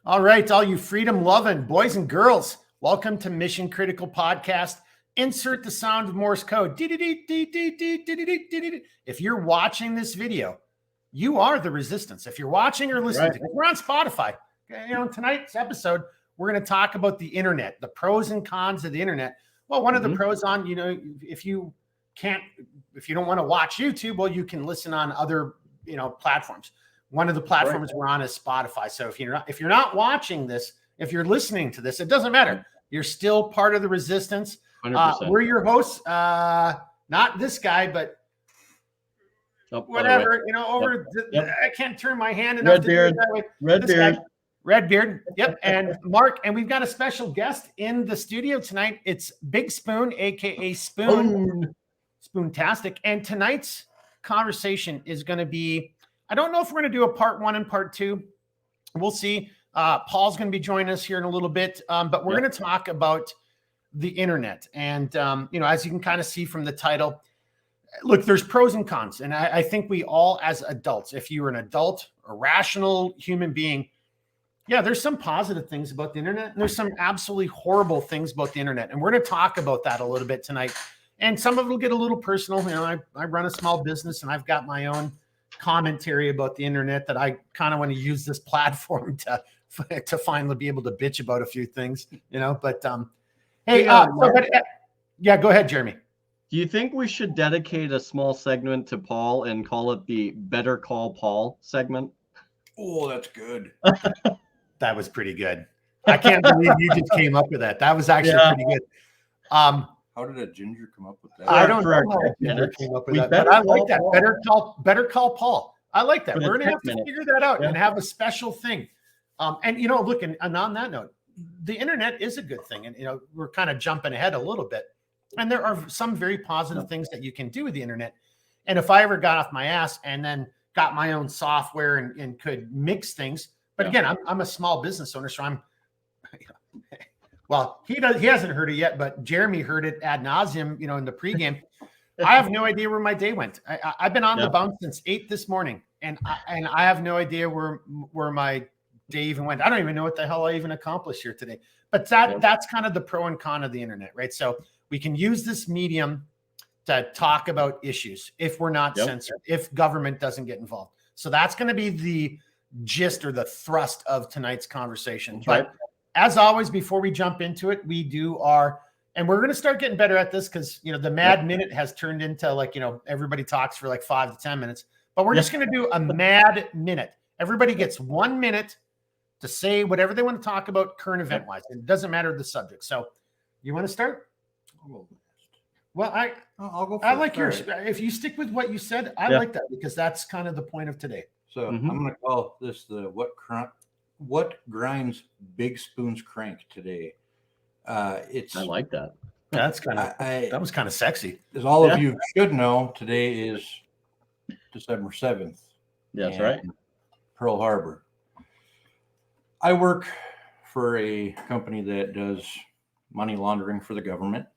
All right, all you freedom-loving boys and girls, welcome to Mission Critical Podcast. Insert the sound of Morse code. If you're watching this video, you are the resistance. If you're watching or listening, to, we're on Spotify. You know, tonight's episode, we're going to talk about the internet, the pros and cons of the internet. Well, one of the pros on, you know, if you don't want to watch YouTube, well, you can listen on other, platforms. One of the platforms we're on is Spotify. So if you're not watching this, if you're listening to this, it doesn't matter. You're still part of the resistance. We're your hosts. Not this guy, but whatever. I can't turn my hand enough to do it that way. Redbeard. Yep. And Mark, and we've got a special guest in the studio tonight. It's Big Spoon, aka Spoontastic. And tonight's conversation is going to be, I don't know if we're going to do a part 1 and part 2. We'll see. Paul's going to be joining us here in a little bit, but we're going to talk about the internet. And, as you can kind of see from the title, look, there's pros and cons. And I think we all, as adults, if you're an adult, a rational human being, there's some positive things about the internet. And there's some absolutely horrible things about the internet. And we're going to talk about that a little bit tonight. And some of it will get a little personal. I run a small business and I've got my own commentary about the internet that I kind of want to use this platform to finally be able to bitch about a few things, but go ahead, Jeremy. Do you think we should dedicate a small segment to Paul and call it the Better Call Paul segment? Oh, that's good. That was pretty good. I can't believe you just came up with that. That was actually pretty good. How did a ginger come up with that? I don't know how a ginger came up with that, but I like that. Better call Paul. I like that. We're going to have to figure that out and have a special thing. Look, and on that note, the internet is a good thing. And, we're kind of jumping ahead a little bit. And there are some very positive things that you can do with the internet. And if I ever got off my ass and then got my own software and could mix things, but again, I'm a small business owner, so I'm, well, he hasn't heard it yet, but Jeremy heard it ad nauseum, in the pregame. I have no idea where my day went. I've been on the bounce since 8 this morning, and I have no idea where my day even went. I don't even know what the hell I even accomplished here today. But that's kind of the pro and con of the internet, right? So we can use this medium to talk about issues if we're not censored, if government doesn't get involved. So that's going to be the gist or the thrust of tonight's conversation. But as always, before we jump into it, we do and we're going to start getting better at this because, the mad minute has turned into everybody talks for 5 to 10 minutes, but we're just going to do a mad minute. Everybody gets 1 minute to say whatever they want to talk about current event wise. It doesn't matter the subject. So you want to start? Well, I'll go first. I like yours. If you stick with what you said, I like that because that's kind of the point of today. So I'm going to call this the what grinds Big Spoon's crank today. I like that. That's kind of that was kind of sexy. As all of you should know, today is December 7th. That's right. Pearl Harbor. I work for a company that does money laundering for the government.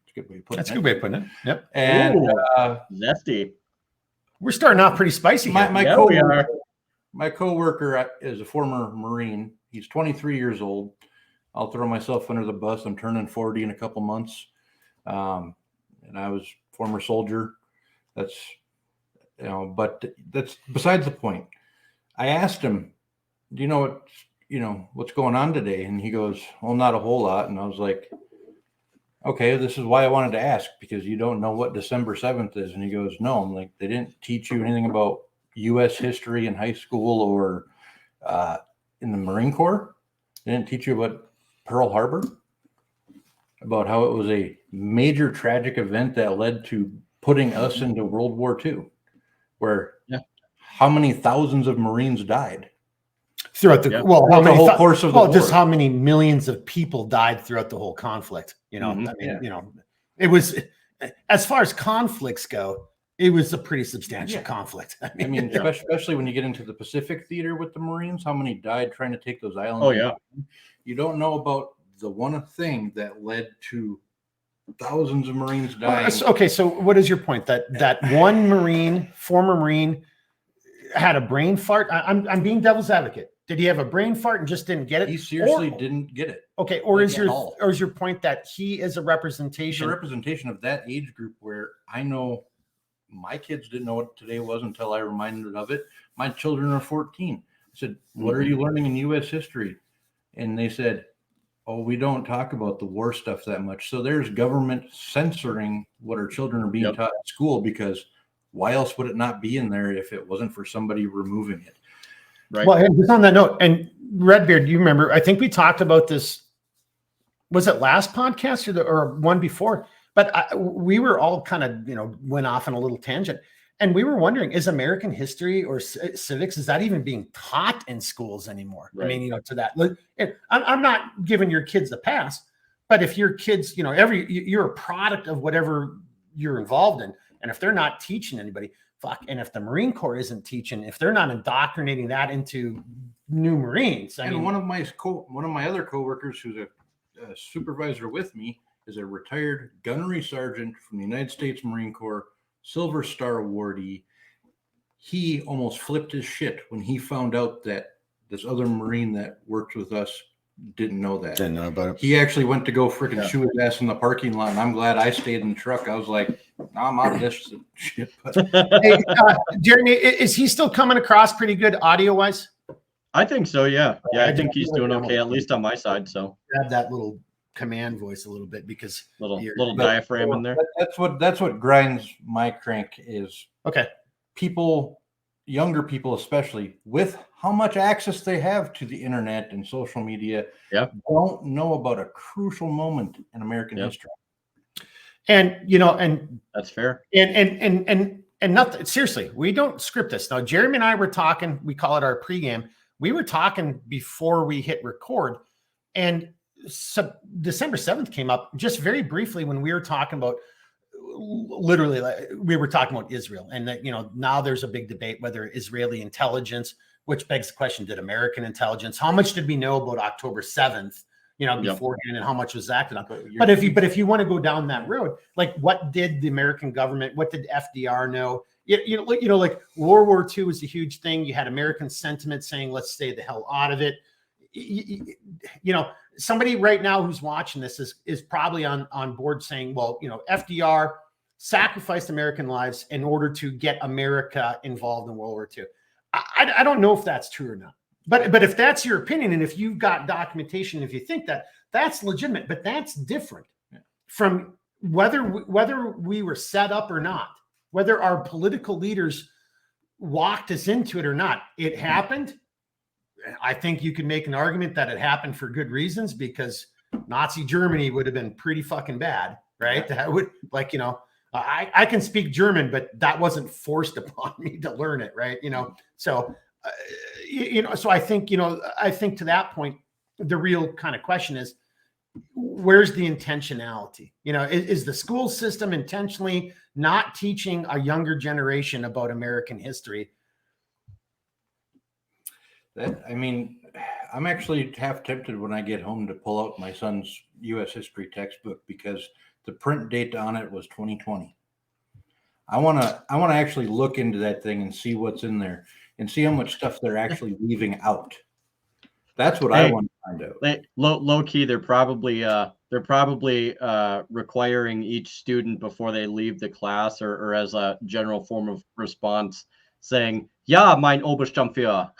That's a good way of putting it. That's a good way of putting it. Yep. And zesty. We're starting off pretty spicy. My coworker is a former Marine. He's 23 years old. I'll throw myself under the bus. I'm turning 40 in a couple months. And I was former soldier. That's, but that's besides the point. I asked him, do you know what's going on today? And he goes, well, not a whole lot. And I was like, okay, this is why I wanted to ask, because you don't know what December 7th is. And he goes, no. I'm like, they didn't teach you anything about U.S. history in high school or in the Marine Corps? They didn't teach you about Pearl Harbor? About how it was a major tragic event that led to putting us into World War II, where how many thousands of Marines died? Throughout the whole course of the war. Just how many millions of people died throughout the whole conflict. It was, as far as conflicts go, it was a pretty substantial conflict. Especially when you get into the Pacific Theater with the Marines, how many died trying to take those islands? Oh, yeah. You don't know about the one thing that led to thousands of Marines dying. Okay, so what is your point? That one Marine, former Marine, had a brain fart? I'm being devil's advocate. Did he have a brain fart and just didn't get it? He seriously didn't get it. Okay, or Like, is your point that he is a He's representation? a representation of that age group where I know my kids didn't know what today was until I reminded of it. My children are 14. I said, "What are you learning in U.S. history?" And they said, "Oh, we don't talk about the war stuff that much." So there's government censoring what our children are being taught in school, because why else would it not be in there if it wasn't for somebody removing it? Right. Well, and just on that note, and Redbeard, you remember, I think we talked about this, was it last podcast or one before? But we were all kind of, went off on a little tangent. And we were wondering, is American history or civics, is that even being taught in schools anymore? Right. I mean, to that. I'm not giving your kids a pass, but if your kids, you're a product of whatever you're involved in. And if they're not teaching anybody, and if the Marine Corps isn't teaching, if they're not indoctrinating that into new Marines, I mean, one of my other coworkers, who's a supervisor with me, is a retired gunnery sergeant from the United States Marine Corps, Silver Star awardee. He almost flipped his shit when he found out that this other Marine that worked with us didn't know that. Didn't know about it. He actually went to go freaking shoot his ass in the parking lot, and I'm glad I stayed in the truck. I was like, I'm out of this shit. Hey, Jeremy, is he still coming across pretty good audio-wise? I think so, yeah. Yeah, I think he's doing okay, at least on my side. So have that little command voice a little bit, because little diaphragm in there. That's what grinds my crank is. Okay. People, younger people especially, with how much access they have to the internet and social media, don't know about a crucial moment in American history. And and that's fair. And nothing, seriously, we don't script this. Now, Jeremy and I were talking, we call it our pregame. We were talking before we hit record, and December 7th came up just very briefly when we were talking about, literally, we were talking about Israel, and that, now there's a big debate whether Israeli intelligence, which begs the question, did American intelligence, how much did we know about October 7th, beforehand, and how much was acted on? But if you want to go down that road, like, what did the American government, what did FDR know? Like World War II was a huge thing. You had American sentiment saying, let's stay the hell out of it. Somebody right now who's watching this is probably on board saying, well, FDR sacrificed American lives in order to get America involved in World War II. I don't know if that's true or not. But if that's your opinion, and if you've got documentation, if you think that, that's legitimate, but that's different from whether we were set up or not, whether our political leaders walked us into it or not. It happened. I think you could make an argument that it happened for good reasons, because Nazi Germany would have been pretty fucking bad, right? That would, I can speak German, but that wasn't forced upon me to learn it, right? So, so I think, I think to that point, the real kind of question is, where's the intentionality? Is the school system intentionally not teaching a younger generation about American history? I'm actually half tempted when I get home to pull out my son's U.S. history textbook, because the print date on it was 2020. I want to actually look into that thing and see what's in there and see how much stuff they're actually leaving out. That's what I want to find out. Low key, they're probably requiring each student before they leave the class, or as a general form of response, saying, "Ja, mein Obersturmführer."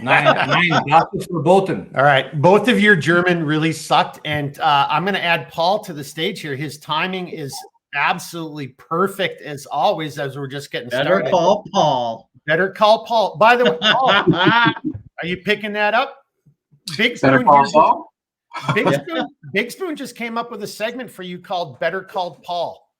Nine, that's for Bolton. All right. Both of your German really sucked. And I'm going to add Paul to the stage here. His timing is absolutely perfect, as always, as we're just getting started. Better call Paul. Better call Paul. By the way, Paul, are you picking that up? Big Spoon, Big Spoon just came up with a segment for you called Better Called Paul.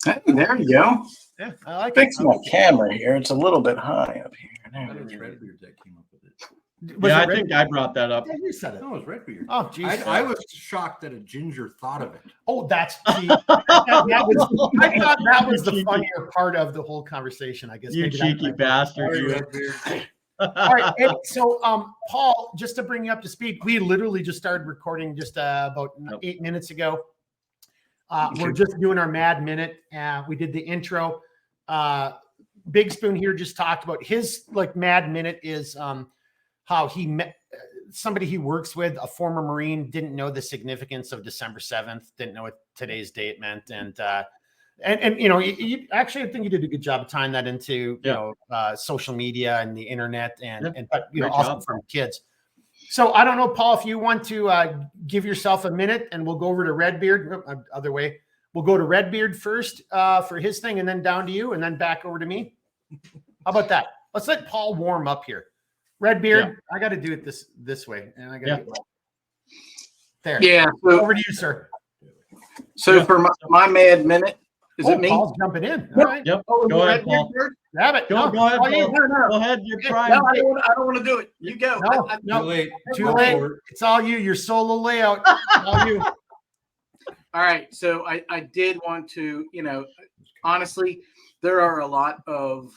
Hey, there you go. Yeah, I like Fix my camera here. It's a little bit high up here. Redbeard that came up with it. I think I brought that up. Yeah, you said it. No, it was Redbeard. Oh, geez. I was shocked that a ginger thought of it. Oh, I thought that was the funnier part of the whole conversation, I guess. You cheeky bastard. All right. So, Paul, just to bring you up to speed, we literally just started recording just about 8 minutes ago. We're just doing our Mad Minute. We did the intro. Big Spoon here just talked about his Mad Minute is how he met somebody he works with, a former Marine, didn't know the significance of December 7th, didn't know what today's date meant. And you know, actually, I think you did a good job of tying that into, you know, social media and the internet but, you know, also from kids. So I don't know, Paul, if you want to give yourself a minute and we'll go over to Redbeard. Other way. We'll go to Redbeard first for his thing and then down to you and then back over to me. How about that? Let's let Paul warm up here. Redbeard, I got to do it this way. And I got to get there. Yeah. So, over to you, sir. So for my mad minute, is it me? Paul's jumping in. All right. Yep. Go ahead, Paul. Grab it. Go ahead, Paul. No. Go ahead. You're trying. No, I don't want to do it. You go. No. Too late. It's all you. Your solo layout. It's all you. All right. So I did want to, you know, honestly, there are a lot of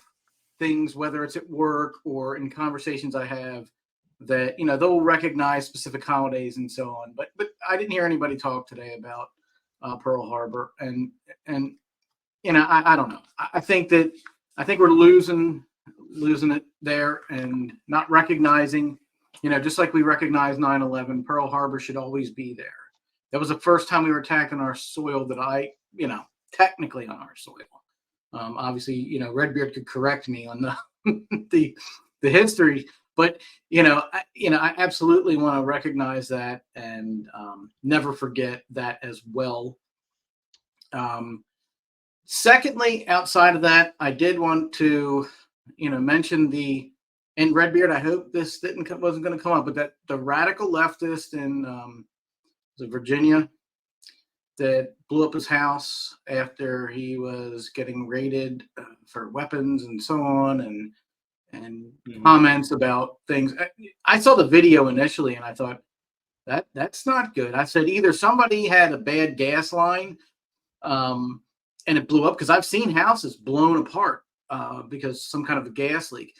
things, whether it's at work or in conversations I have, that, you know, they'll recognize specific holidays and so on. But I didn't hear anybody talk today about Pearl Harbor. And you know, I don't know. I think we're losing it there and not recognizing, you know, just like we recognize 9/11, Pearl Harbor should always be there. That was the first time we were attacked on our soil that you know, technically on our soil. Obviously, you know, Redbeard could correct me on the history, but you know, I absolutely want to recognize that and never forget that as well. Secondly, outside of that, I did want to, you know, mention in Redbeard. I hope this wasn't going to come up, but that the radical leftist in Virginia that blew up his house after he was getting raided for weapons and so on, and comments about things. I saw the video initially and I thought that's not good. I said either somebody had a bad gas line and it blew up, because I've seen houses blown apart because some kind of a gas leak.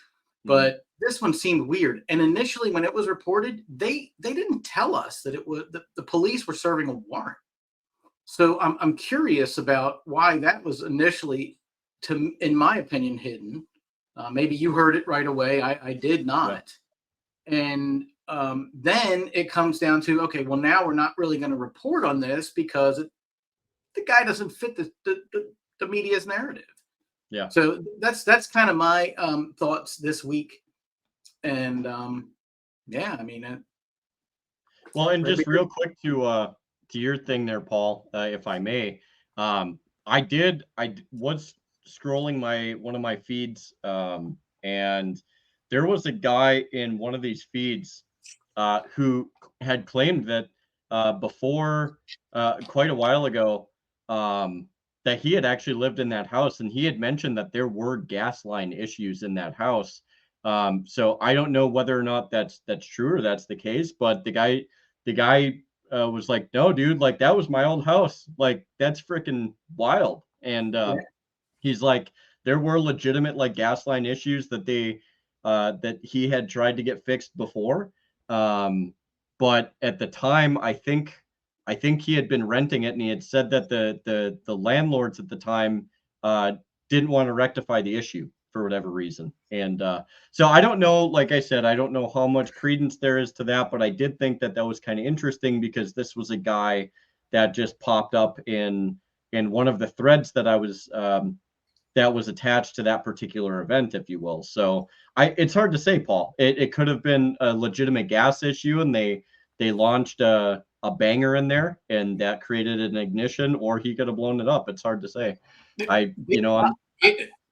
But this one seemed weird. And initially, when it was reported, they didn't tell us that it was the police were serving a warrant. So I'm curious about why that was initially, in my opinion, hidden. Maybe you heard it right away. I did not. Yeah. And then it comes down to, okay, well, now we're not really going to report on this because the guy doesn't fit the media's narrative. Yeah. So that's kind of my thoughts this week. And yeah, I mean, well, and just real quick to your thing there, Paul, if I may, I was scrolling one of my feeds, and there was a guy in one of these feeds who had claimed that before quite a while ago, that he had actually lived in that house, and he had mentioned that there were gas line issues in that house. So I don't know whether or not that's true or that's the case, but the guy was like, no, dude, like that was my old house. Like that's freaking wild. And he's like, there were legitimate like gas line issues that that he had tried to get fixed before. But at the time, I think he had been renting it, and he had said that the landlords at the time didn't want to rectify the issue for whatever reason. And so I don't know, like I said, I don't know how much credence there is to that, but I did think that was kind of interesting, because this was a guy that just popped up in one of the threads that I was that was attached to that particular event, if you will. So it's hard to say, Paul. It could have been a legitimate gas issue, and they launched a banger in there, and that created an ignition, or he could have blown it up. It's hard to say.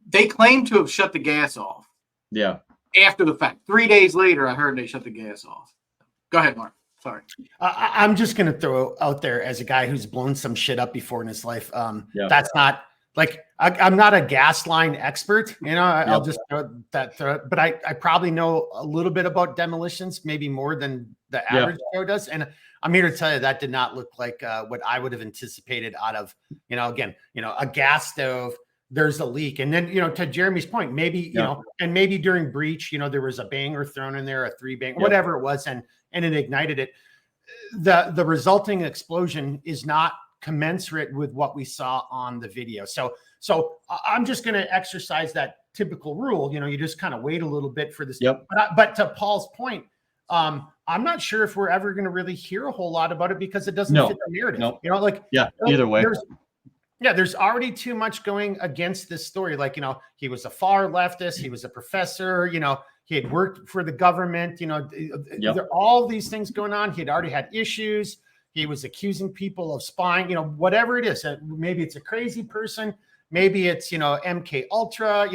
They claim to have shut the gas off. Yeah. After the fact, 3 days later, I heard they shut the gas off. Go ahead, Mark. Sorry. I'm just going to throw out there, as a guy who's blown some shit up before in his life. That's not like, I'm not a gas line expert, you know, I'll just throw that, but I probably know a little bit about demolitions, maybe more than the average Joe does. And I'm here to tell you that did not look like what I would have anticipated out of, you know, again, you know, a gas stove, there's a leak. And then, you know, to Jeremy's point, maybe, you know, and maybe during breach, you know, there was a banger thrown in there, a 3-bang, whatever it was, and it ignited it. The resulting explosion is not commensurate with what we saw on the video. So I'm just going to exercise that typical rule. You know, you just kind of wait a little bit for this. But to Paul's point, I'm not sure if we're ever going to really hear a whole lot about it because it doesn't No. fit the narrative. No. You know, like Either way. There's already too much going against this story. Like, you know, he was a far leftist, he was a professor, you know, he had worked for the government, you know, there are all these things going on. He had already had issues. He was accusing people of spying, you know, whatever it is. Maybe it's a crazy person. Maybe it's, you know, MK Ultra,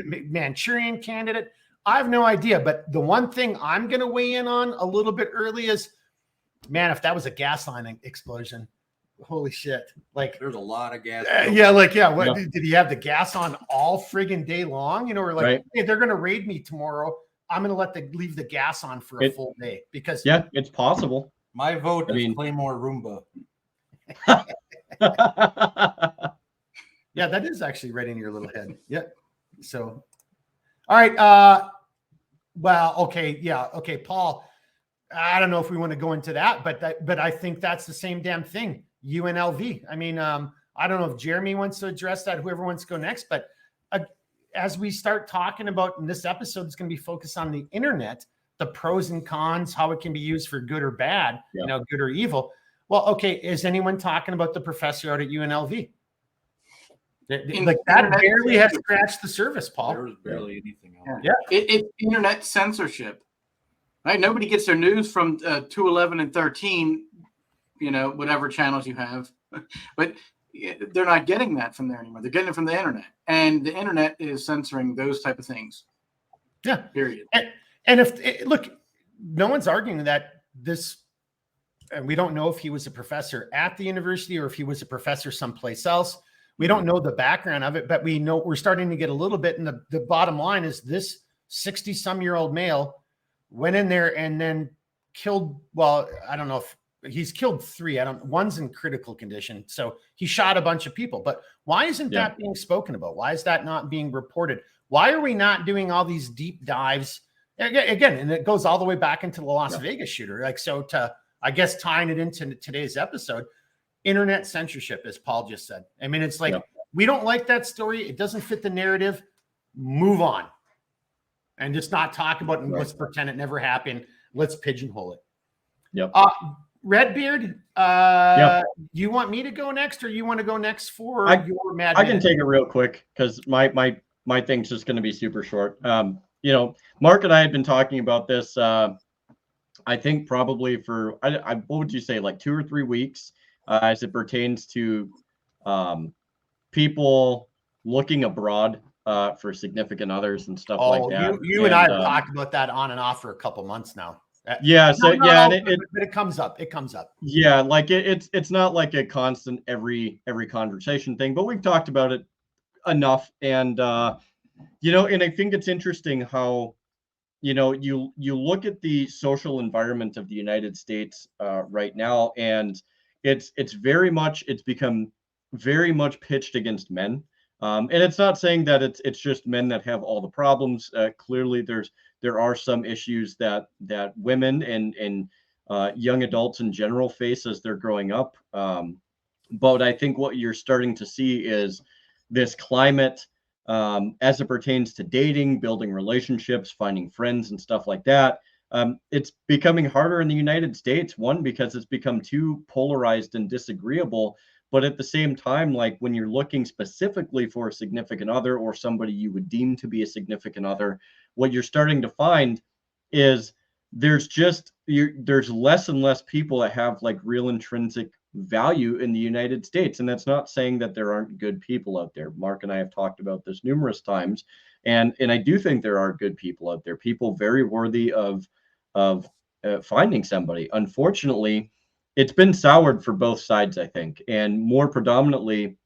Manchurian Candidate. I have no idea. But the one thing I'm going to weigh in on a little bit early is, man, if that was a gas line explosion, holy shit. Like, there's a lot of gas. What did he have the gas on all friggin' day long? You know, we're like, hey, they're going to raid me tomorrow. I'm going to leave the gas on for a full day because it's possible. My vote is Claymore Roomba. Yeah, that is actually right in your little head. Yeah. So, all right. Well, okay. Yeah. Okay. Paul, I don't know if we want to go into that, but I think that's the same damn thing. UNLV. I mean, I don't know if Jeremy wants to address that, whoever wants to go next, but as we start talking about in this episode, it's going to be focused on the internet, the pros and cons, how it can be used for good or bad, you know, good or evil. Well, okay. Is anyone talking about the professor out at UNLV? Like that barely has scratched the surface, Paul. There was barely anything else. Yeah. It's internet censorship, right? Nobody gets their news from 211 and 13, you know, whatever channels you have, but they're not getting that from there anymore. They're getting it from the internet, and the internet is censoring those type of things. Yeah. Period. And look, no one's arguing that this, and we don't know if he was a professor at the university or if he was a professor someplace else. We don't know the background of it, but we know we're starting to get a little bit. And the bottom line is this 60-some-year-old male went in there and then killed. Well, I don't know if he's killed 3. One's in critical condition. So he shot a bunch of people. But why isn't that being spoken about? Why is that not being reported? Why are we not doing all these deep dives? Again, and it goes all the way back into the Las Vegas shooter. Like, so I guess tying it into today's episode, internet censorship, as Paul just said. I mean, it's like, we don't like that story. It doesn't fit the narrative. Move on. And just not talk about it. Let's pretend it never happened. Let's pigeonhole it. Yep. Redbeard, you want me to go next, or you want to go next for your mad? I can take it real quick because my thing's just going to be super short. You know, Mark and I had been talking about this. I think probably for what would you say, like 2 or 3 weeks, as it pertains to people looking abroad for significant others and stuff like that. You and I have talked about that on and off for a couple months now. But it comes up. It comes up. Yeah, like it's not like a constant every conversation thing, but we've talked about it enough. And you know, and I think it's interesting how, you know, you look at the social environment of the United States right now, and it's become very much pitched against men. And it's not saying that it's just men that have all the problems. Clearly, there are some issues that women and young adults in general face as they're growing up. But I think what you're starting to see is this climate as it pertains to dating, building relationships, finding friends, and stuff like that. It's becoming harder in the United States. One, because it's become too polarized and disagreeable. But at the same time, like when you're looking specifically for a significant other or somebody you would deem to be a significant other, what you're starting to find is there's less and less people that have like real intrinsic value in the United States. And that's not saying that there aren't good people out there. Mark and I have talked about this numerous times. And I do think there are good people out there, people very worthy of finding somebody. Unfortunately, it's been soured for both sides, I think. And more predominantly,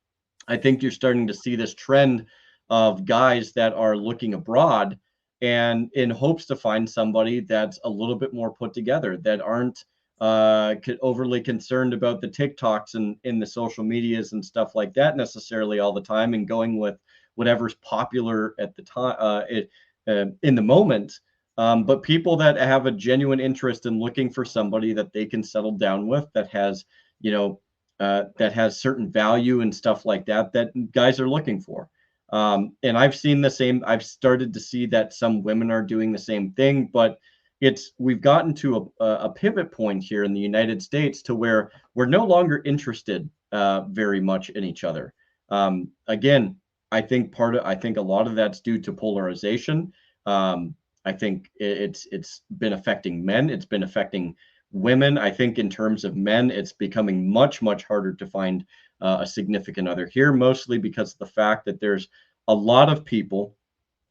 I think you're starting to see this trend of guys that are looking abroad and in hopes to find somebody that's a little bit more put together, that aren't overly concerned about the TikToks and in the social medias and stuff like that necessarily all the time, and going with whatever's popular at the time in the moment. But people that have a genuine interest in looking for somebody that they can settle down with, that has, you know, that has certain value and stuff like that, that guys are looking for. And I've seen the same. I've started to see that some women are doing the same thing, but we've gotten to a pivot point here in the United States to where we're no longer interested very much in each other. Again, I think a lot of that's due to polarization. I think it's been affecting men. It's been affecting women. I think in terms of men, it's becoming much, much harder to find a significant other here, mostly because of the fact that there's a lot of people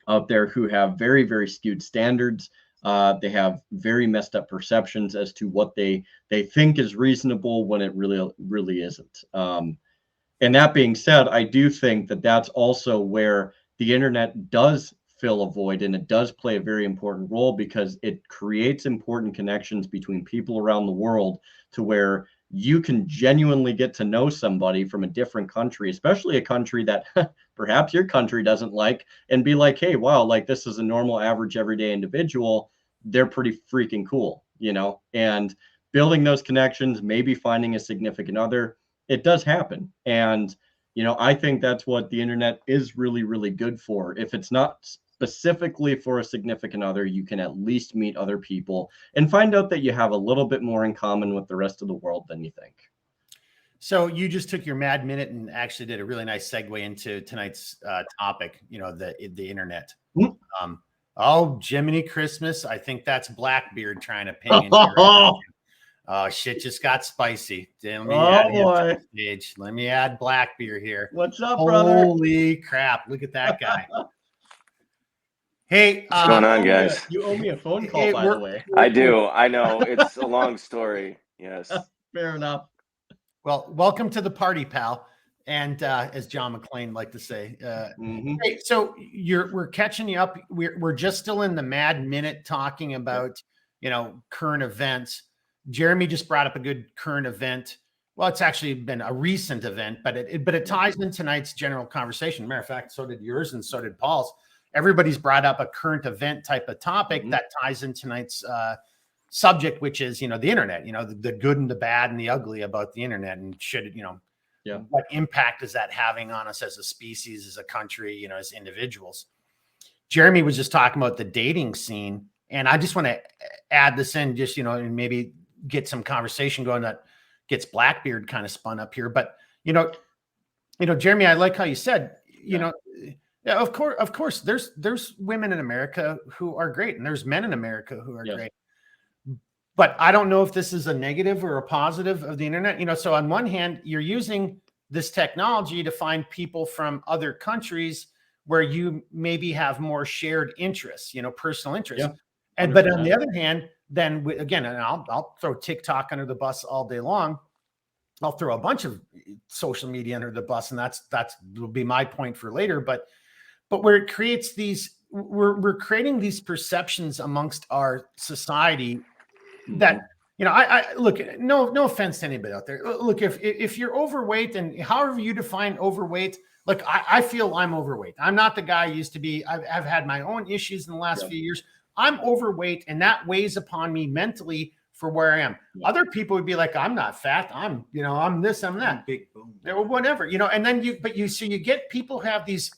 out there who have very, very skewed standards. They have very messed up perceptions as to what they think is reasonable when it really isn't. And that being said, I do think that that's also where the internet does fill a void, and it does play a very important role because it creates important connections between people around the world to where you can genuinely get to know somebody from a different country, especially a country that perhaps your country doesn't like, and be like, hey, wow, like this is a normal, average, everyday individual. They're pretty freaking cool, you know, and building those connections, maybe finding a significant other, it does happen. And, you know, I think that's what the internet is really, really good for. If it's not specifically for a significant other, you can at least meet other people and find out that you have a little bit more in common with the rest of the world than you think. So you just took your mad minute and actually did a really nice segue into tonight's topic, you know, the internet. Mm-hmm. Oh, Jiminy Christmas. I think that's Blackbeard trying to ping in here. Oh, shit just got spicy. Let me Let me add Blackbeard here. What's up, brother? Holy crap. Look at that guy. Hey, what's going on, guys? You owe me a phone call, by the way. I do. I know. It's a long story. Yes. Fair enough. Well, welcome to the party, pal. And as John McClane liked to say, hey, so we're catching you up. We're just still in the mad minute talking about, you know, current events. Jeremy just brought up a good current event. Well, it's actually been a recent event, but it ties in tonight's general conversation. Matter of fact, so did yours and so did Paul's. Everybody's brought up a current event type of topic that ties in tonight's subject, which is, you know, the internet, you know, the good and the bad and the ugly about the internet, and should it, you know, what impact is that having on us as a species, as a country, you know, as individuals. Jeremy was just talking about the dating scene, and I just want to add this in, just, you know, and maybe get some conversation going that gets Blackbeard kind of spun up here. But you know, Jeremy, I like how you said, you know, yeah, of course, there's women in America who are great, and there's men in America who are great. But I don't know if this is a negative or a positive of the internet. You know, so on one hand, you're using this technology to find people from other countries where you maybe have more shared interests, you know, personal interests. Yeah, but on the other hand, then again, and I'll throw TikTok under the bus all day long. I'll throw a bunch of social media under the bus, and that's will be my point for later. But where it creates these, we're creating these perceptions amongst our society that, you know, I look, no offense to anybody out there. Look, if you're overweight, and however you define overweight, look, I feel I'm overweight. I'm not the guy I used to be. I've had my own issues in the last few years. I'm overweight, and that weighs upon me mentally for where I am. Other people would be like, I'm not fat. I'm this, I'm that. Big boom. Or whatever, you know, and then you get people who have these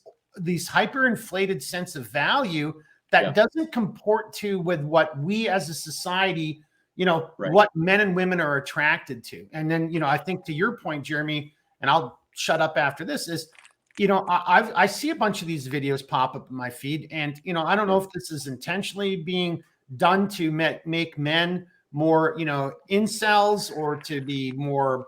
hyperinflated sense of value that doesn't comport with what we as a society, you know, what men and women are attracted to. And then, you know, I think to your point, Jeremy, and I'll shut up after this, is, you know, I see a bunch of these videos pop up in my feed, and, you know, I don't know if this is intentionally being done to make men more, you know, incels, or to be more,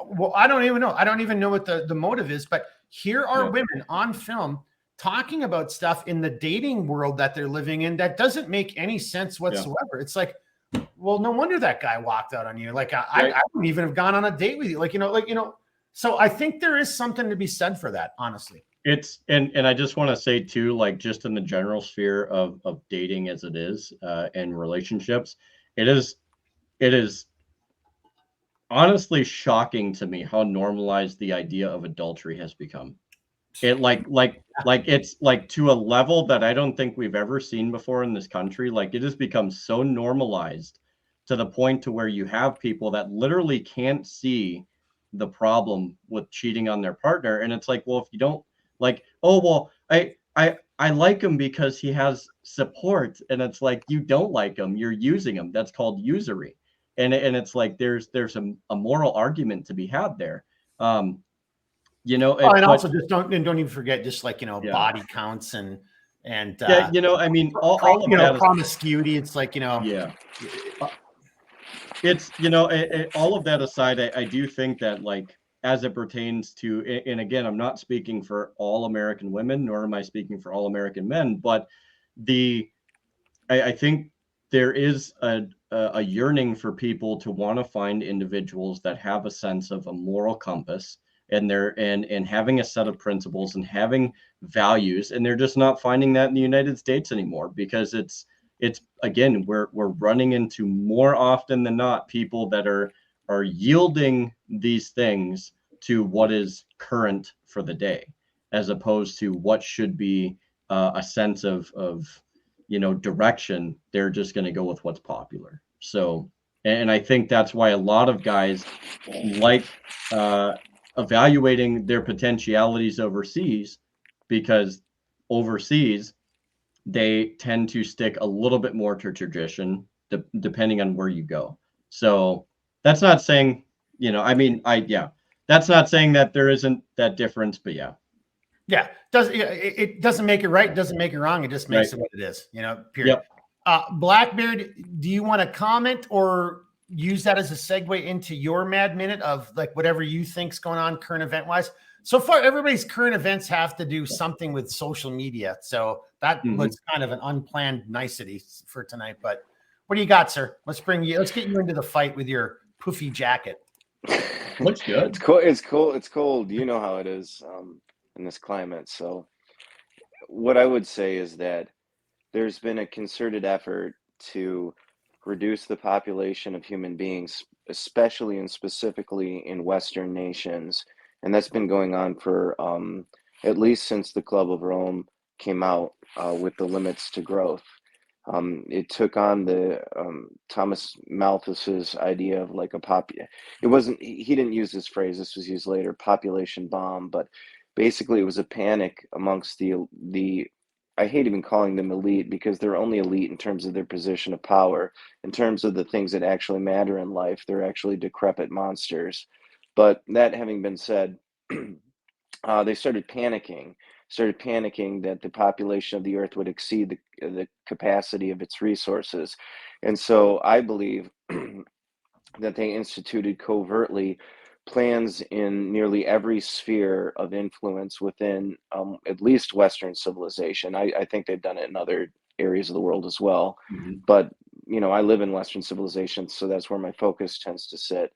well, I don't even know. I don't even know what the motive is, but here are women on film talking about stuff in the dating world that they're living in that doesn't make any sense whatsoever. It's like, well, no wonder that guy walked out on you. Like, I wouldn't even have gone on a date with you. Like, you know, so I think there is something to be said for that, honestly. It's, and I just want to say too, like, just in the general sphere of dating as it is, and relationships, it is honestly shocking to me how normalized the idea of adultery has become. It it's like to a level that I don't think we've ever seen before in this country. Like, it has become so normalized to the point to where you have people that literally can't see the problem with cheating on their partner. And it's like, well, if you don't, like, oh, well, I I like him because he has support, and it's like, you don't like him, you're using him. That's called usury. And it's like there's a moral argument to be had there. You know, Oh, and but also just don't even forget just like, you know, yeah, body counts and yeah, you know, I mean, all of you know, that is, promiscuity. It's like, you know, yeah, it's, you know, all of that aside, I do think that, like, as it pertains to, and again, I'm not speaking for all American women, nor am I speaking for all American men, but I think there is a yearning for people to want to find individuals that have a sense of a moral compass, and they're and having a set of principles and having values, and they're just not finding that in the United States anymore, because it's again, we're running into, more often than not, people that are yielding these things to what is current for the day, as opposed to what should be a sense of, you know, direction. They're just going to go with what's popular. So, and I think that's why a lot of guys like evaluating their potentialities overseas, because overseas they tend to stick a little bit more to tradition, depending on where you go. So that's not saying, you know, I mean, yeah, that's not saying that there isn't that difference, but yeah. Yeah, it doesn't make it right, doesn't make it wrong. It just makes Right. it what it is, you know, period. Yep. Blackbeard, do you want to comment or use that as a segue into your mad minute of like whatever you think's going on current event wise? So far, everybody's current events have to do something with social media. So that was kind of an unplanned nicety for tonight. But what do you got, sir? Let's get you into the fight with your poofy jacket. Looks good. It's cool. It's cool. It's cold. You know how it is in this climate. So what I would say is that there's been a concerted effort to reduce the population of human beings, especially and specifically in Western nations. And that's been going on for at least since the Club of Rome came out with the limits to growth. It took on the Thomas Malthus's idea of like it wasn't, he didn't use this phrase, this was used later, population bomb, but basically it was a panic amongst the I hate even calling them elite, because they're only elite in terms of their position of power. In terms of the things that actually matter in life, they're actually decrepit monsters. But that having been said, they started panicking that the population of the earth would exceed the capacity of its resources. And so I believe that they instituted covertly plans in nearly every sphere of influence within at least Western civilization. I think they've done it in other areas of the world as well. But, you know, I live in Western civilization, so that's where my focus tends to sit.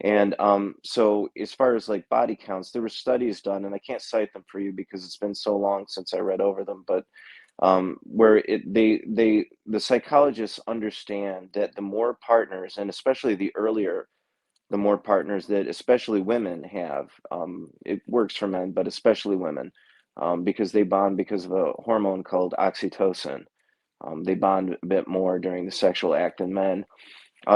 And so as far as like body counts, there were studies done, and I can't cite them for you because it's been so long since I read over them, but where the psychologists understand that the more partners, and especially the earlier, the more partners that especially women have, it works for men, but especially women, because they bond because of a hormone called oxytocin. They bond a bit more during the sexual act than men.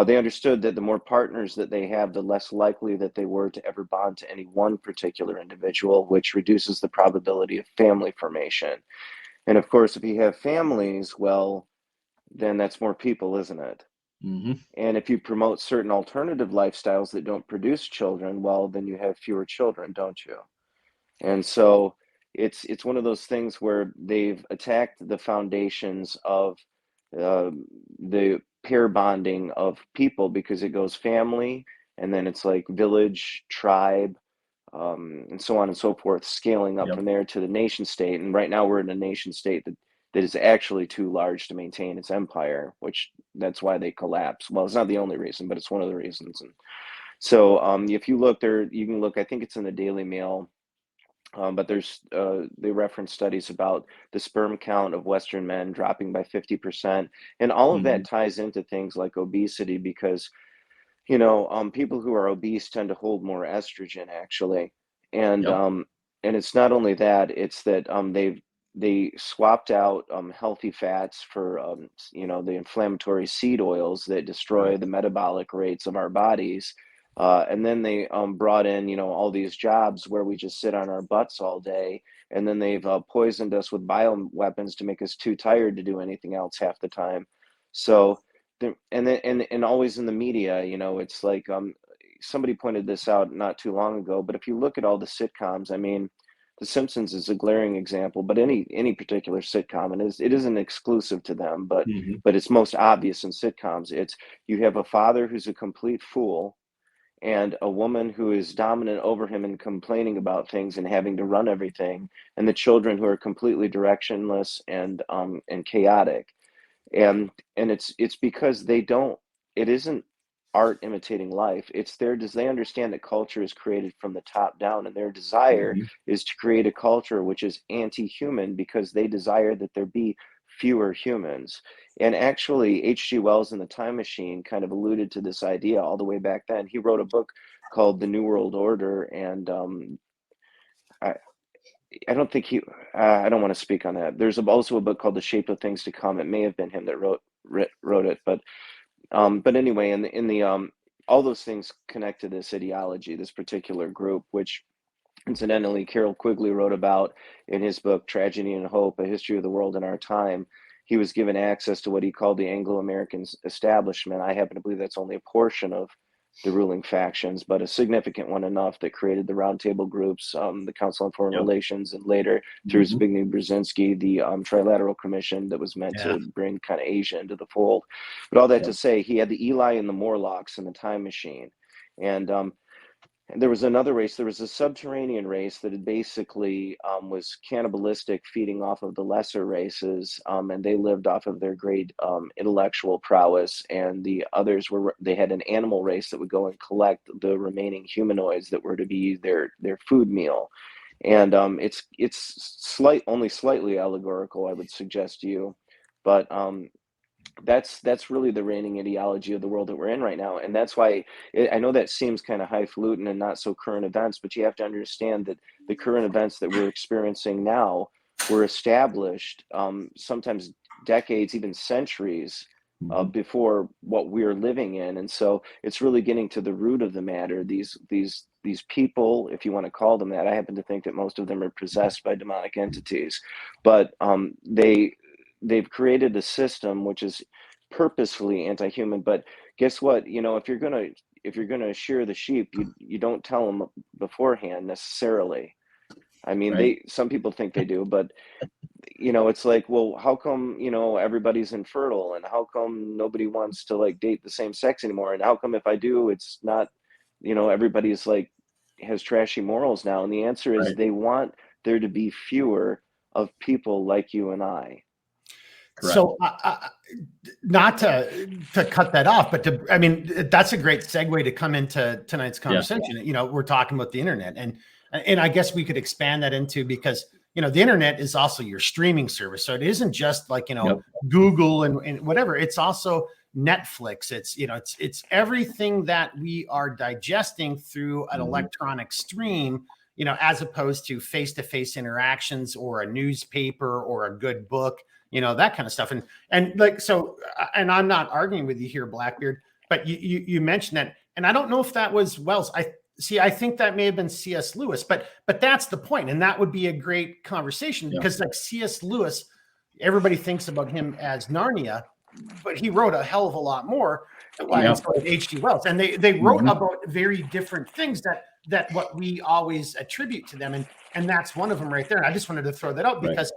They understood that the more partners that they have, the less likely that they were to ever bond to any one particular individual, which reduces the probability of family formation. And of course, if you have families, well, then that's more people, isn't it? And if you promote certain alternative lifestyles that don't produce children, well, then you have fewer children, don't you? And so it's one of those things where they've attacked the foundations of the pair bonding of people, because it goes family, and then it's like village, tribe, and so on and so forth, scaling up from there to the nation state. And right now we're in a nation state that is actually too large to maintain its empire, which that's why they collapse. Well, it's not the only reason, but it's one of the reasons. And so if you look there, you can look, I think it's in the Daily Mail, but there's they reference studies about the sperm count of Western men dropping by 50%. And all of that ties into things like obesity, because, you know, people who are obese tend to hold more estrogen, actually. And and it's not only that, it's that they swapped out healthy fats for you know, the inflammatory seed oils that destroy the metabolic rates of our bodies. And then they brought in, all these jobs where we just sit on our butts all day. And then they've poisoned us with bioweapons to make us too tired to do anything else half the time. So, and always in the media, it's like somebody pointed this out not too long ago. But if you look at all the sitcoms, I mean, The Simpsons is a glaring example, but any particular sitcom, and it isn't exclusive to them, but it's most obvious in sitcoms. It's you have a father who's a complete fool, and a woman who is dominant over him and complaining about things and having to run everything, and the children who are completely directionless and chaotic. And it's because it isn't art imitating life. It's they understand that culture is created from the top down, and their desire is to create a culture which is anti-human because they desire that there be fewer humans. And actually, H.G. Wells in The Time Machine kind of alluded to this idea all the way back then. He wrote a book called The New World Order, and I don't think I don't want to speak on that. There's also a book called The Shape of Things to Come. It may have been him that wrote it, but anyway, in the all those things connect to this ideology, this particular group, which incidentally Carol Quigley wrote about in his book Tragedy and Hope: A History of the World in Our Time. He was given access to what he called the Anglo-American establishment. I happen to believe that's only a portion of the ruling factions, but a significant one enough that created the roundtable groups, the Council on Foreign Relations, and later through Zbigniew Brzezinski, the Trilateral Commission that was meant to bring kind of Asia into the fold. But all that to say, he had the Eli and the Morlocks in The Time Machine. And there was another race. There was a subterranean race that had basically was cannibalistic, feeding off of the lesser races, and they lived off of their great intellectual prowess. And the others they had an animal race that would go and collect the remaining humanoids that were to be their food meal. And it's only slightly allegorical, I would suggest to you, but that's really the reigning ideology of the world that we're in right now. And that's why I know that seems kind of highfalutin and not so current events, but you have to understand that the current events that we're experiencing now were established sometimes decades, even centuries before what we're living in. And so it's really getting to the root of the matter. These people, if you want to call them that, I happen to think that most of them are possessed by demonic entities, but they've created a system which is purposefully anti-human. But guess what? If you're gonna shear the sheep, you don't tell them beforehand necessarily. I mean, some people think they do, but it's like, well, how come everybody's infertile, and how come nobody wants to like date the same sex anymore, and how come if I do, it's not, everybody's like has trashy morals now? And the answer is they want there to be fewer of people like you and I. Correct. So not to cut that off, but that's a great segue to come into tonight's conversation. Yeah. We're talking about the internet, and I guess we could expand that into, because the internet is also your streaming service. So it isn't just like Google and whatever. It's also Netflix. It's everything that we are digesting through an electronic stream, as opposed to face-to-face interactions or a newspaper or a good book. That kind of stuff. And like, so, and I'm not arguing with you here, Blackbeard, but you mentioned that. And I don't know if that was Wells. I think that may have been C.S. Lewis, but that's the point. And that would be a great conversation because like C.S. Lewis, everybody thinks about him as Narnia, but he wrote a hell of a lot more. H.G. Wells. And they wrote about very different things that what we always attribute to them. And that's one of them right there. And I just wanted to throw that out because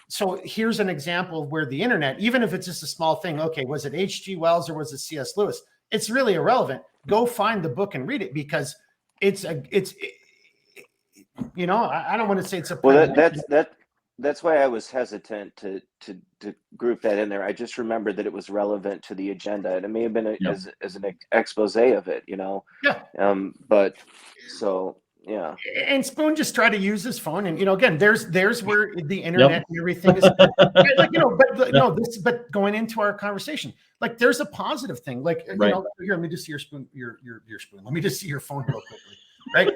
so here's an example of where the internet, even if it's just a small thing, okay, was it H.G. Wells or was it C.S. Lewis? It's really irrelevant. Go find the book and read it, because I don't want to say it's a that's why I was hesitant to group that in there. I just remembered that it was relevant to the agenda, and it may have been as an expose of it, but so. Yeah. And Spoon just tried to use his phone, and again, there's where the internet and everything is like, but going into our conversation, like there's a positive thing, like here, let me just see your spoon, your spoon. Let me just see your phone real quickly. Right.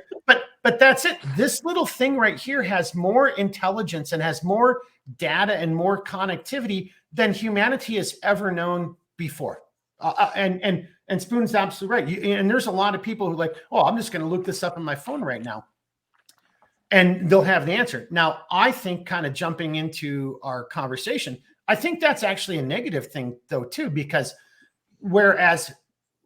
But that's it. This little thing right here has more intelligence and has more data and more connectivity than humanity has ever known before. And Spoon's absolutely right. And there's a lot of people who like, oh, I'm just going to look this up on my phone right now, and they'll have the answer. Now, I think, kind of jumping into our conversation, I think that's actually a negative thing though too, because whereas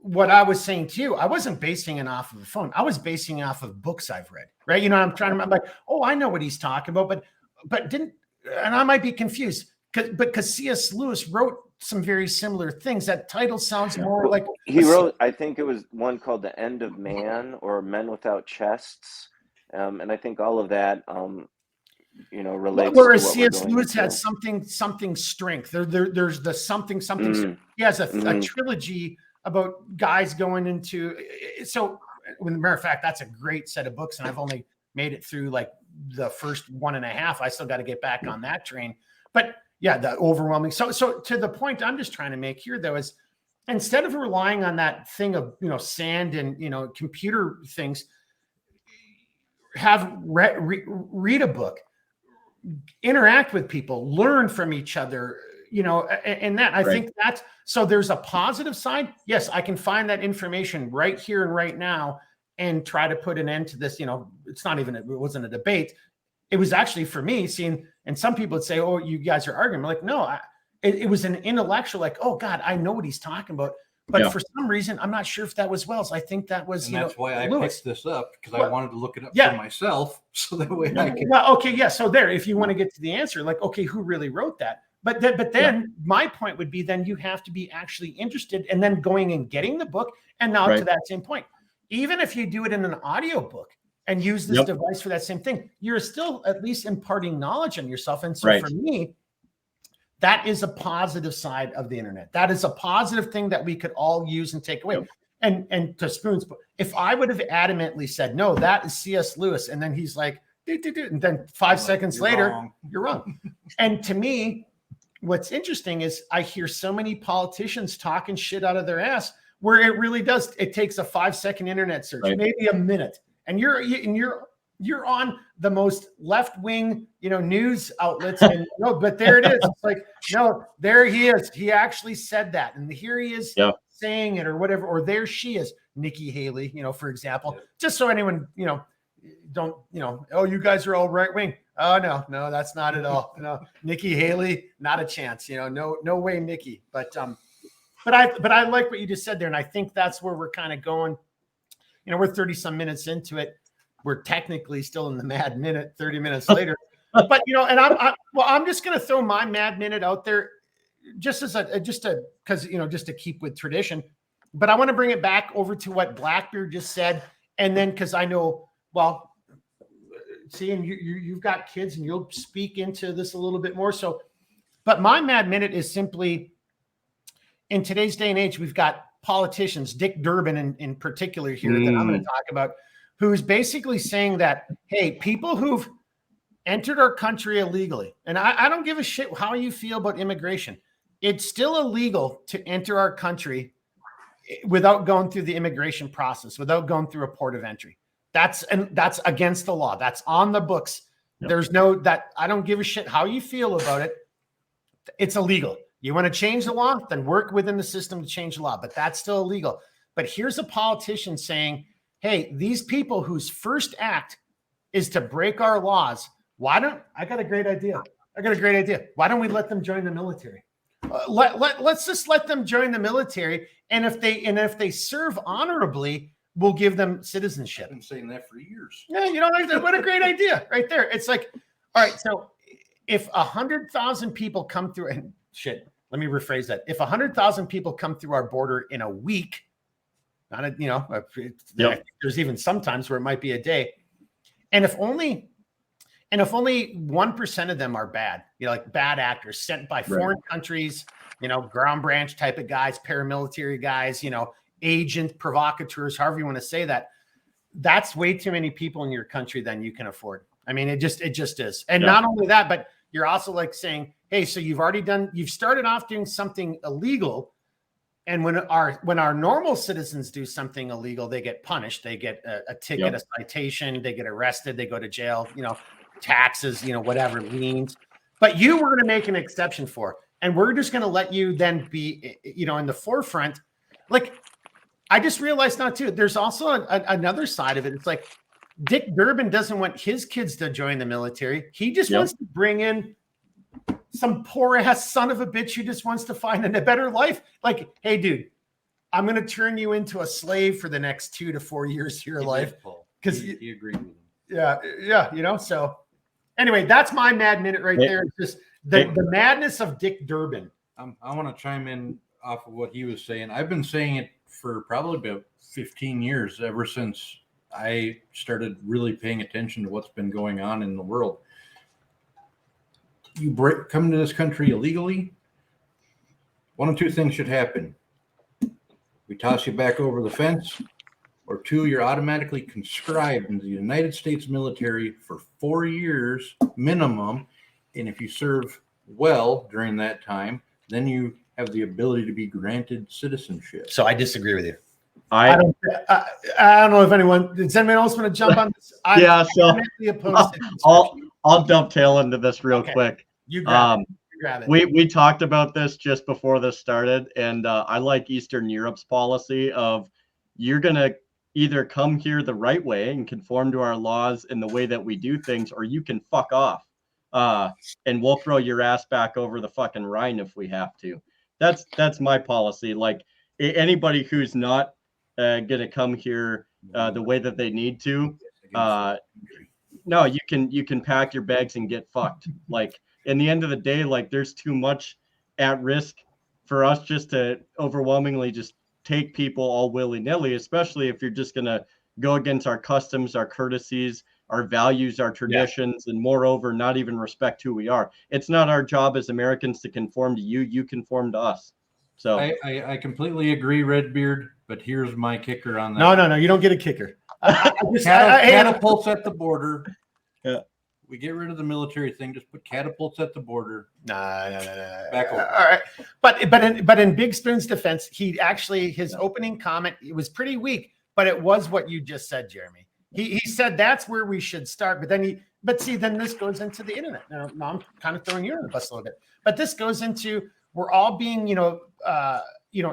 what I was saying to you, I wasn't basing it off of the phone. I was basing it off of books I've read, right? You know, I'm like, oh, I know what he's talking about, but didn't, and I might be confused because C.S. Lewis wrote some very similar things. That title sounds more like he wrote, I think it was one called The End of Man or Men Without Chests. And I think all of that, you know, relates. Whereas to what C.S. we're going Lewis into. had something strength. There's the something. He has a trilogy about guys going into. So, when matter of fact, that's a great set of books, and I've only made it through like the first 1.5. I still got to get back on that train. But yeah, the overwhelming. So to the point I'm just trying to make here though is, instead of relying on that thing of, you know, sand and, you know, computer things, have read a book, interact with people, learn from each other, you know, and that I think that's, so there's a positive side. Yes, I can find that information right here and right now and try to put an end to this. You know, it's not even, it wasn't a debate. It was actually, for me, seeing, and some people would say, oh, you guys are arguing. I'm like, no, it was an intellectual, like, oh God, I know what he's talking about. But for some reason, I'm not sure if that was Wells. I think that was, and that's why I picked this up, because I wanted to look it up for myself, so that way I can. Well, okay, yeah. So there, if you want to get to the answer, like, okay, who really wrote that? But then my point would be, then you have to be actually interested, and then going and getting the book. And now to that same point, even if you do it in an audio book and use this device for that same thing, you're still at least imparting knowledge on yourself. And so for me, that is a positive side of the internet. That is a positive thing that we could all use and take away. And to Spoon's, if I would have adamantly said, no, that is C.S. Lewis, and then he's like, and then 5 seconds later, you're wrong. And to me, what's interesting is I hear so many politicians talking shit out of their ass, where it really does. It takes a 5-second internet search, maybe a minute, and you're on the most left-wing, you know, news outlets, and but there it is. It's like, no, there he is. He actually said that, and here he is saying it, or whatever. Or there she is, Nikki Haley, you know, for example. Just so anyone, you know, don't, you know, oh, you guys are all right-wing. Oh no, that's not at all. No, Nikki Haley, not a chance. You know, no way, Nikki. But I like what you just said there, and I think that's where we're kind of going. You know, we're 30 some minutes into it. We're technically still in the mad minute 30 minutes later, but you know, and I'm just going to throw my mad minute out there just to keep with tradition, but I want to bring it back over to what Blackbeard just said. And then, cause I know, well, seeing you've got kids and you'll speak into this a little bit more. So, but my mad minute is simply, in today's day and age, we've got politicians, Dick Durbin in particular here that I'm going to talk about, who's basically saying that, hey, people who've entered our country illegally, and I don't give a shit how you feel about immigration. It's still illegal to enter our country without going through the immigration process, without going through a port of entry. That's against the law. That's on the books. There's I don't give a shit how you feel about it. It's illegal. You want to change the law, then work within the system to change the law, but that's still illegal. But here's a politician saying, hey, these people whose first act is to break our laws, I got a great idea. Why don't we let them join the military? Let's just let them join the military. And if they serve honorably, we'll give them citizenship. I've been saying that for years. Yeah, you know, what a great idea right there. It's like, all right, so if 100,000 people come through, and shit, let me rephrase that. If 100,000 people come through our border in a week, there's even sometimes where it might be a day. And if only 1% of them are bad, you know, like bad actors sent by foreign countries, you know, ground branch type of guys, paramilitary guys, you know, agent provocateurs, however you want to say that, that's way too many people in your country than you can afford. I mean, it just is. And not only that, but you're also like saying, hey, so you've started off doing something illegal. And when our normal citizens do something illegal, they get punished. They get a ticket, a citation, they get arrested, they go to jail, you know, taxes, you know, whatever liens. But you were going to make an exception for. and we're just going to let you then be, you know, in the forefront. Like, I just realized now too, there's also another side of it. It's like Dick Durbin doesn't want his kids to join the military. He just wants to bring in some poor ass son of a bitch who just wants to find a better life. Like, hey, dude, I'm going to turn you into a slave for the next 2 to 4 years of your life. Because he agreed with him. Yeah, you know. So anyway, that's my mad minute right there. It's just the madness of Dick Durbin. I want to chime in off of what he was saying. I've been saying it for probably about 15 years, ever since I started really paying attention to what's been going on in the world. You come to this country illegally, one of two things should happen. We toss you back over the fence, or two, you're automatically conscribed into the United States military for 4 years minimum. And if you serve well during that time, then you have the ability to be granted citizenship. So I disagree with you. I don't know if anyone, does anyone else want to jump on this? I'll dovetail into this real quick. You grab it. We talked about this just before this started, and I like Eastern Europe's policy of you're going to either come here the right way and conform to our laws in the way that we do things, or you can fuck off. And we'll throw your ass back over the fucking Rhine if we have to. That's my policy. Like, anybody who's not going to come here the way that they need to, no, you can pack your bags and get fucked. Like, in the end of the day, like, there's too much at risk for us just to overwhelmingly just take people all willy-nilly, especially if you're just going to go against our customs, our courtesies, our values, our traditions, and moreover, not even respect who we are. It's not our job as Americans to conform to you. You conform to us. So I completely agree, Redbeard, but here's my kicker on that. No, you don't get a kicker. Catapults at the border. Yeah. We get rid of the military thing. Just put catapults at the border. No. Back over. All right, but in Big Spoon's defense, he actually, his opening comment, it was pretty weak, but it was what you just said, Jeremy. He said that's where we should start, but then then this goes into the internet. Now I'm kind of throwing you on the bus a little bit, but this goes into, we're all being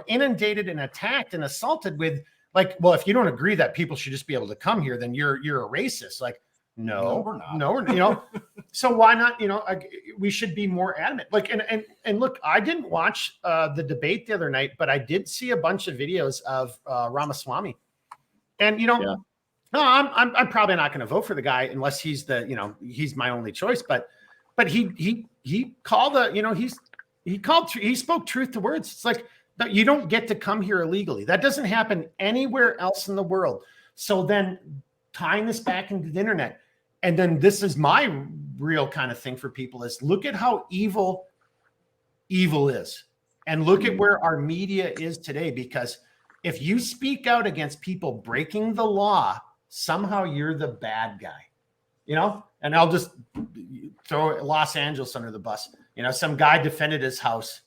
inundated and attacked and assaulted with, like, well, if you don't agree that people should just be able to come here, then you're a racist. Like, no, we're not. No, we're so why not? We should be more adamant. Like, and look, I didn't watch the debate the other night, but I did see a bunch of videos of Ramaswamy, and no, I'm probably not going to vote for the guy unless he's he's my only choice. But he called he spoke truth to words. It's like, no, you don't get to come here illegally. That doesn't happen anywhere else in the world. So then tying this back into the internet, and then this is my real kind of thing for people is look at how evil is, and look at where our media is today. Because if you speak out against people breaking the law, somehow you're the bad guy, and I'll just throw Los Angeles under the bus. Some guy defended his house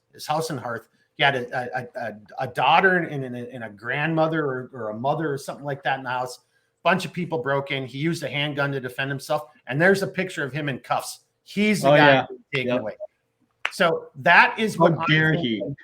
and hearth. He had a daughter and a grandmother or a mother or something like that in the house. Bunch of people broke in. He used a handgun to defend himself. And there's a picture of him in cuffs. He's the guy taken away. So that is what the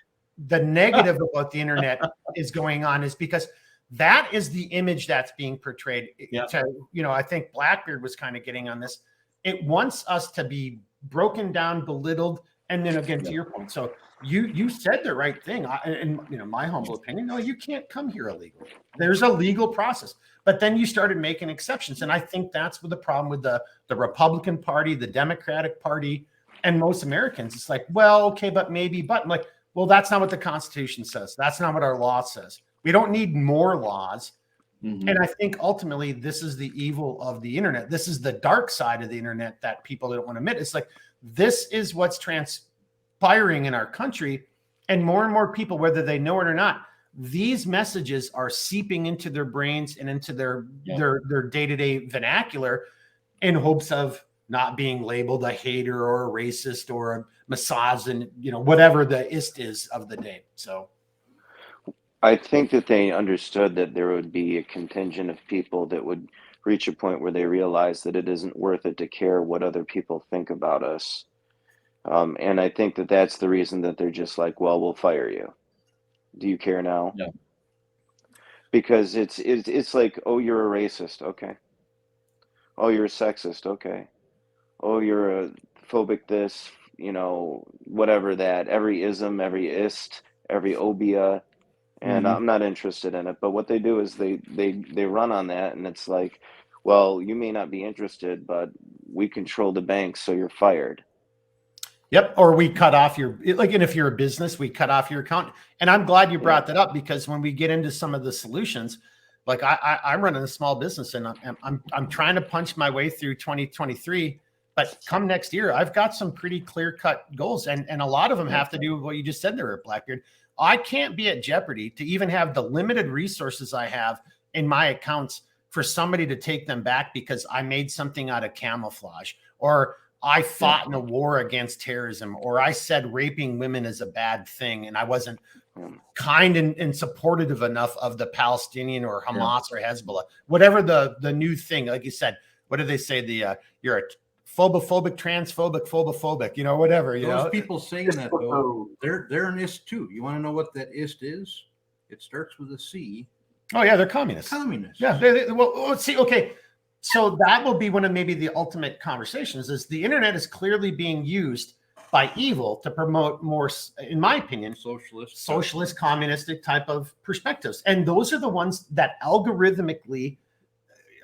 negative about the internet is going on, is because that is the image that's being portrayed. I think Blackbeard was kind of getting on this. It wants us to be broken down, belittled, and then again, to your point. So you said the right thing. In my humble opinion, no, you can't come here illegally. There's a legal process. But then you started making exceptions. And I think that's what the problem with the Republican Party, the Democratic Party, and most Americans. It's like, well, okay, but maybe, but I'm like, well, that's not what the Constitution says. That's not what our law says. We don't need more laws. Mm-hmm. And I think ultimately this is the evil of the internet. This is the dark side of the internet that people don't want to admit. It's like, this is what's transpiring in our country. And more people, whether they know it or not, these messages are seeping into their brains and into their day-to-day vernacular in hopes of not being labeled a hater or a racist or a misogynist, whatever the ist is of the day. So I think that they understood that there would be a contingent of people that would reach a point where they realize that it isn't worth it to care what other people think about us. And I think that that's the reason that they're just like, well, we'll fire you. Do you care now? Yeah. Because it's like, oh, you're a racist. Okay. Oh, you're a sexist. Okay. Oh, you're a phobic this, whatever that, every ism, every ist, every obia, and Mhm. I'm not interested in it. But what they do is they run on that, and it's like, well, you may not be interested, but we control the bank, so you're fired. Yep. Or we cut off your, like, and if you're a business, we cut off your account. And I'm glad you brought that up, because when we get into some of the solutions, like I'm running a small business, and I'm trying to punch my way through 2023. But come next year, I've got some pretty clear cut goals, and a lot of them have to do with what you just said there, Blackbeard. I can't be at jeopardy to even have the limited resources I have in my accounts for somebody to take them back because I made something out of camouflage, or I fought in a war against terrorism, or I said raping women is a bad thing, and I wasn't kind and supportive enough of the Palestinian or Hamas or Hezbollah, whatever the new thing. Like you said, what do they say? You're a phobophobic, transphobic, phobophobic, whatever. Those people saying that, though, they're an ist too. You want to know what that ist is? It starts with a C. Oh yeah, they're communists. Communists. Yeah. Well, let's see. Okay. So that will be one of maybe the ultimate conversations, is the internet is clearly being used by evil to promote more, in my opinion, socialist, communistic type of perspectives. And those are the ones that algorithmically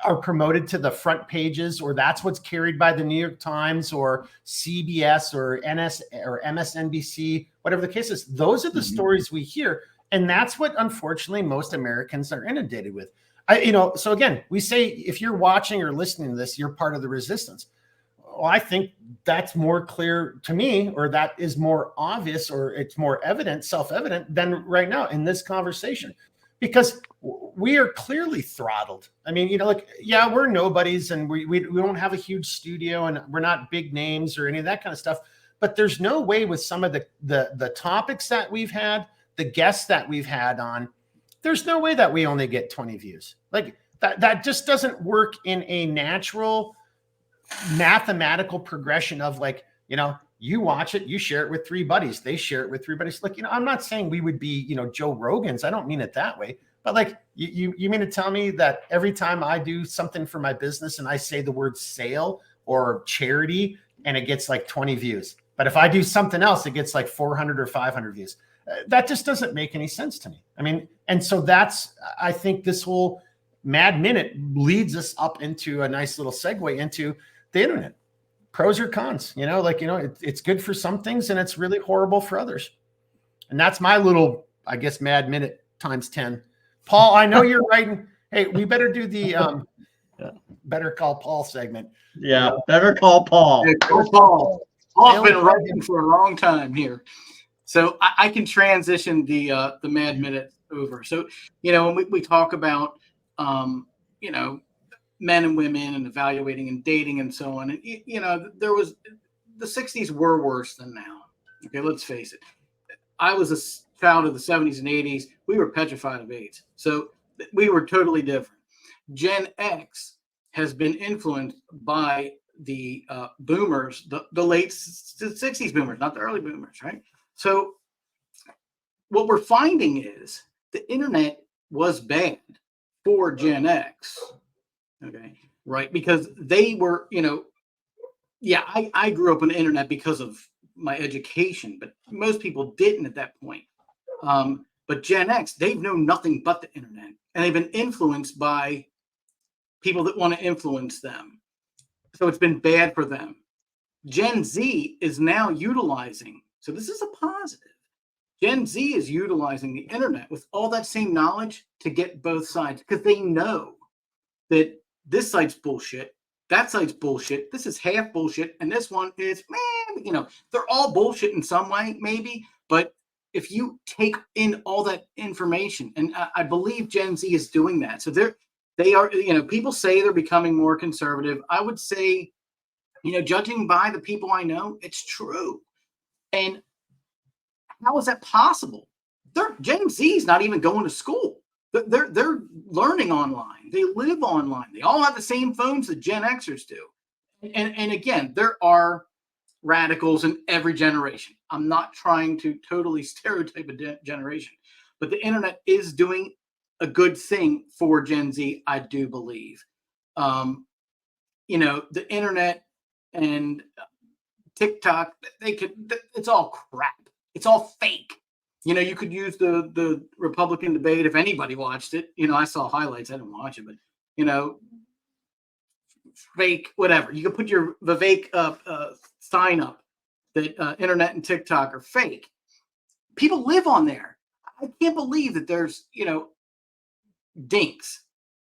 are promoted to the front pages, or that's what's carried by the New York Times or CBS or NS or MSNBC, whatever the case is. Those are the stories we hear. And that's what, unfortunately, most Americans are inundated with. So again, we say, if you're watching or listening to this, you're part of the resistance. Well, I think that's more clear to me, or that is more obvious, or it's more evident, self-evident than right now in this conversation, because we are clearly throttled. I mean, we're nobodies, and we don't have a huge studio, and we're not big names or any of that kind of stuff. But there's no way, with some of the topics that we've had, the guests that we've had on, there's no way that we only get 20 views. Like that just doesn't work in a natural mathematical progression of, like, you watch it, you share it with 3 buddies, they share it with 3 buddies. Like, I'm not saying we would be, Joe Rogans. I don't mean it that way. But like, you mean to tell me that every time I do something for my business and I say the word sale or charity, and it gets like 20 views, but if I do something else, it gets like 400 or 500 views? That just doesn't make any sense to me. I mean, and so I think this whole Mad Minute leads us up into a nice little segue into the internet. Pros or cons, it's good for some things and it's really horrible for others. And that's my little, I guess, Mad Minute times 10. Paul, I know you're writing. Hey, we better do the Better Call Paul segment. Yeah, Better Call Paul. Yeah, Paul's been writing for a long time here. So I can transition the Mad Minute over. So, when we talk about, men and women and evaluating and dating and so on, and, there was, the 60s were worse than now. Okay, let's face it. I was a child of the 70s and 80s. We were petrified of AIDS. So we were totally different. Gen X has been influenced by the boomers, the late 60s boomers, not the early boomers, right? So what we're finding is the internet was bad for Gen X, okay, right? Because they were, I grew up on the internet because of my education, but most people didn't at that point. But Gen X, they've known nothing but the internet, and they've been influenced by people that want to influence them. So it's been bad for them. Gen Z is now utilizing, so this is a positive. Gen Z is utilizing the internet with all that same knowledge to get both sides, because they know that this site's bullshit, that site's bullshit, this is half bullshit, and this one is, they're all bullshit in some way, maybe. But if you take in all that information, and I believe Gen Z is doing that. So they are, people say they're becoming more conservative. I would say, judging by the people I know, it's true. And how is that possible? Gen Z is not even going to school. They're learning online. They live online. They all have the same phones that Gen Xers do. And again, there are radicals in every generation. I'm not trying to totally stereotype a generation, but the internet is doing a good thing for Gen Z, I do believe. The internet and TikTok, it's all crap. It's all fake. You could use the Republican debate if anybody watched it. I saw highlights. I didn't watch it, but fake, whatever. You can put your Vivek sign up that internet and TikTok are fake. People live on there. I can't believe that there's, dinks,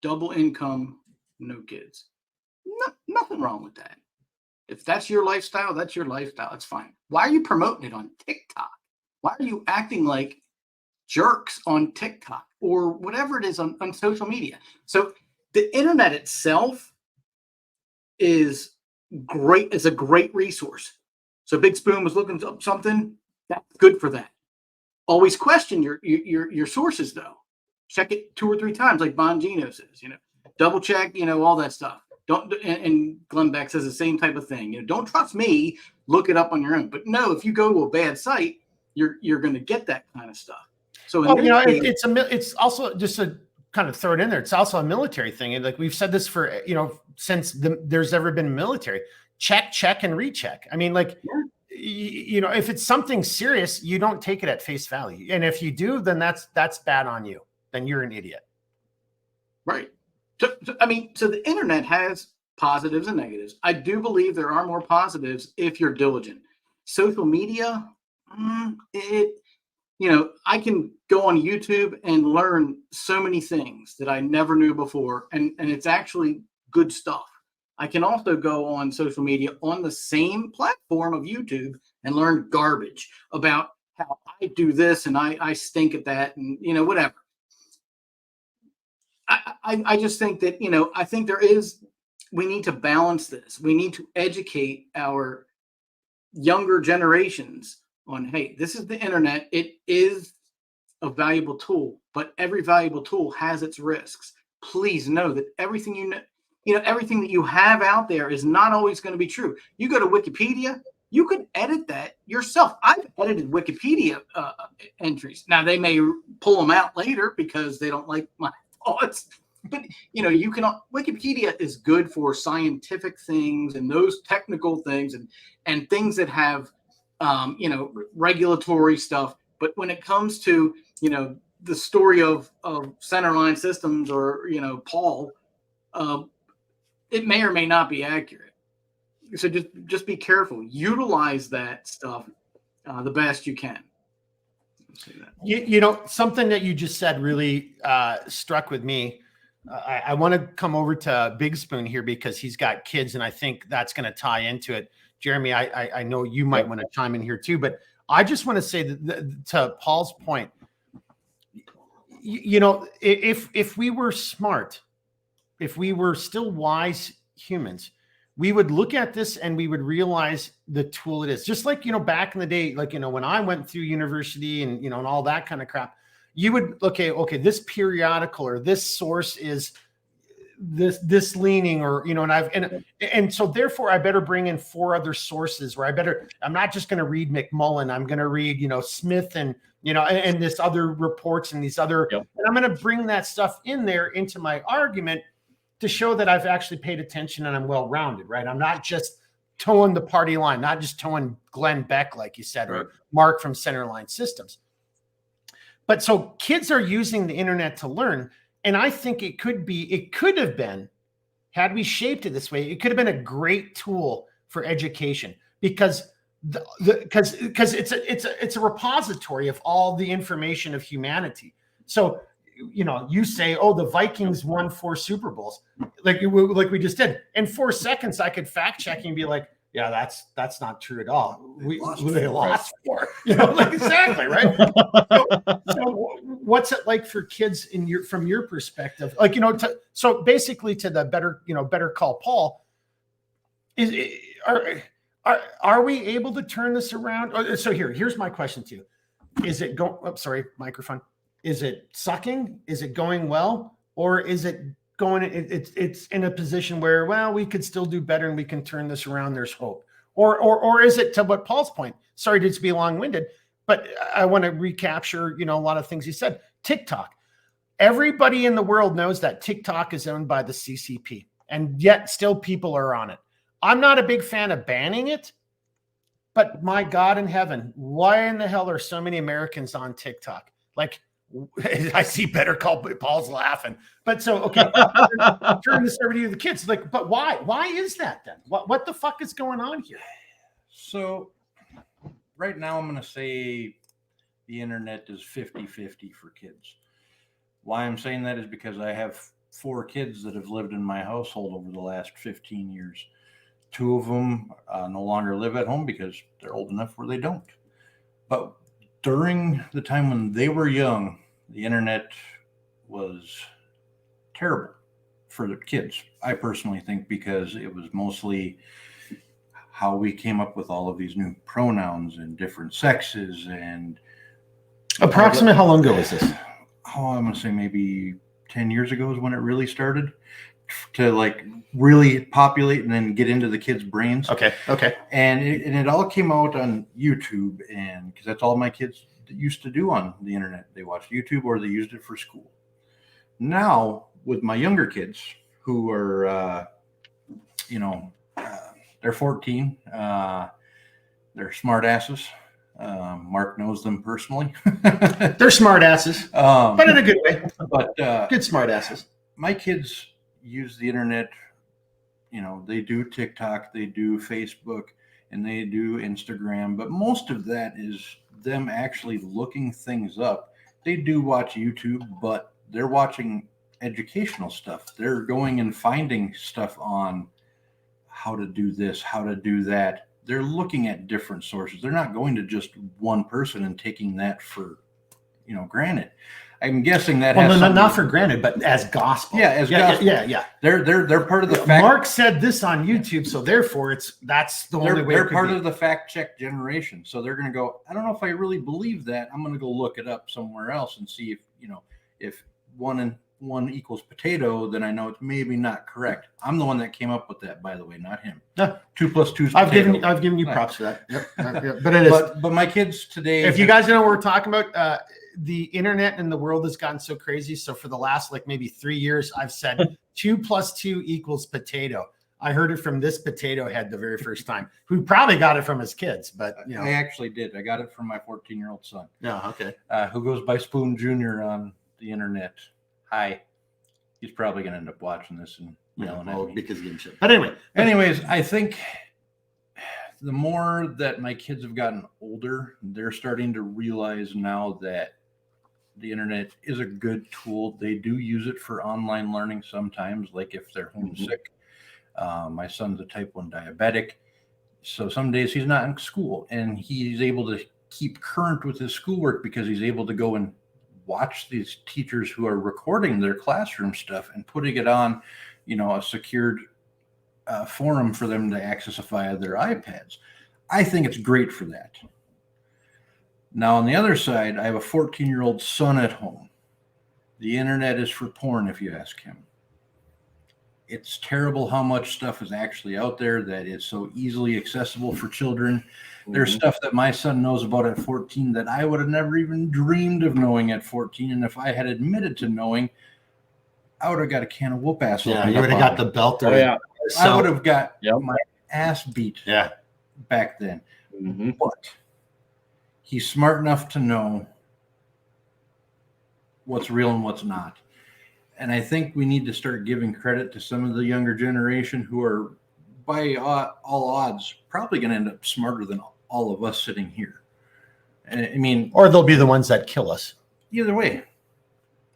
double income, no kids. Nothing wrong with that. If that's your lifestyle, that's your lifestyle. It's fine. Why are you promoting it on TikTok? Why are you acting like jerks on TikTok or whatever it is on social media? So the internet itself is great. It's a great resource. So Big Spoon was looking up something. That's good for that. Always question your sources though. Check it 2 or 3 times, like Bongino says. Double check. All that stuff. Don't. And Glenn Beck says the same type of thing. Don't trust me. Look it up on your own. But no, if you go to a bad site, you're going to get that kind of stuff. So it's also just to kind of throw it in there. It's also a military thing, and like we've said this for since there's ever been military. Check, and recheck. I mean, if it's something serious, you don't take it at face value, and if you do, then that's bad on you. Then you're an idiot. Right. So the internet has positives and negatives. I do believe there are more positives if you're diligent. Social media, I can go on YouTube and learn so many things that I never knew before, and it's actually good stuff. I can also go on social media on the same platform of YouTube and learn garbage about how I do this and I stink at that and whatever. I just think that, I think we need to balance this. We need to educate our younger generations on, hey, this is the internet. It is a valuable tool, but every valuable tool has its risks. Please know that everything everything that you have out there is not always going to be true. You go to Wikipedia, you can edit that yourself. I've edited Wikipedia entries. Now they may pull them out later because they don't like my thoughts. But you can. Wikipedia is good for scientific things and those technical things and things that have regulatory stuff. But when it comes to the story of centerline systems or Paul, it may or may not be accurate. So just be careful. Utilize that stuff the best you can. Something that you just said really struck with me. I want to come over to Big Spoon here because he's got kids, and I think that's going to tie into it. Jeremy, I know you might want to chime in here too, but I just want to say that to Paul's point, if we were smart, if we were still wise humans, we would look at this and we would realize the tool it is. Just like, back in the day, like, when I went through university and, and all that kind of crap, you would, okay, this periodical or this source is this leaning or, and so therefore I better bring in 4 other sources where I'm not just going to read McMullen. I'm going to read, Smith and, and this other reports and these other, and I'm going to bring that stuff in there into my argument to show that I've actually paid attention and I'm well-rounded, right? I'm not just towing the party line, not just towing Glenn Beck, like you said, or Mark from Centerline Systems. But so kids are using the internet to learn. And I think it could have been, had we shaped it this way, it could have been a great tool for education because it's a repository of all the information of humanity. So, you say, oh, the Vikings won 4 Super Bowls, like we just did. In 4 seconds, I could fact check and be like, yeah, that's not true at all. They lost 4. Exactly, right? So what's it like for kids from your perspective? Like, so basically to the better call Paul, are we able to turn this around? So here's my question to you. Is it microphone. Is it sucking? Is it going well? Or is it going, it's in a position where, well, we could still do better and we can turn this around. There's hope. Or is it, to what Paul's point? Sorry to be long-winded, but I want to recapture, a lot of things he said. TikTok. Everybody in the world knows that TikTok is owned by the CCP, and yet still people are on it. I'm not a big fan of banning it, but my God in heaven, why in the hell are so many Americans on TikTok? Like, I see Better Call Paul's laughing. But so, okay, turn this over to you, the kids. Like, but why? Why is that then? What the fuck is going on here? So right now I'm going to say the internet is 50-50 for kids. Why I'm saying that is because I have 4 kids that have lived in my household over the last 15 years. 2 of them no longer live at home because they're old enough where they don't. But during the time when they were young, the internet was terrible for the kids. I personally think because it was mostly how we came up with all of these new pronouns and different sexes. And approximately how long ago was this? Oh, I'm going to say maybe 10 years ago is when it really started to like really populate and then get into the kids' brains. Okay. And it all came out on YouTube, and because that's all my kids used to do on the internet. They watched YouTube or they used it for school. Now with my younger kids who are, they're 14, they're smart asses. Mark knows them personally. They're smart asses, but in a good way. But good smart asses. My kids use the internet. They do TikTok, they do Facebook, and they do Instagram. But most of that is them actually looking things up. They do watch YouTube, but they're watching educational stuff. They're going and finding stuff on how to do this, how to do that. They're looking at different sources. They're not going to just one person and taking that for, granted. I'm guessing that not for granted, but as gospel. Yeah, as gospel. Yeah. They're part of the fact. Mark said this on YouTube, so therefore that's the only way. They're part of the fact check generation, so they're going to go, I don't know if I really believe that. I'm going to go look it up somewhere else and see if 1 and 1 equals potato, then I know it's maybe not correct. I'm the one that came up with that, by the way, not him. 2 plus 2 is potato. I've given you props for that. Yep. But it is. But my kids today. If you guys know what we're talking about, the internet and the world has gotten so crazy. So for the last maybe 3 years, I've said 2 plus 2 equals potato. I heard it from this potato head the very first time, who probably got it from his kids. But I actually did. I got it from my 14-year-old son. Yeah, okay. Who goes by Spoon Jr. on the internet. Hi. He's probably going to end up watching this and yelling at me. Because of shit. But anyways, I think the more that my kids have gotten older, they're starting to realize now that the internet is a good tool. They do use it for online learning sometimes, like if they're homesick. My son's a type 1 diabetic. So some days he's not in school and he's able to keep current with his schoolwork because he's able to go and watch these teachers who are recording their classroom stuff and putting it on, a secured forum for them to access via their iPads. I think it's great for that. Now, on the other side, I have a 14-year-old son at home. The internet is for porn, if you ask him. It's terrible how much stuff is actually out there that is so easily accessible for children. There's stuff that my son knows about at 14 that I would have never even dreamed of knowing at 14. And if I had admitted to knowing, I would have got a can of whoop ass. Yeah, you would have got the belt. Oh, yeah. I would have got my ass beat back then. Mm-hmm. But he's smart enough to know what's real and what's not. And I think we need to start giving credit to some of the younger generation who are, by all odds, probably going to end up smarter than all of us sitting here. I mean, or they'll be the ones that kill us. Either way,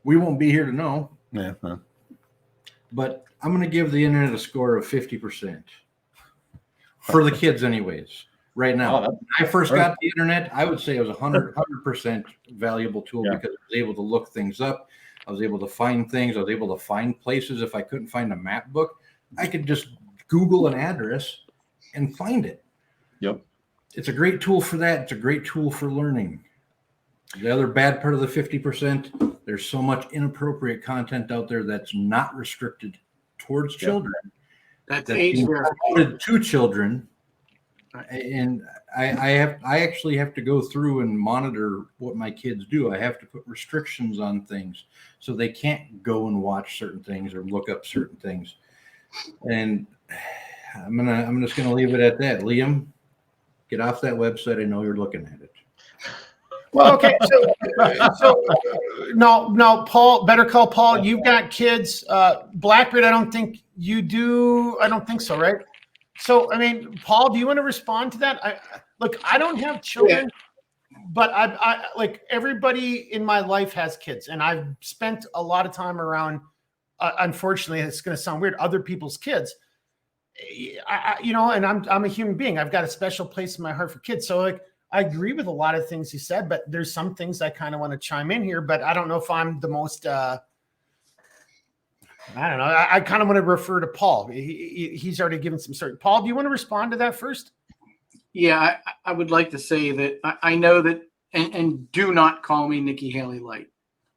we won't be here to know. Yeah. But I'm going to give the internet a score of 50% for the kids, anyways. Right now, when I first got the internet, I would say it was 100% valuable tool because I was able to look things up. I was able to find things. I was able to find places. If I couldn't find a map book, I could just Google an address and find it. Yep. It's a great tool for that. It's a great tool for learning. The other bad part of the 50%, there's so much inappropriate content out there that's not restricted towards children. That's age verified to children And I actually have to go through and monitor what my kids do. I have to put restrictions on things so they can't go and watch certain things or look up certain things. And I'm just gonna leave it at that. Liam, get off that website. I know you're looking at it. Well, okay, so no, Paul, better call Paul. You've got kids. Blackbeard, I don't think you do. I don't think so, right? So, I mean, Paul, do you want to respond to that? Look, I don't have children, but I like everybody in my life has kids, and I've spent a lot of time around. Unfortunately, it's going to sound weird. Other people's kids, and I'm a human being. I've got a special place in my heart for kids. So, like, I agree with a lot of things he said, but there's some things I kind of want to chime in here. But I don't know if I'm the most. I don't know. I kind of want to refer to Paul. He's already given some sort. Paul, do you want to respond to that first? Yeah, I would like to say that I know that, and do not call me Nikki Haley Light,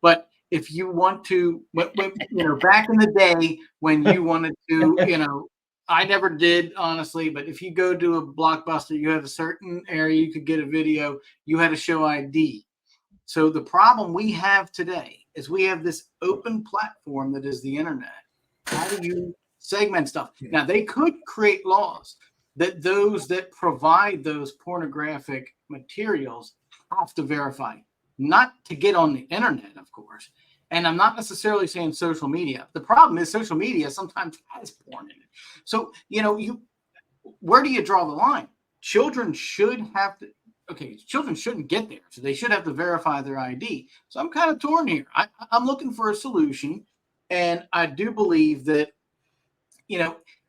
but if you want to, back in the day when you wanted to, I never did, honestly, but if you go to a Blockbuster, you have a certain area you could get a video, you had to show ID. So the problem we have today is we have this open platform that is the internet. How do you segment stuff? Now, they could create laws that those that provide those pornographic materials have to verify, not to get on the internet, of course. And I'm not necessarily saying social media. The problem is social media sometimes has porn in it. So, where do you draw the line? Children should have to, children shouldn't get there. So they should have to verify their ID. So I'm kind of torn here. I'm looking for a solution. And I do believe that,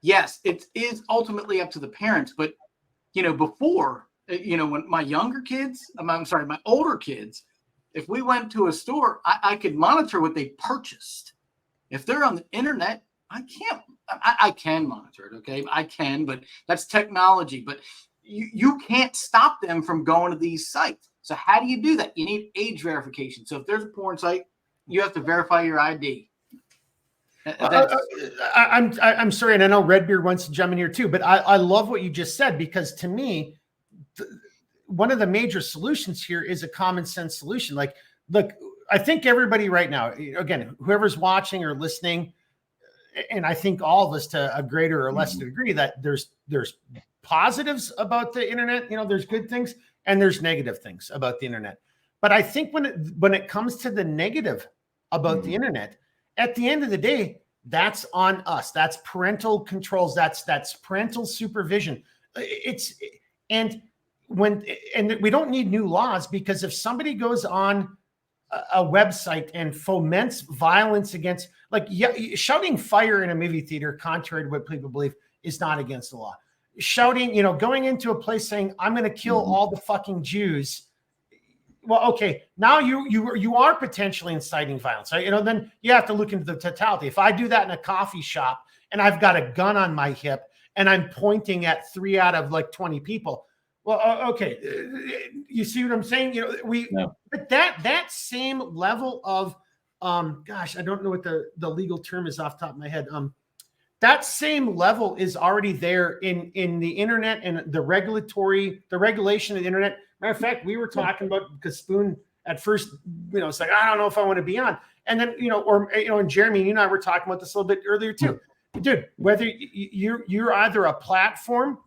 yes, it is ultimately up to the parents. But, before, when my my older kids, if we went to a store, I could monitor what they purchased. If they're on the internet, I can't. I can monitor it, okay? I can, but that's technology. But you can't stop them from going to these sites. So how do you do that? You need age verification. So if there's a porn site, you have to verify your ID. I'm sorry, and I know Redbeard wants to jump in here too, but I love what you just said, because to me, one of the major solutions here is a common sense solution. Like, look, I think everybody right now, again, whoever's watching or listening, and I think all of us to a greater or lesser degree, that there's positives about the internet. There's good things and there's negative things about the internet. But I think when it comes to the negative about the internet, at the end of the day, that's on us. That's parental controls. That's parental supervision. And we don't need new laws, because if somebody goes on a website and foments violence against, shouting fire in a movie theater, contrary to what people believe, is not against the law. Shouting, going into a place saying, I'm going to kill all the fucking Jews. Well, okay, now you are potentially inciting violence, right? Then you have to look into the totality. If I do that in a coffee shop and I've got a gun on my hip and I'm pointing at 3 out of 20 people, well, okay, you see what I'm saying? But that same level of, gosh, I don't know what the legal term is off the top of my head. That same level is already there in the internet and the regulation of the internet. Matter of fact, we were talking about, because Spoon at first, it's like, I don't know if I want to be on. And then, and Jeremy, you and I were talking about this a little bit earlier too. Dude, whether you're either a platform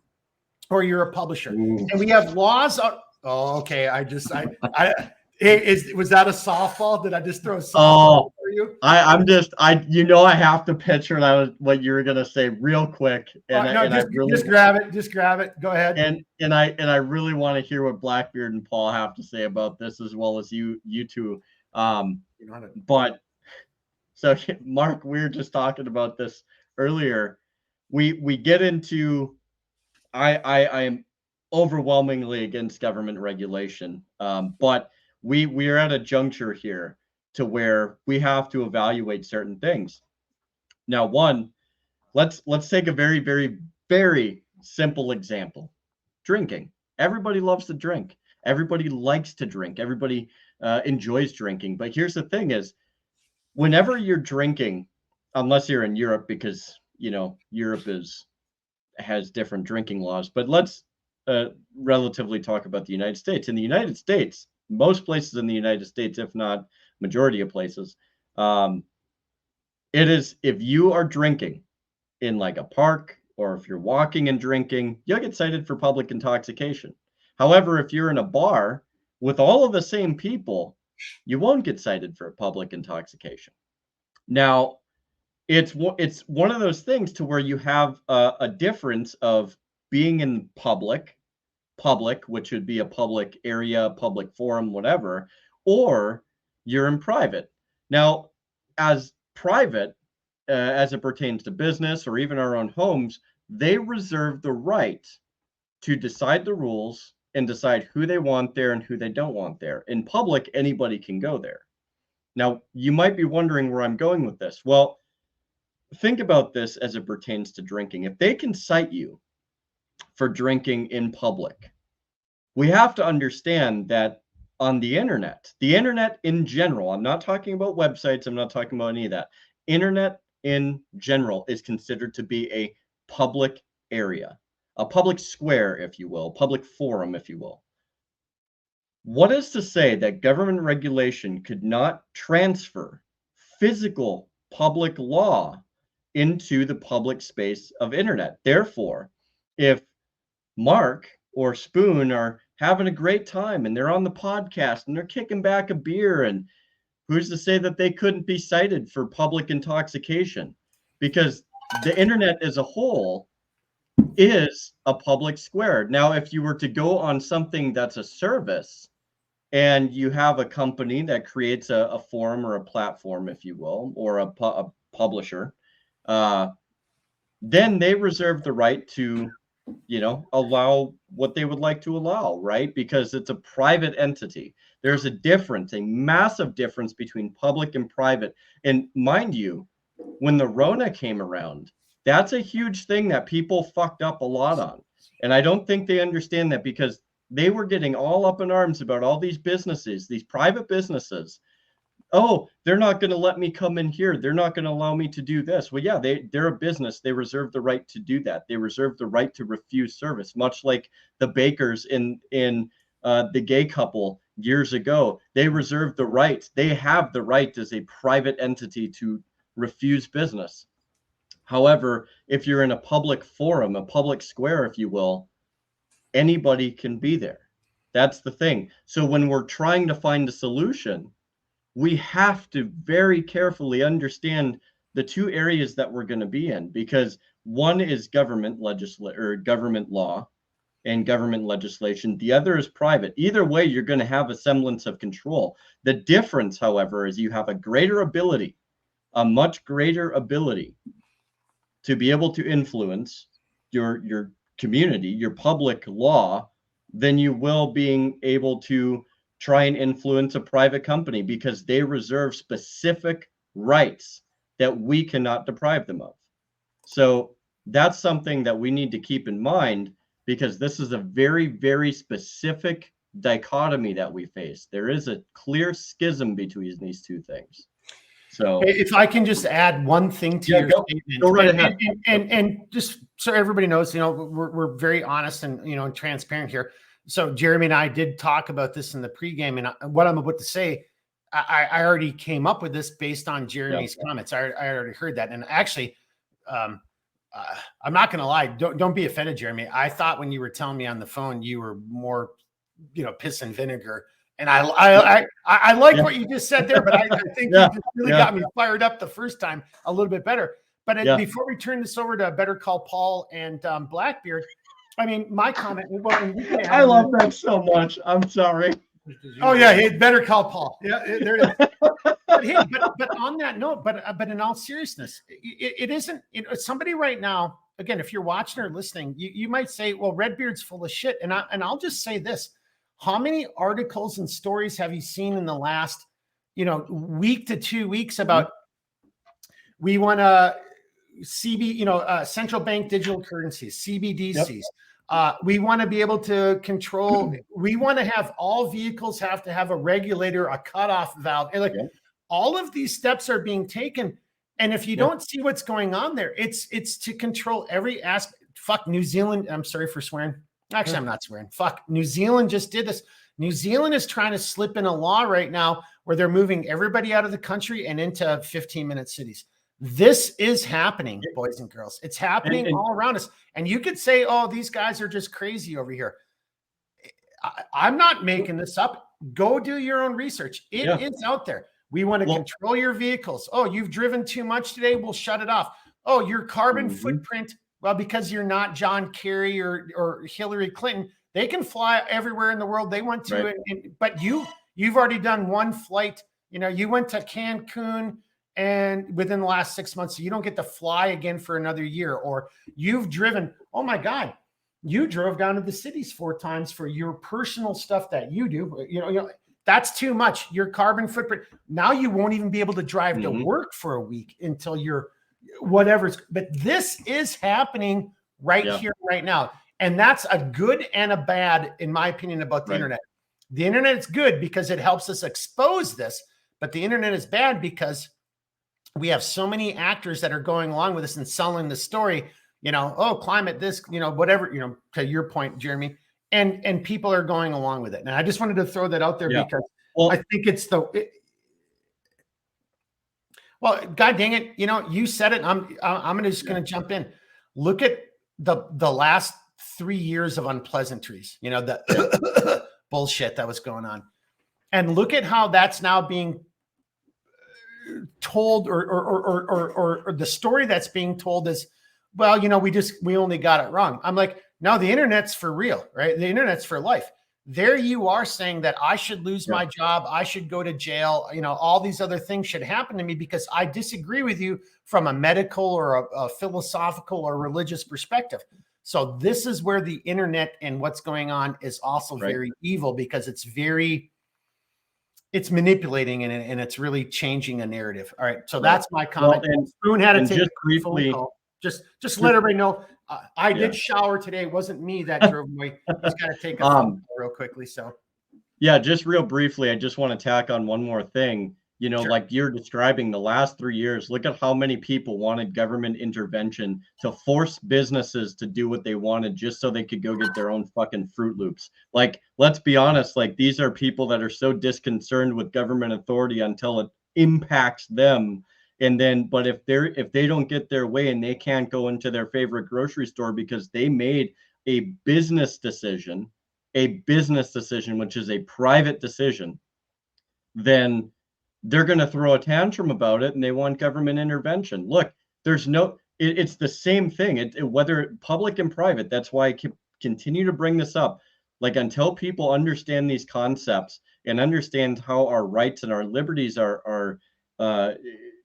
or you're a publisher, and we have laws. Oh, okay. Was that a softball? Did I just throw a softball for you? I have to picture what you were gonna say real quick. And just grab it. Go ahead. And I really want to hear what Blackbeard and Paul have to say about this, as well as you two. But so Mark, we were just talking about this earlier. We get into, I am overwhelmingly against government regulation, but we are at a juncture here to where we have to evaluate certain things. Now, let's take a very, very, very simple example. Drinking. Everybody loves to drink. Everybody likes to drink. Everybody enjoys drinking. But here's the thing is, whenever you're drinking, unless you're in Europe, because Europe has different drinking laws, but let's relatively talk about the United States. In the United States, most places in the United States, if not majority of places, it is, if you are drinking in like a park or if you're walking and drinking, you'll get cited for public intoxication. However, if you're in a bar with all of the same people, you won't get cited for public intoxication. Now, it's one of those things to where you have a difference of being in public, which would be a public area, public forum, whatever, or you're in private. Now, as private, as it pertains to business or even our own homes, they reserve the right to decide the rules and decide who they want there and who they don't want there. In public, anybody can go there. Now, you might be wondering where I'm going with this. Well, think about this as it pertains to drinking. If they can cite you for drinking in public, we have to understand that on the internet in general, I'm not talking about websites, I'm not talking about any of that. Internet in general is considered to be a public area, a public square, if you will, public forum, if you will. What is to say that government regulation could not transfer physical public law into the public space of internet? Therefore, if Mark or Spoon are having a great time and they're on the podcast and they're kicking back a beer, and who's to say that they couldn't be cited for public intoxication? Because the internet as a whole is a public square. Now, if you were to go on something that's a service and you have a company that creates a forum or a platform, if you will, or a publisher, then they reserve the right to, allow what they would like to allow, right? Because it's a private entity. There's a difference, a massive difference between public and private. And mind you, when the Rona came around, that's a huge thing that people fucked up a lot on. And I don't think they understand that, because they were getting all up in arms about all these businesses, these private businesses. Oh, they're not going to let me come in here. They're not going to allow me to do this. Well, yeah, they're a business. They reserve the right to do that. They reserve the right to refuse service, much like the bakers in the gay couple years ago. They reserve the right. They have the right as a private entity to refuse business. However, if you're in a public forum, a public square, if you will, anybody can be there. That's the thing. So when we're trying to find a solution, we have to very carefully understand the two areas that we're going to be in, because one is government law and government legislation. The other is private. Either way, you're going to have a semblance of control. The difference, however, is you have a much greater ability to be able to influence your community, your public law, than you will being able to try and influence a private company, because they reserve specific rights that we cannot deprive them of. So that's something that we need to keep in mind, because this is a very, very specific dichotomy that we face. There is a clear schism between these two things. So if I can just add one thing to your statement, go right ahead. And just so everybody knows, we're very honest and, and transparent here. So Jeremy and I did talk about this in the pregame, and what I'm about to say, I already came up with this based on Jeremy's comments. I already heard that. And actually, I'm not going to lie. Don't be offended, Jeremy. I thought when you were telling me on the phone, you were more, piss and vinegar. And I like what you just said there, but I think you just really got me fired up the first time a little bit better. But before we turn this over to Better Call Paul and Blackbeard, I mean, my comment. I love that so much. I'm sorry. Oh yeah, hey, Better Call Paul. Yeah, there it is. But hey, but on that note, but in all seriousness, it isn't. Somebody right now, again, if you're watching or listening, you might say, "Well, Redbeard's full of shit," and I'll just say this: how many articles and stories have you seen in the last, week to 2 weeks about we want to central bank digital currencies, CBDCs. We want to be able to control. We want to have all vehicles have to have a regulator, a cutoff valve. And all of these steps are being taken. And if you don't see what's going on there, it's to control every aspect. Fuck New Zealand. I'm sorry for swearing. Actually, I'm not swearing. Fuck. New Zealand just did this. New Zealand is trying to slip in a law right now where they're moving everybody out of the country and into 15-minute cities. This is happening, boys and girls. It's happening all around us. And you could say, oh, these guys are just crazy over here. I'm not making this up. Go do your own research. It is out there. We want to control your vehicles. Oh, you've driven too much today. We'll shut it off. Oh, your carbon footprint. Well, because you're not John Kerry or Hillary Clinton, they can fly everywhere in the world they want to. Right. But you've already done one flight. You know, you went to Cancun and within the last 6 months, so you don't get to fly again for another year. Or you've driven, oh my God, you drove down to the cities 4 times for your personal stuff that you do. You know, that's too much. Your carbon footprint. Now you won't even be able to drive to work for a week until you're whatever's. But this is happening right here, right now. And that's a good and a bad, in my opinion, about the internet. The internet is good because it helps us expose this, but the internet is bad because we have so many actors that are going along with us and selling the story, you know, oh, climate this, you know, whatever, you know, to your point, Jeremy, and people are going along with it. And I just wanted to throw that out there because I think it's well, God dang it. You know, you said it. I'm just going to jump in. Look at the last 3 years of unpleasantries, you know, the bullshit that was going on. And look at how that's now being told or the story that's being told is, well, you know, we only got it wrong. I'm like, no, the internet's for real, right? The internet's for life. There you are saying that I should lose my job. I should go to jail. You know, all these other things should happen to me because I disagree with you from a medical or a philosophical or religious perspective. So this is where the internet and what's going on is also very evil because it's manipulating and it's really changing a narrative. All right. So that's my comment. Well, Spoon had to take just a briefly, phone call. Just let everybody know. I did shower today. It wasn't me that drove away. Just got to take a phone call real quickly. So yeah, just real briefly, I just want to tack on one more thing. You know, like you're describing the last 3 years, look at how many people wanted government intervention to force businesses to do what they wanted just so they could go get their own fucking Fruit Loops. Like, let's be honest, like these are people that are so disconcerted with government authority until it impacts them. And then, but if they don't get their way and they can't go into their favorite grocery store because they made a business decision, which is a private decision, then they're going to throw a tantrum about it and they want government intervention. Look, it's the same thing. Whether public and private, that's why I continue to bring this up. Like until people understand these concepts and understand how our rights and our liberties are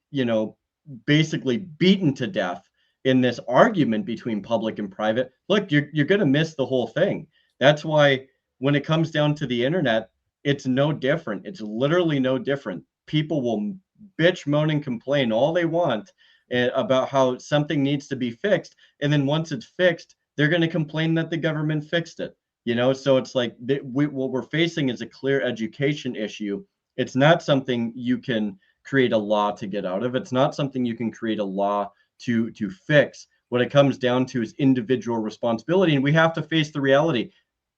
you know, basically beaten to death in this argument between public and private, look, you're going to miss the whole thing. That's why when it comes down to the internet, it's no different. It's literally no different. People will bitch, moan, and complain all they want about how something needs to be fixed. And then once it's fixed, they're going to complain that the government fixed it. You know, so it's like what we're facing is a clear education issue. It's not something you can create a law to get out of. It's not something you can create a law to fix. What it comes down to is individual responsibility. And we have to face the reality.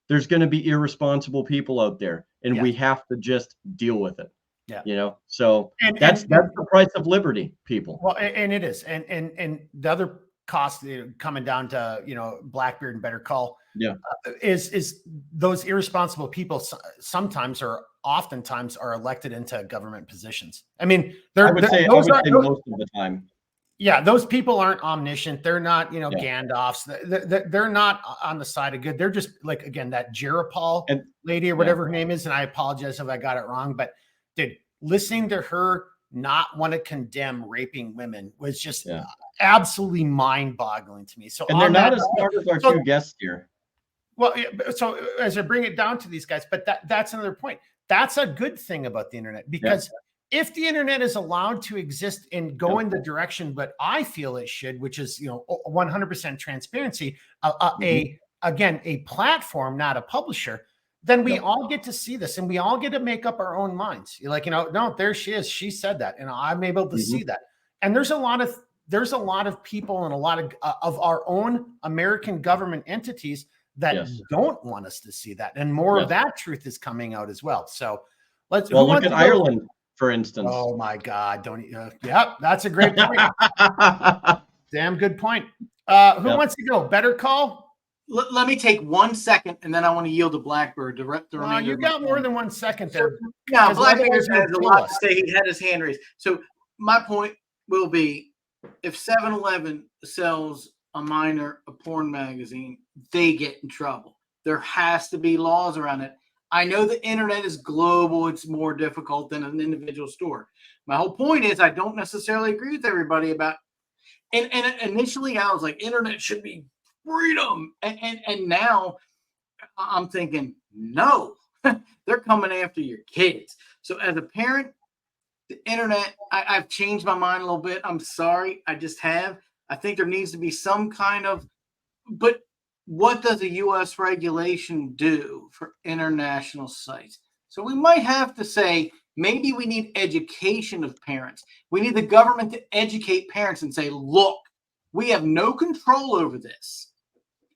There's going to be irresponsible people out there, and we have to just deal with it. Yeah. You know, so that's the price of liberty, people. Well, and it is. And the other cost coming down to, you know, Blackbeard and Better Call is those irresponsible people oftentimes are elected into government positions. I mean, I would say most of the time. Yeah, those people aren't omniscient. They're not, you know, Gandalfs. They're not on the side of good. They're just like, again, that Jerapal lady or whatever her name is. And I apologize if I got it wrong, but dude, listening to her not want to condemn raping women was just absolutely mind-boggling to me. So, and they're not as smart as our two guests here. Well, so as I bring it down to these guys, but that's another point. That's a good thing about the internet because if the internet is allowed to exist and go in the direction that I feel it should, which is, you know, 100% transparency, a platform, not a publisher, then we all get to see this and we all get to make up our own minds. You're like, you know, no, there she is. She said that, and I'm able to see that. And there's a lot of people and a lot of our own American government entities that Yes. don't want us to see that, and more of Yes. that truth is coming out as well. So let's. Well, who look wants at to go? Ireland, for instance. Oh my God! Don't. Yeah, that's a great point. Damn good point. Who Yep. wants to go? Better call. Let me take 1 second, and then I want to yield to Blackbird the remainder. You of my got more time. than 1 second there. Yeah, 'cause Blackbird otherwise has you'll a kill lot us. to say. He had his hand raised. So my point will be, if 7-Eleven sells a minor a porn magazine, they get in trouble. There has to be laws around it. I know the internet is global. It's more difficult than an individual store. My whole point is I don't necessarily agree with everybody about, and initially I was like, internet should be freedom. And now I'm thinking, no, they're coming after your kids. So as a parent, the internet, I've changed my mind a little bit. I'm sorry. I just have. I think there needs to be some kind of, but what does a U.S. regulation do for international sites? So we might have to say, maybe we need education of parents. We need the government to educate parents and say, look, we have no control over this.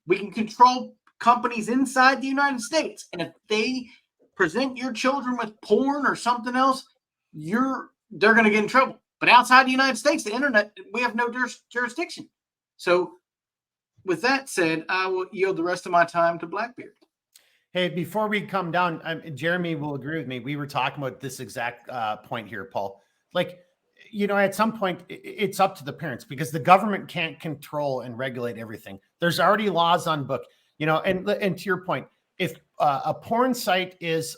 We can control companies inside the United States. And if they present your children with porn or something else, they're going to get in trouble. But outside the United States, the internet, we have no jurisdiction. So with that said, I will yield the rest of my time to Blackbeard. Hey, before we come down, Jeremy will agree with me. We were talking about this exact point here, Paul. Like, at some point, it's up to the parents because the government can't control and regulate everything. There's already laws on book, and to your point, if a porn site is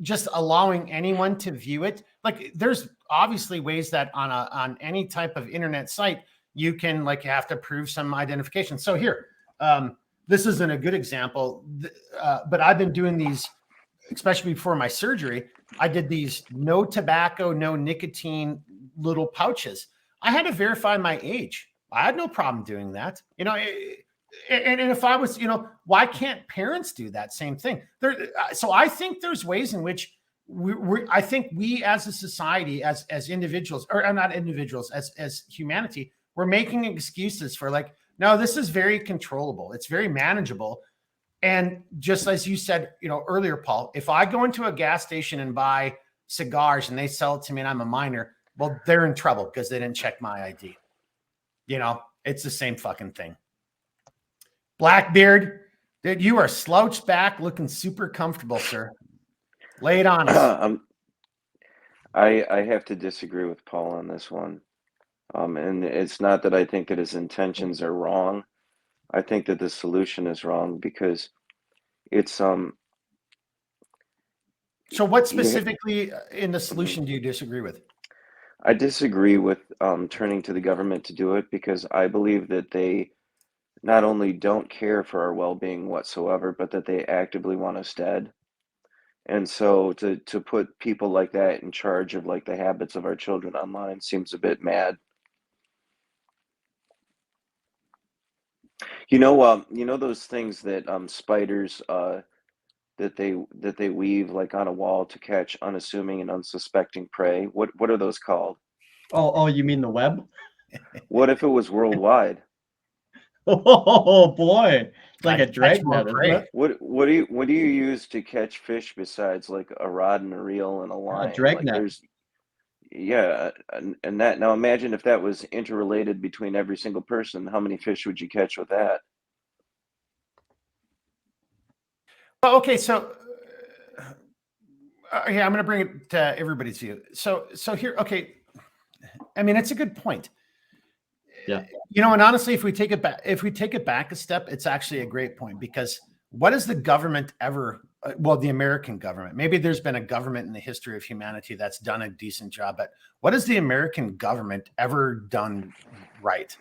just allowing anyone to view it, like there's obviously ways that on any type of internet site, you can have to prove some identification. So here, this isn't a good example, but I've been doing these, especially before my surgery. I did these no tobacco, no nicotine little pouches. I had to verify my age. I had no problem doing that. And if I was, why can't parents do that same thing? So I think there's ways in which I think we as a society, as individuals, or not individuals, as humanity, we're making excuses for no, this is very controllable. It's very manageable. And just as you said, earlier, Paul, if I go into a gas station and buy cigars and they sell it to me and I'm a minor, well, they're in trouble because they didn't check my ID. It's the same fucking thing. Blackbeard, dude, you are slouched back looking super comfortable, sir. Lay it on us. I have to disagree with Paul on this one. And it's not that I think that his intentions are wrong. I think that the solution is wrong because it's So what specifically in the solution do you disagree with? I disagree with turning to the government to do it because I believe that they not only don't care for our well-being whatsoever, but that they actively want us dead. And so to put people like that in charge of the habits of our children online seems a bit mad. Those things that spiders that they weave on a wall to catch unassuming and unsuspecting prey. What are those called? Oh, you mean the web? What if it was worldwide? Oh boy, it's like a dragnet, isn't it? What do you use to catch fish besides a rod and a reel and a line? Dragnet. Yeah, and that, now imagine if that was interrelated between every single person, how many fish would you catch with that? Okay, so here I'm going to bring it to everybody's view. So here, okay, I mean it's a good point. Yeah. And honestly, if we take it back a step, it's actually a great point because what has the government ever? The American government. Maybe there's been a government in the history of humanity that's done a decent job, but what has the American government ever done right?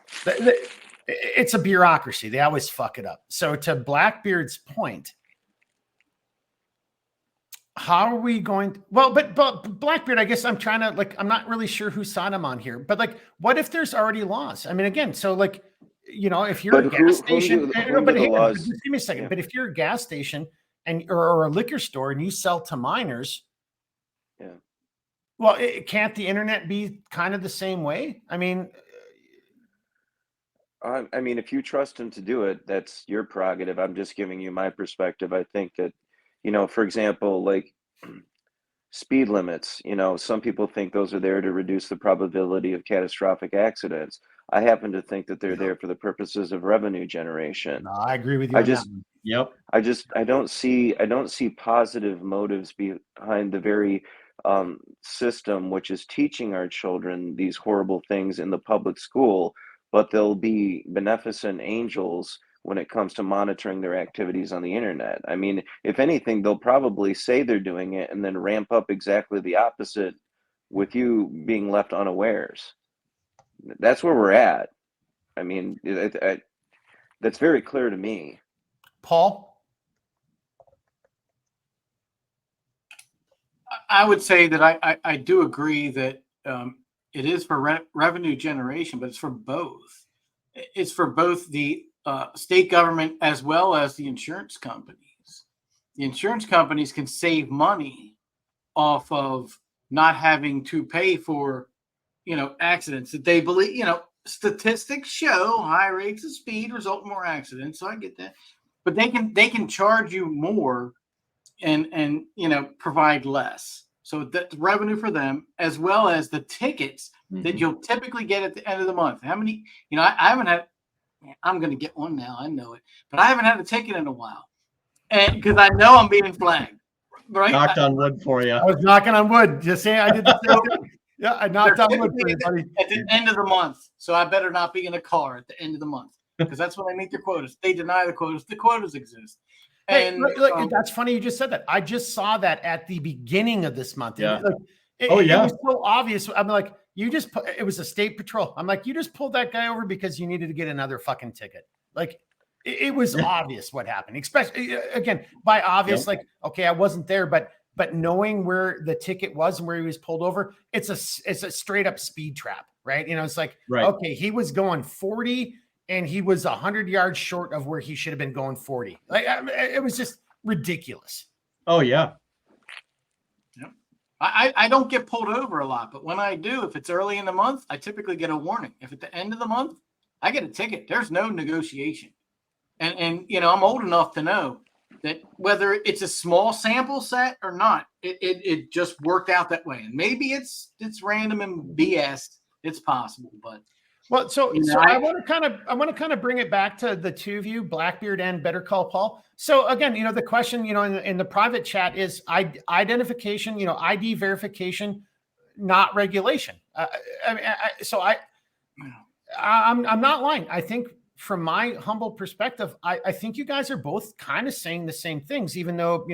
It's a bureaucracy. They always fuck it up. So to Blackbeard's point, how are we going to, but Blackbeard, I guess I'm trying to I'm not really sure whose side I'm on here, but what if there's already laws? I mean, again, so if you're a gas station, just give me a second. Yeah. But if you're a gas station or a liquor store and you sell to minors, yeah. Well, can't the internet be kind of the same way? I mean, I mean, if you trust him to do it, that's your prerogative. I'm just giving you my perspective. I think that, for example, like speed limits, some people think those are there to reduce the probability of catastrophic accidents. I happen to think that they're there for the purposes of revenue generation. No, I agree with you I on just, that one. Yep. I don't see positive motives behind the very system which is teaching our children these horrible things in the public school, but they'll be beneficent angels when it comes to monitoring their activities on the internet. I mean, if anything, they'll probably say they're doing it and then ramp up exactly the opposite with you being left unawares. That's where we're at. I mean, that's very clear to me. Paul? I would say that I do agree that it is for revenue generation, but it's for both. It's for both the state government as well as the insurance companies. The insurance companies can save money off of not having to pay for, accidents that they believe, statistics show high rates of speed result in more accidents. So I get that, but they can charge you more and provide less. So that's revenue for them, as well as the tickets that you'll typically get at the end of the month. How many, I haven't had, I'm going to get one now. I know it, but I haven't had a ticket in a while. And because I know I'm being flagged, right? Knocked on wood for you. I was knocking on wood. Just saying I did the same thing. Yeah, I knocked on wood for you, buddy. At the end of the month. So I better not be in a car at the end of the month, because that's when they meet their quotas. They deny the quotas. The quotas exist. And hey, look, that's funny you just said that. I just saw that at the beginning of this month. Yeah. It was so obvious. I'm like, it was a state patrol. I'm like, you just pulled that guy over because you needed to get another fucking ticket. Like, it was obvious what happened. Especially, again, by obvious, like, okay, I wasn't there, but knowing where the ticket was and where he was pulled over, it's a straight up speed trap, right? It's like, okay, he was going 40 and he was 100 yards short of where he should have been going 40. Like, it was just ridiculous. Oh yeah. Yep. I don't get pulled over a lot, but when I do, if it's early in the month, I typically get a warning. If at the end of the month, I get a ticket. There's no negotiation. And I'm old enough to know that whether it's a small sample set or not, it just worked out that way. And maybe it's random and BS. It's possible, but well, so I want to kind of bring it back to the two of you, Blackbeard and Better Call Paul. So again, the question, in the private chat is identification, ID verification, not regulation. I'm not lying. I think from my humble perspective, I think you guys are both kind of saying the same things, even though,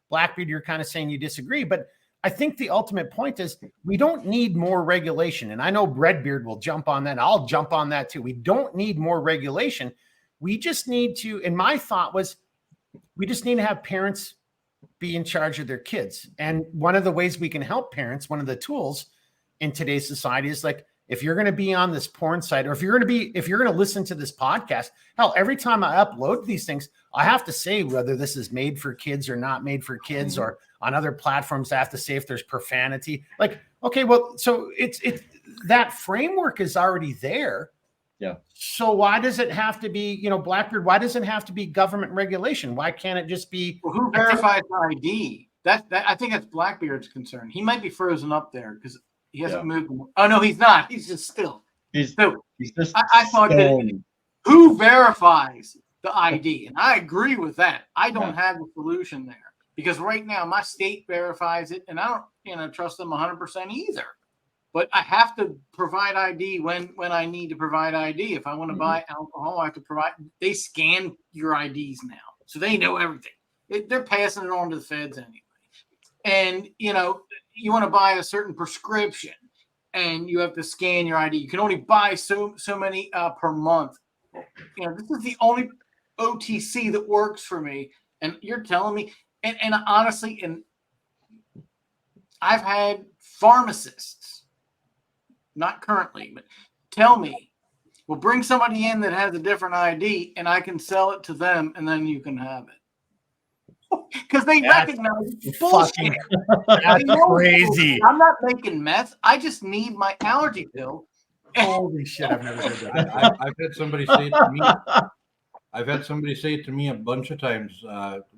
Blackbeard, you're kind of saying you disagree, but I think the ultimate point is we don't need more regulation. And I know Redbeard will jump on that. I'll jump on that too. We don't need more regulation. We just need to, and my thought was, we just need to have parents be in charge of their kids. And one of the ways we can help parents, one of the tools in today's society is like, if you're going to be on this porn site, or if you're going to listen to this podcast, hell, every time I upload these things, I have to say whether this is made for kids or not made for kids, or on other platforms, I have to say if there's profanity. Like, okay, well, so it's that framework is already there. Yeah. So why does it have to be, Blackbeard? Why does it have to be government regulation? Why can't it just be? Well, who verifies the ID? That I think that's Blackbeard's concern. He might be frozen up there because he hasn't moved. Oh no, he's not. He's just still. He's just. I thought that who verifies the ID, and I agree with that. I don't have the solution there because right now my state verifies it, and I don't trust them 100% either. But I have to provide ID when I need to provide ID. If I want to buy alcohol, I have to provide. They scan your IDs now, so they know everything. They're passing it on to the feds anyway. And you want to buy a certain prescription, and you have to scan your ID. You can only buy so many per month. This is the only OTC that works for me. And you're telling me, and honestly, and I've had pharmacists, not currently, but tell me, well, bring somebody in that has a different ID, and I can sell it to them, and then you can have it. Because they recognize bullshit. That's crazy. I'm not making meth. I just need my allergy pill Holy shit! I've never heard that. I've had somebody say it to me. I've had somebody say it to me a bunch of times.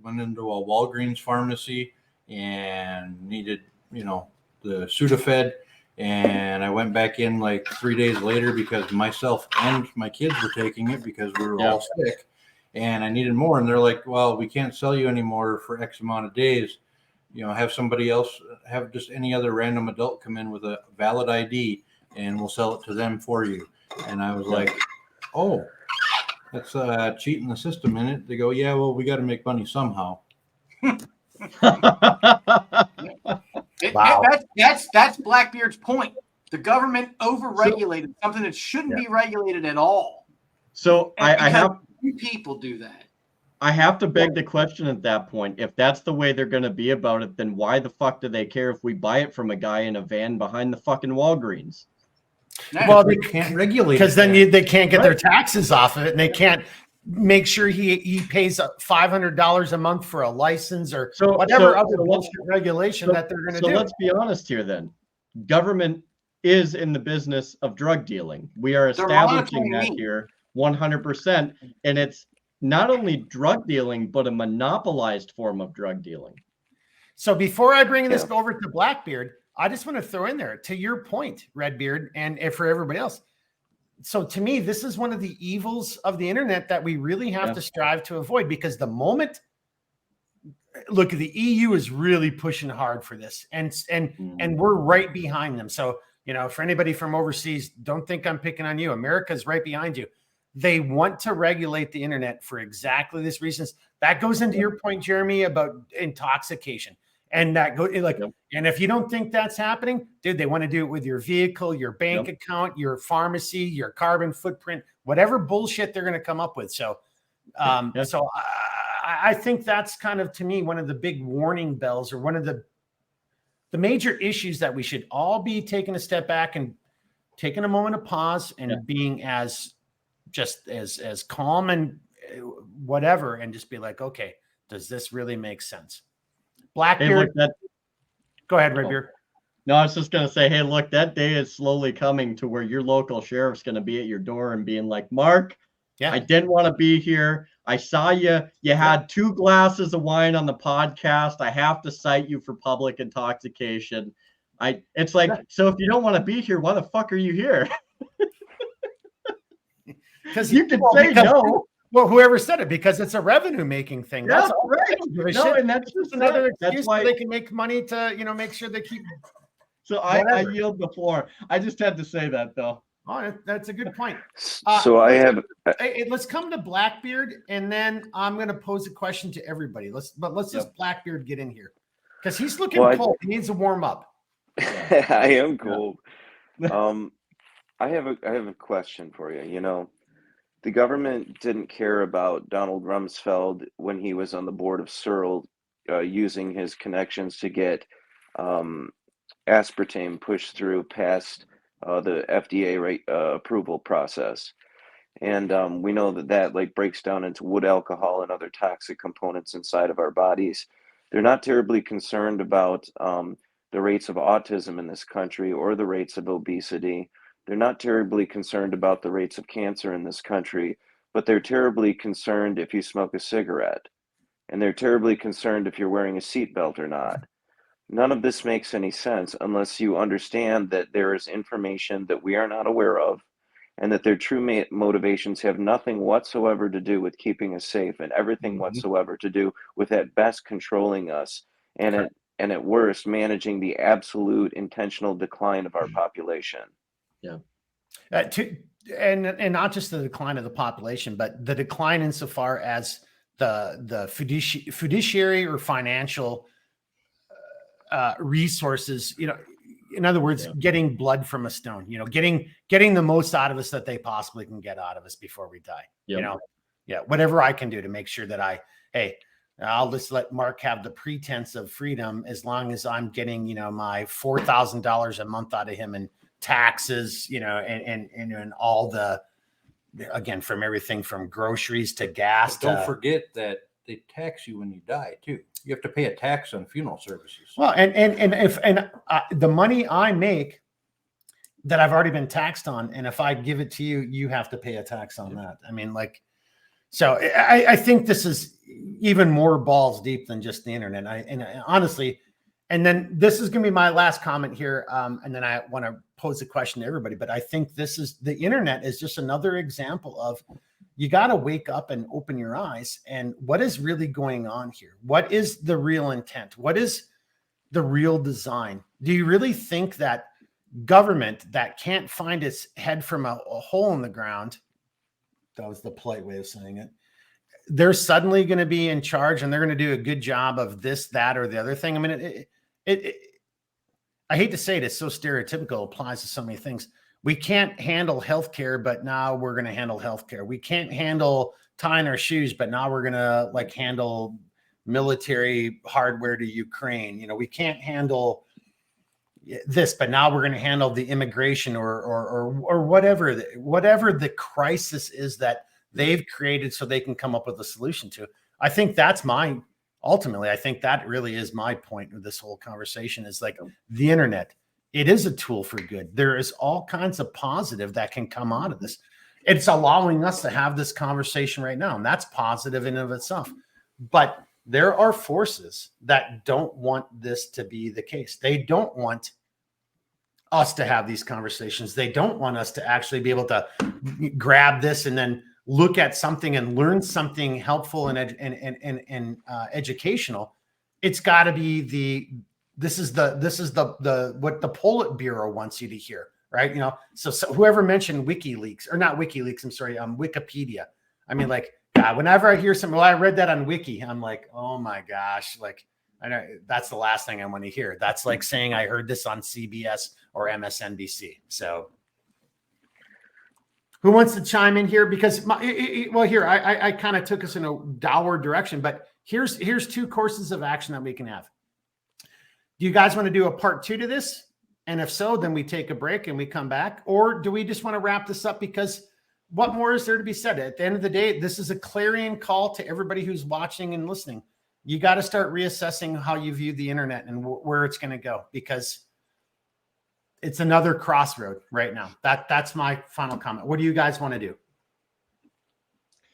Went into a Walgreens pharmacy and needed, the Sudafed. And I went back in like 3 days later because myself and my kids were taking it because we were all sick. And I needed more. And they're like, well, we can't sell you anymore for X amount of days. Have somebody else, have just any other random adult come in with a valid ID and we'll sell it to them for you. And I was like, oh, that's cheating the system in it. They go, yeah, well, we got to make money somehow. Wow. That's Blackbeard's point. The government overregulated something that shouldn't be regulated at all. So I have people do that. I have to beg the question at that point. If that's the way they're going to be about it, then why the fuck do they care if we buy it from a guy in a van behind the fucking Walgreens? Well, they can't regulate because then they can't get Right. their taxes off of it, and they can't make sure he pays $500 a month for a license or whatever other bullshit regulation that they're going to do. So let's be honest here then. Government is in the business of drug dealing. We are establishing that here 100%. And it's not only drug dealing, but a monopolized form of drug dealing. So before I bring this over to Blackbeard, I just want to throw in there, to your point, Redbeard, and for everybody else. So to me, this is one of the evils of the internet that we really have to strive to avoid, because the moment, look, the EU is really pushing hard for this, and we're right behind them. So, for anybody from overseas, don't think I'm picking on you. America's right behind you. They want to regulate the internet for exactly this reasons. That goes into your point, Jeremy, about intoxication. And that go like, and if you don't think that's happening, dude, they want to do it with your vehicle, your bank account, your pharmacy, your carbon footprint, whatever bullshit they're going to come up with. So, so I think that's kind of, to me, one of the big warning bells, or one of the major issues that we should all be taking a step back and taking a moment of pause and being as calm and whatever, and just be like, okay, does this really make sense? Blackbeard, go ahead, Redbeard. No, I was just going to say, hey, look, that day is slowly coming to where your local sheriff's going to be at your door and being like, Mark, I didn't want to be here. I saw you. You had 2 glasses of wine on the podcast. I have to cite you for public intoxication. It's like, so if you don't want to be here, why the fuck are you here? Because you can say no. Well, whoever said it, because it's a revenue-making thing. That's all right. No, and that's just another excuse why they can make money to, make sure they keep. So I yield the floor. I just had to say that, though. Oh, that's a good point. So I have. Let's come to Blackbeard, and then I'm going to pose a question to everybody. Let's just Blackbeard get in here, because he's looking cold. He needs to warm up. I am cold. I have a question for you. The government didn't care about Donald Rumsfeld when he was on the board of Searle, using his connections to get aspartame pushed through past the FDA approval process. And we know that like breaks down into wood alcohol and other toxic components inside of our bodies. They're not terribly concerned about the rates of autism in this country or the rates of obesity. They're not terribly concerned about the rates of cancer in this country, but they're terribly concerned if you smoke a cigarette. And they're terribly concerned if you're wearing a seatbelt or not. None of this makes any sense unless you understand that there is information that we are not aware of, and that their true motivations have nothing whatsoever to do with keeping us safe, and everything whatsoever to do with, at best, controlling us, and at worst, managing the absolute intentional decline of our population. Yeah. And not just the decline of the population, but the decline insofar as the fiduciary or financial resources, in other words, getting blood from a stone, getting the most out of us that they possibly can get out of us before we die. Whatever I can do to make sure that I'll just let Mark have the pretense of freedom, as long as I'm getting, my $4,000 a month out of him in taxes, and all the, again, from everything from groceries to gas. Don't forget that they tax you when you die too. You have to pay a tax on funeral services. Well, and if the money I make that I've already been taxed on. And if I give it to you, you have to pay a tax on that. I mean, like, so I think this is even more balls deep than just the internet. Honestly, and then this is going to be my last comment here. And then I want to pose a question to everybody, but I think the internet is just another example of, you got to wake up and open your eyes. And what is really going on here? What is the real intent? What is the real design? Do you really think that government that can't find its head from a hole in the ground, that was the polite way of saying it, they're suddenly going to be in charge and they're going to do a good job of this, that, or the other thing? I mean, I hate to say it, it's so stereotypical, applies to so many things. We can't handle healthcare, but now we're going to handle healthcare. We can't handle tying our shoes, but now we're going to like handle military hardware to Ukraine. You know, we can't handle this, but now we're going to handle the immigration or whatever the crisis is that they've created so they can come up with a solution to. I think that's ultimately, I think that really is my point of this whole conversation, is like the internet. It is a tool for good. There is all kinds of positive that can come out of this. It's allowing us to have this conversation right now, and that's positive in and of itself. But there are forces that don't want this to be the case. They don't want us to have these conversations. They don't want us to actually be able to grab this and then look at something and learn something helpful and educational. It's got to be this is the what the Politburo wants you to hear, right? You know, so whoever mentioned WikiLeaks, or not WikiLeaks, I'm sorry, Wikipedia. I mean, like, God, whenever I hear something, well, I read that on Wiki, I'm like, oh my gosh, like, I know that's the last thing I want to hear. That's like saying I heard this on CBS or MSNBC. So who wants to chime in here? Because here, I kind of took us in a dour direction, but here's two courses of action that we can have. Do you guys want to do a part 2 to this? And if so, then we take a break and we come back. Or do we just want to wrap this up? Because what more is there to be said? At the end of the day, this is a clarion call to everybody who's watching and listening. You got to start reassessing how you view the internet and where it's going to go, because it's another crossroad right now. That's my final comment. What do you guys want to do?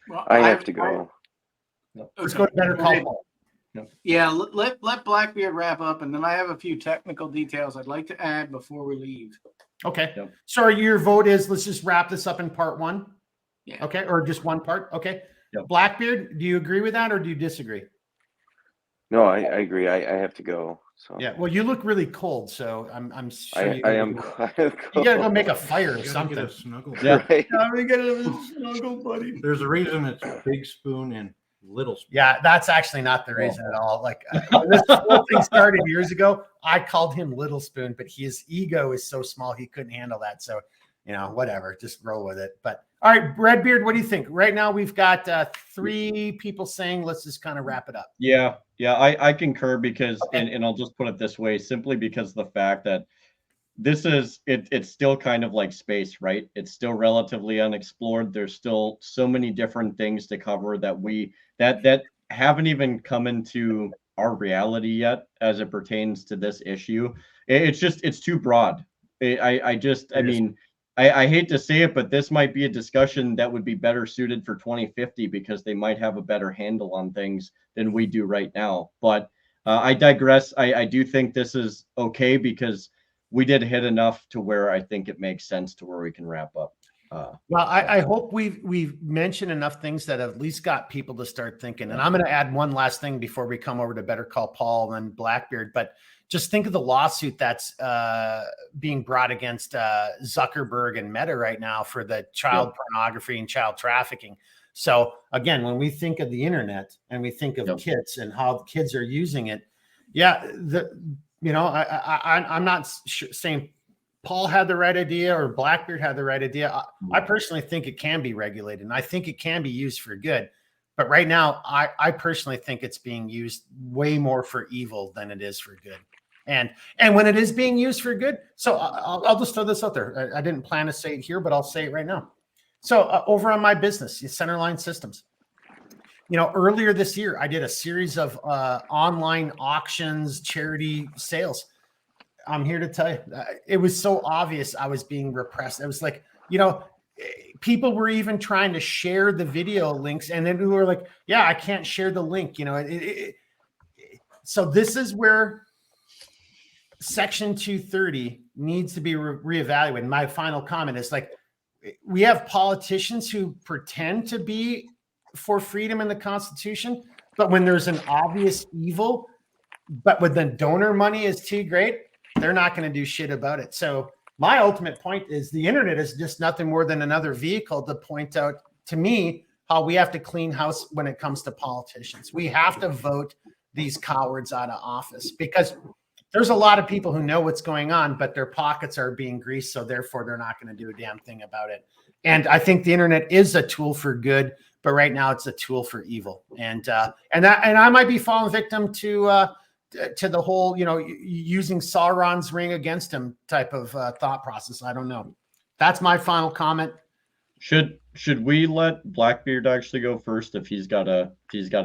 Well, I have to go. Let's go to Better Call Paul. Yeah, let Blackbeard wrap up, and then I have a few technical details I'd like to add before we leave. Okay. Yep. Sorry, your vote is let's just wrap this up in part 1. Yeah. Okay, or just one part. Okay. Yep. Blackbeard, do you agree with that or do you disagree? No, I agree. I have to go. So yeah, well, you look really cold, so I'm sure I am. You gotta go make a fire or something. Get a snuggle. Yeah. Right. We gotta have a snuggle, buddy. There's a reason it's Big Spoon and Little Spoon. Yeah, that's actually not the reason at all. Like when this whole thing started years ago, I called him Little Spoon, but his ego is so small he couldn't handle that. So, you know, whatever, just roll with it. But all right, Redbeard, what do you think? Right now we've got 3 people saying let's just kind of wrap it up. Yeah, I concur because, and I'll just put it this way, simply because of the fact that this is it's still kind of like space, right? It's still relatively unexplored. There's still so many different things to cover that haven't even come into our reality yet as it pertains to this issue. It's too broad. I hate to say it, but this might be a discussion that would be better suited for 2050 because they might have a better handle on things than we do right now. But I digress. I do think this is okay because we did hit enough to where I think it makes sense to where we can wrap up. Well, I hope we've mentioned enough things that have at least got people to start thinking. And I'm going to add one last thing before we come over to Better Call Paul and Blackbeard. But just think of the lawsuit that's being brought against Zuckerberg and Meta right now for the child pornography and child trafficking. So again, when we think of the internet and we think of kids and how kids are using it, I'm not saying Paul had the right idea or Blackbeard had the right idea. I personally think it can be regulated, and I think it can be used for good. But right now, I personally think it's being used way more for evil than it is for good. And when it is being used for good, so I'll just throw this out there. I didn't plan to say it here, but I'll say it right now. So over on my business, Centerline Systems, earlier this year, I did a series of online auctions, charity sales. I'm here to tell you, it was so obvious I was being repressed. It was like, people were even trying to share the video links, and then we were like, yeah, I can't share the link. So this is where Section 230 needs to be reevaluated. My final comment is like, we have politicians who pretend to be for freedom in the Constitution, but when there's an obvious evil, but when the donor money is too great, they're not going to do shit about it. So my ultimate point is the internet is just nothing more than another vehicle to point out to me how we have to clean house when it comes to politicians. We have to vote these cowards out of office because there's a lot of people who know what's going on, but their pockets are being greased. So therefore they're not going to do a damn thing about it. And I think the internet is a tool for good, but right now it's a tool for evil. And I might be falling victim to the whole, using Sauron's ring against him type of thought process. I don't know. That's my final comment. Should we let Blackbeard actually go first if he's got to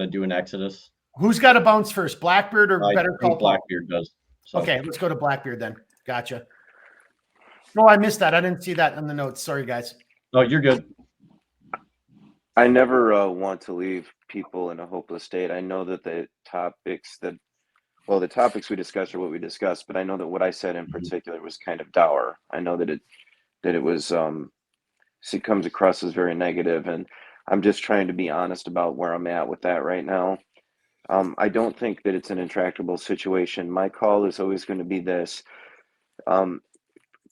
do an Exodus? Who's got to bounce first, Blackbeard or Better Call Saul? Blackbeard does. So. Okay, let's go to Blackbeard then. Gotcha. No, I missed that. I didn't see that in the notes. Sorry, guys. No, you're good. I never want to leave people in a hopeless state. I know that the topics we discussed are what we discussed, but I know that what I said in particular was kind of dour. I know that it was it comes across as very negative, and I'm just trying to be honest about where I'm at with that right now. I don't think that it's an intractable situation. My call is always going to be this.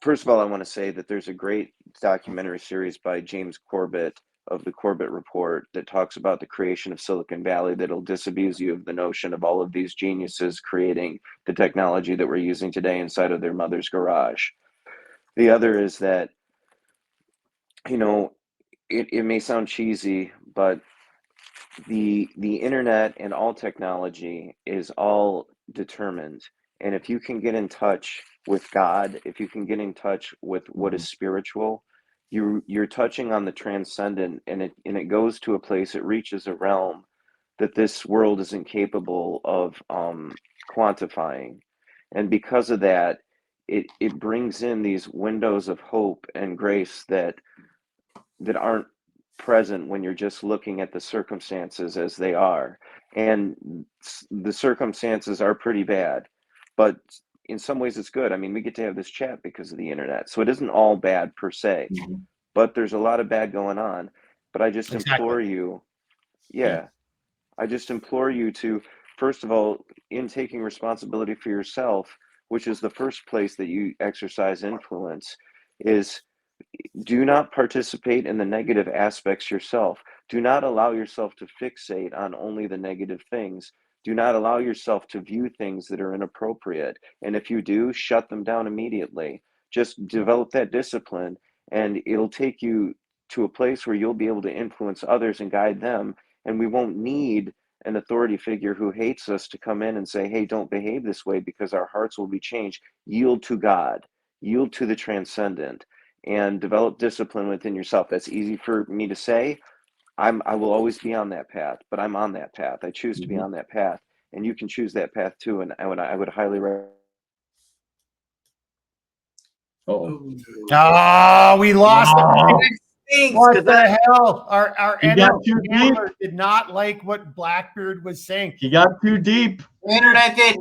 First of all, I want to say that there's a great documentary series by James Corbett of the Corbett Report that talks about the creation of Silicon Valley that'll disabuse you of the notion of all of these geniuses creating the technology that we're using today inside of their mother's garage. The other is that, it may sound cheesy, but the internet and all technology is all determined. And if you can get in touch with God, if you can get in touch with what is spiritual, you're touching on the transcendent, and it goes to a place, it reaches a realm that this world isn't capable of quantifying. And because of that, it brings in these windows of hope and grace that aren't present when you're just looking at the circumstances as they are. And the circumstances are pretty bad, but in some ways it's good. I mean, we get to have this chat because of the internet, so it isn't all bad per se, but there's a lot of bad going on. But I just implore you, I just implore you to, first of all, in taking responsibility for yourself, which is the first place that you exercise influence, is do not participate in the negative aspects yourself. Do not allow yourself to fixate on only the negative things. Do not allow yourself to view things that are inappropriate. And if you do, shut them down immediately. Just develop that discipline, and it'll take you to a place where you'll be able to influence others and guide them. And we won't need an authority figure who hates us to come in and say, hey, don't behave this way, because our hearts will be changed. Yield to God, yield to the transcendent, and develop discipline within yourself. That's easy for me to say. I will always be on that path, but I'm on that path. I choose to be on that path, and you can choose that path too. And I would highly recommend. Oh, we lost. What the hell? Our handler did not like what Blackbeard was saying. He got too deep. The internet did.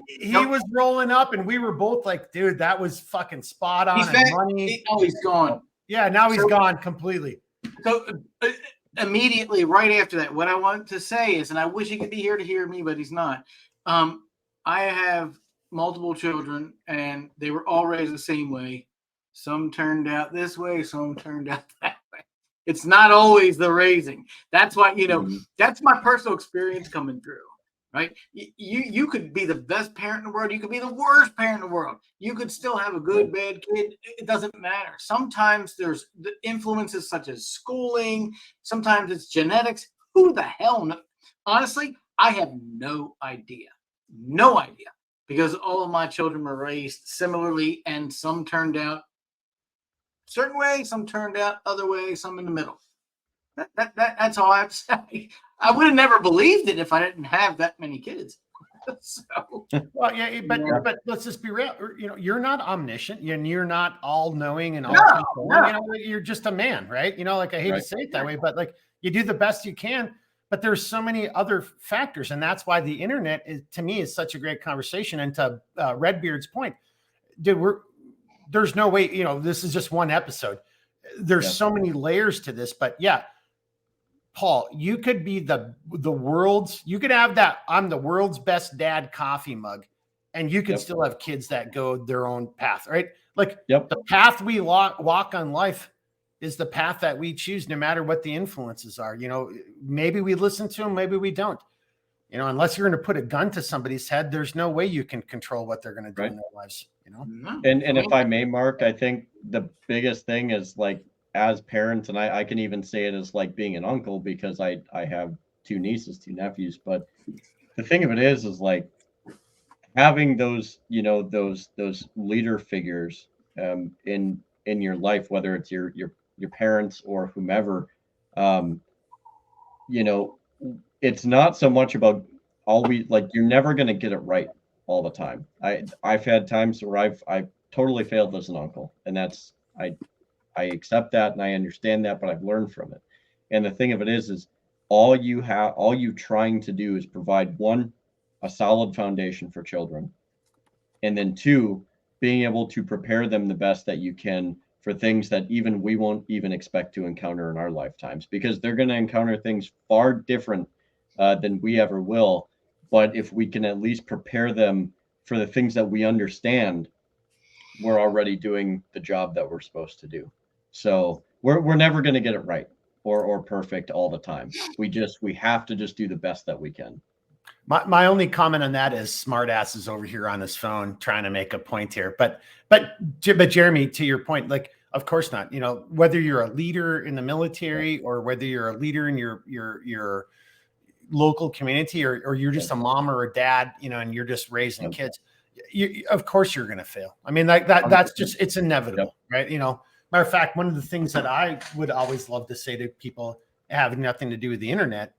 He was rolling up, and we were both like, dude, that was fucking spot on. He's gone. Yeah, now he's gone completely. So immediately right after that, what I want to say is, and I wish he could be here to hear me, but he's not. I have multiple children, and they were all raised the same way. Some turned out this way, some turned out that way. It's not always the raising. That's why, that's my personal experience coming through, right? You could be the best parent in the world. You could be the worst parent in the world. You could still have a good, bad kid. It doesn't matter. Sometimes there's the influences such as schooling. Sometimes it's genetics. Who the hell knows? Honestly, I have no idea. No idea. Because all of my children were raised similarly, and some turned out certain way, some turned out other way, some in the middle. That's all I have to say. I would have never believed it if I didn't have that many kids. So, Well, yeah, but let's just be real. You know, you're not omniscient, and you're not all knowing and all No, controlling. no. You know, you're just a man, right? You know, like I hate to Right. say it that way, but like you do the best you can. But there's so many other factors, and that's why the internet is, to me, is such a great conversation. And to Redbeard's point, dude, there's no way. You know, this is just one episode. There's so many layers to this, but yeah. Paul, you could be the world's, you could have that I'm the world's best dad coffee mug, and you could still have kids that go their own path, right? Like the path we walk on life is the path that we choose, no matter what the influences are. You know, maybe we listen to them, maybe we don't. You know, unless you're going to put a gun to somebody's head, there's no way you can control what they're going to do in their lives. You know, and if I may, Mark, I think the biggest thing is like, as parents, and I can even say it as like being an uncle, because I have 2 nieces, 2 nephews. But the thing of it is like having those, you know, those leader figures in your life, whether it's your parents or whomever, you know, it's not so much about you're never going to get it right all the time. I've had times where I've totally failed as an uncle, and that's I accept that and I understand that, but I've learned from it. And the thing of it is all you trying to do is provide, 1, a solid foundation for children, and then 2, being able to prepare them the best that you can for things that even we won't even expect to encounter in our lifetimes, because they're going to encounter things far different than we ever will. But if we can at least prepare them for the things that we understand, we're already doing the job that we're supposed to do. So we're never going to get it right or perfect all the time. We have to just do the best that we can. My only comment on that is smart asses over here on his phone trying to make a point here. But Jeremy, to your point, like, of course not. You know, whether you're a leader in the military or whether you're a leader in your local community, or you're just a mom or a dad, you know, and you're just raising kids, of course you're going to fail. I mean, like that's just, it's inevitable, right? You know, matter of fact, one of the things that I would always love to say to people having nothing to do with the internet,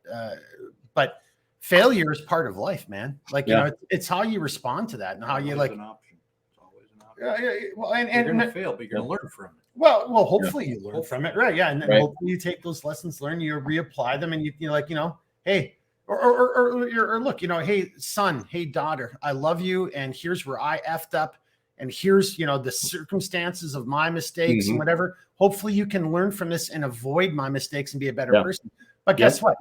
but failure is part of life, man. Like, you know, it's how you respond to that and how you like. An option. It's always an option. Well, and you're going to fail, but you're going to learn from it. Well, hopefully you learn from it, right? Yeah, and then hopefully you take those lessons learned, you reapply them, and you like, you know, hey, or look, you know, hey son, hey daughter, I love you, and here's where I effed up, and here's, you know, the circumstances of my mistakes and whatever. Hopefully you can learn from this and avoid my mistakes and be a better person. But guess what?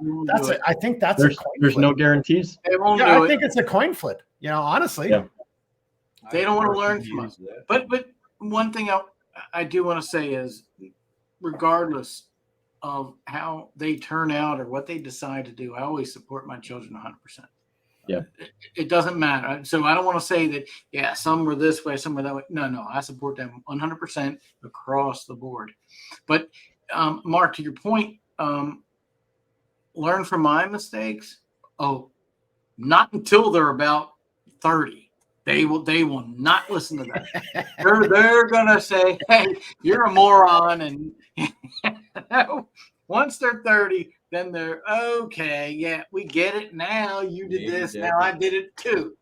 I think that's a coin there's flip. No guarantees. I think it's a coin flip. You know, honestly, they don't want to learn from us. But one thing I do want to say is, regardless of how they turn out or what they decide to do, I always support my children 100%. Yeah, it doesn't matter. So I don't want to say that, some were this way, some were that way. No, I support them 100% across the board. But Mark, to your point, learn from my mistakes. Oh, not until they're about 30. They will not listen to that. they're gonna say, "Hey, you're a moron," and once they're 30, then they're okay. Yeah, we get it now. You did this, now I did it too.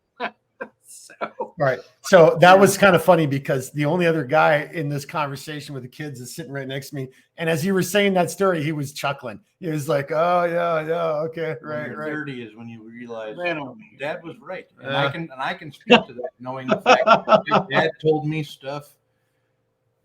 Right. So that was kind of funny, because the only other guy in this conversation with the kids is sitting right next to me. And as you were saying that story, he was chuckling. He was like, "Oh yeah, okay, right." 30 is when you realize Dad was right, and I can speak to that, knowing the fact that my dad told me stuff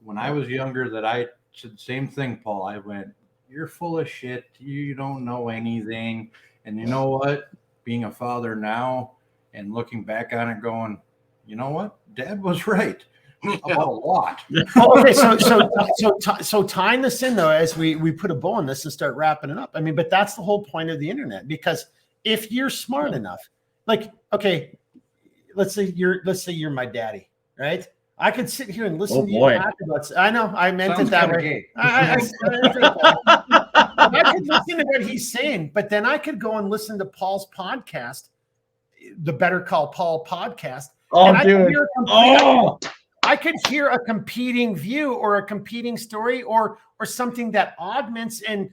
when I was younger that I said the same thing. Paul, I went, "You're full of shit. You don't know anything." And you know what? Being a father now and looking back on it, going, you know what? Dad was right about a lot. Okay, so tying this in though, as we put a bow on this and start wrapping it up. I mean, but that's the whole point of the internet, because if you're smart enough, like, okay, let's say you're my daddy, right? I could sit here and listen to you talk about. I know I meant it that way. I could listen to what he's saying, but then I could go and listen to Paul's podcast, the Better Call Paul podcast. Oh, dude. I could hear a competing view or a competing story or something that augments and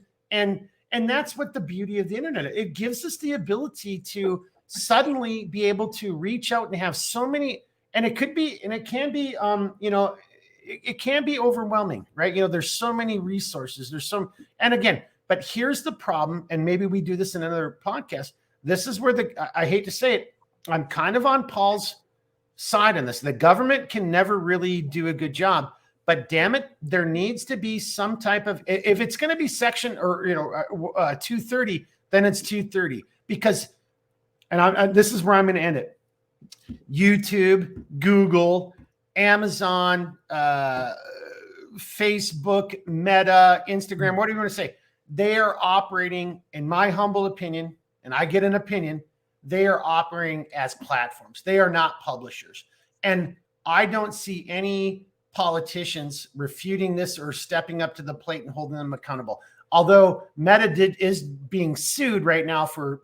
that's what the beauty of the internet. It gives us the ability to suddenly be able to reach out and have so many, and it can be, it can be overwhelming, right? There's so many resources. And again, but here's the problem. And maybe we do this in another podcast. This is where I hate to say it, I'm kind of on Paul's side on this. The government can never really do a good job, but damn it, there needs to be some type of, if it's going to be section or, 230, then it's 230 because, and this is where I'm going to end it. YouTube, Google, Amazon, Facebook, Meta, Instagram, what do you want to say? They are operating, in my humble opinion, and I get an opinion, they are operating as platforms. They are not publishers. And I don't see any politicians refuting this or stepping up to the plate and holding them accountable. Although Meta is being sued right now for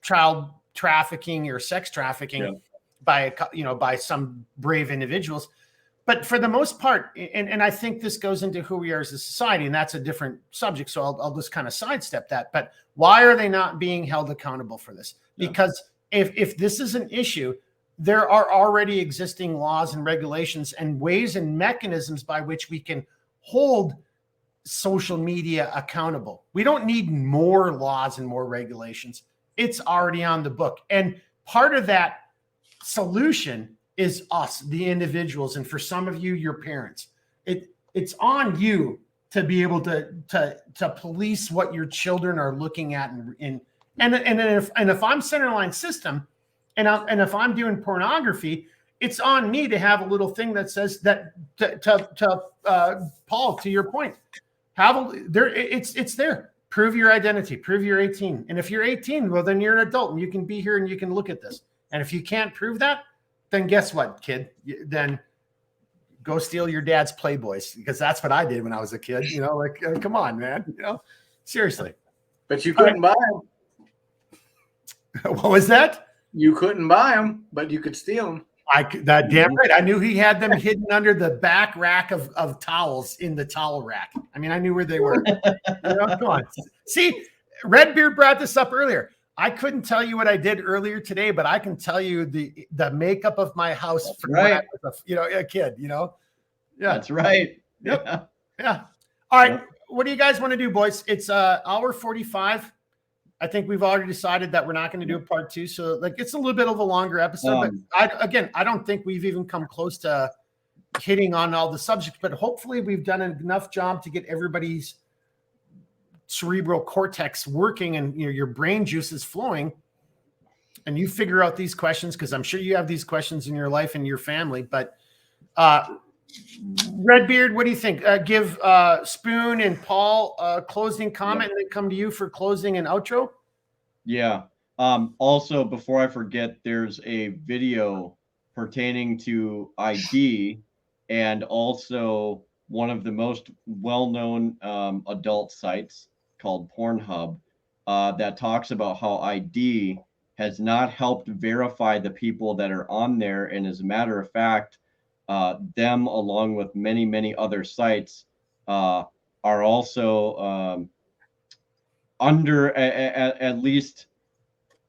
child trafficking or sex trafficking by some brave individuals. But for the most part, and I think this goes into who we are as a society, and that's a different subject. So I'll just kind of sidestep that. But why are they not being held accountable for this? Yeah. Because if this is an issue, there are already existing laws and regulations and ways and mechanisms by which we can hold social media accountable. We don't need more laws and more regulations. It's already on the book. And part of that solution is us, the individuals, and for some of you, your parents. It's on you to be able to police what your children are looking at, and if I'm centerline system, and if I'm doing pornography, it's on me to have a little thing that says that to Paul, to your point, it's there. Prove your identity. Prove you're 18, and if you're 18, well, then you're an adult and you can be here and you can look at this. And if you can't prove that, then guess what, kid? Then go steal your dad's Playboys, because that's what I did when I was a kid. Come on, man. Seriously. But you couldn't buy them. What was that? You couldn't buy them, but you could steal them. That damn right. I knew he had them hidden under the back rack of towels in the towel rack. I mean, I knew where they were. Come on. See, Redbeard brought this up earlier. I couldn't tell you what I did earlier today, but I can tell you the makeup of my house from when I was a kid. Yeah, that's right. Yep. Yeah. All right. What do you guys want to do, boys? It's hour 45. I think we've already decided that we're not going to do a part 2. So it's a little bit of a longer episode, but I don't think we've even come close to hitting on all the subjects, but hopefully we've done enough job to get everybody's cerebral cortex working and your brain juices flowing, and you figure out these questions, because I'm sure you have these questions in your life and your family. But Redbeard, what do you think? Give Spoon and Paul a closing comment, and then come to you for closing and outro. Yeah. Also, before I forget, there's a video pertaining to ID, and also one of the most well-known adult sites called Pornhub that talks about how ID has not helped verify the people that are on there. And as a matter of fact, them, along with many, many other sites, are also at least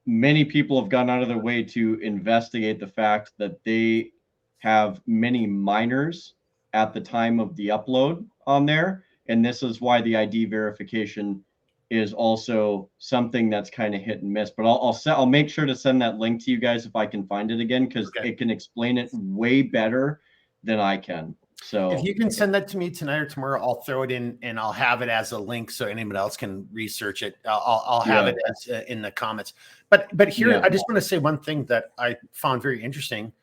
many people have gone out of their way to investigate the fact that they have many minors at the time of the upload on there. And this is why the ID verification is also something that's kind of hit and miss. But I'll make sure to send that link to you guys if I can find it again, because it can explain it way better than I can. So if you can send that to me tonight or tomorrow, I'll throw it in and I'll have it as a link so anybody else can research it. I'll have it as in the comments. But here, I just want to say one thing that I found very interesting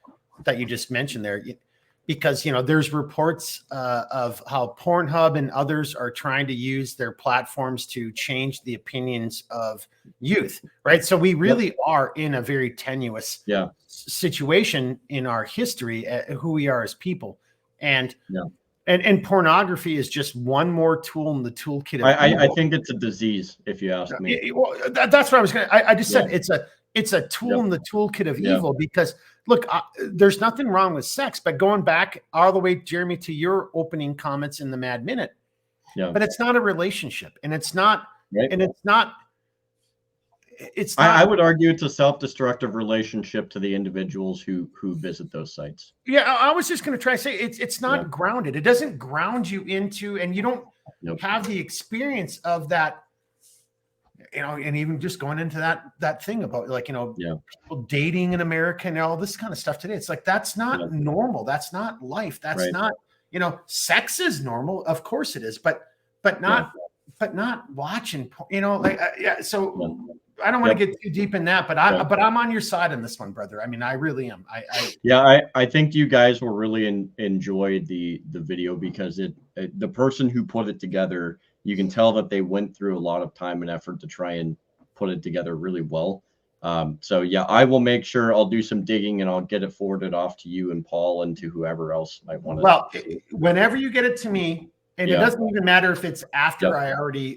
that you just mentioned there, because there's reports of how Pornhub and others are trying to use their platforms to change the opinions of youth, right? So we really are in a very tenuous situation in our history, who we are as people. And pornography is just one more tool in the toolkit. I think it's a disease, if you ask me. Well, that's what I was going to. I just said it's a tool in the toolkit of evil, because look, there's nothing wrong with sex, but going back all the way, Jeremy, to your opening comments in the Mad Minute, but it's not a relationship, and it's not, it's not. I would argue it's a self-destructive relationship to the individuals who visit those sites. Yeah, I was just going to try to say it's not Yeah. grounded. It doesn't ground you into, and you don't Nope. have the experience of that. You know, and even just going into that thing about like, you know, Yeah. people dating in America and all this kind of stuff today. It's like, that's not Yeah. normal. That's not life. That's Right. not, you know, sex is normal. Of course it is, but not watching, you know, like, yeah. So Yeah. I don't want to Yep. get too deep in that, but I'm on your side on this one, brother. I mean, I really am. I think you guys will really enjoy the video because the person who put it together, you can tell that they went through a lot of time and effort to try and put it together really well. So yeah, I will make sure I'll do some digging and I'll get it forwarded off to you and Paul and to whoever else might want to. Well, whenever you get it to me, and it doesn't even matter if it's after I already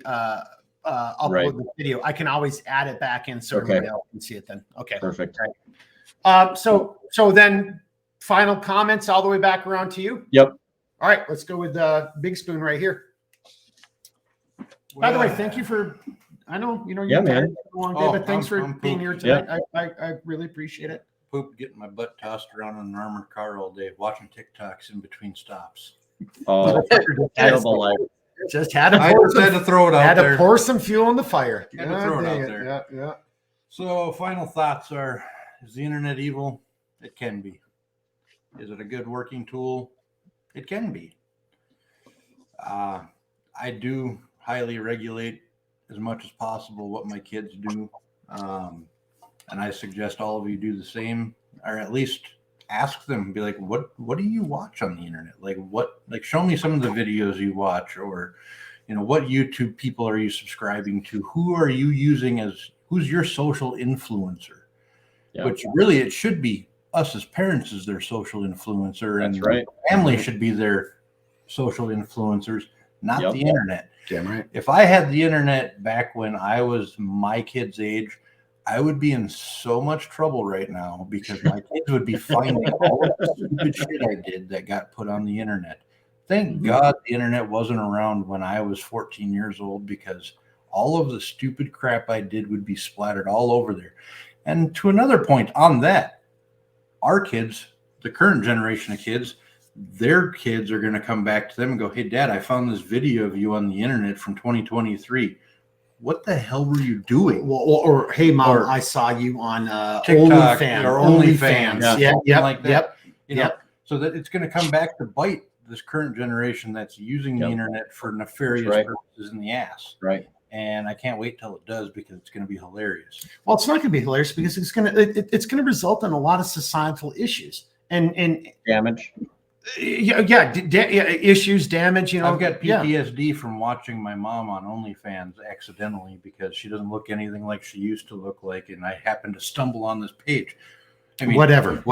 upload the video, I can always add it back in so everybody else can see it then. Okay. Perfect. Right. So then final comments all the way back around to you. Yep. All right, let's go with Big Spoon right here. By the way, thank you for, I know, you know, you're man. a long day, but thanks for being here tonight. I really appreciate it. Poop getting my butt tossed around in an armored car all day, watching TikToks in between stops. Oh, terrible life. Just had to I pour just had to throw it out had there. to pour some fuel on the fire. Had to throw it out there. Yeah, yeah. So, final thoughts are: is the internet evil? It can be. Is it a good working tool? It can be. I do highly regulate as much as possible what my kids do, and I suggest all of you do the same, or at least ask them. Be like, what do you watch on the internet? Like, show me some of the videos you watch, or what YouTube people are you subscribing to? Who are you using who's your social influencer? Yeah. Which really, it should be us as parents as their social influencer. That's and right. Family should be their social influencers, not the internet. Damn right. If I had the internet back when I was my kid's age, I would be in so much trouble right now because my kids would be finding all of the stupid shit I did that got put on the internet. Thank God the internet wasn't around when I was 14 years old, because all of the stupid crap I did would be splattered all over there. And to another point on that, our kids, the current generation of kids, their kids are going to come back to them and go, "Hey, Dad, I found this video of you on the internet from 2023. What the hell were you doing?" Well, or "Hey, Mom, I saw you on TikTok OnlyFans or OnlyFans." Yep. So that it's going to come back to bite this current generation that's using the internet for nefarious purposes in the ass. Right. And I can't wait till it does, because it's going to be hilarious. Well, it's not going to be hilarious because it's going to result in a lot of societal issues and damage. Issues, damage. I've got PTSD from watching my mom on OnlyFans accidentally, because she doesn't look anything like she used to look like, and I happened to stumble on this page. I mean, whatever.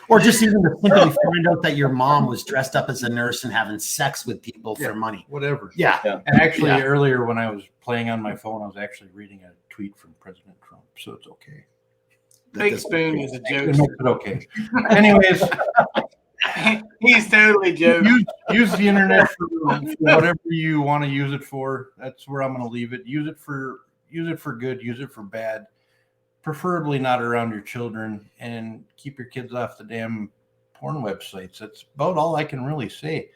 Or just even to simply find out that your mom was dressed up as a nurse and having sex with people for money. Whatever. Yeah. And actually, earlier when I was playing on my phone, I was actually reading a tweet from President Trump, so it's okay. Big Spoon is a joke. It makes it okay. Anyways, he's totally joking. Use the internet for whatever you want to use it for. That's where I'm going to leave it. Use it for good. Use it for bad. Preferably not around your children, and keep your kids off the damn porn websites. That's about all I can really say.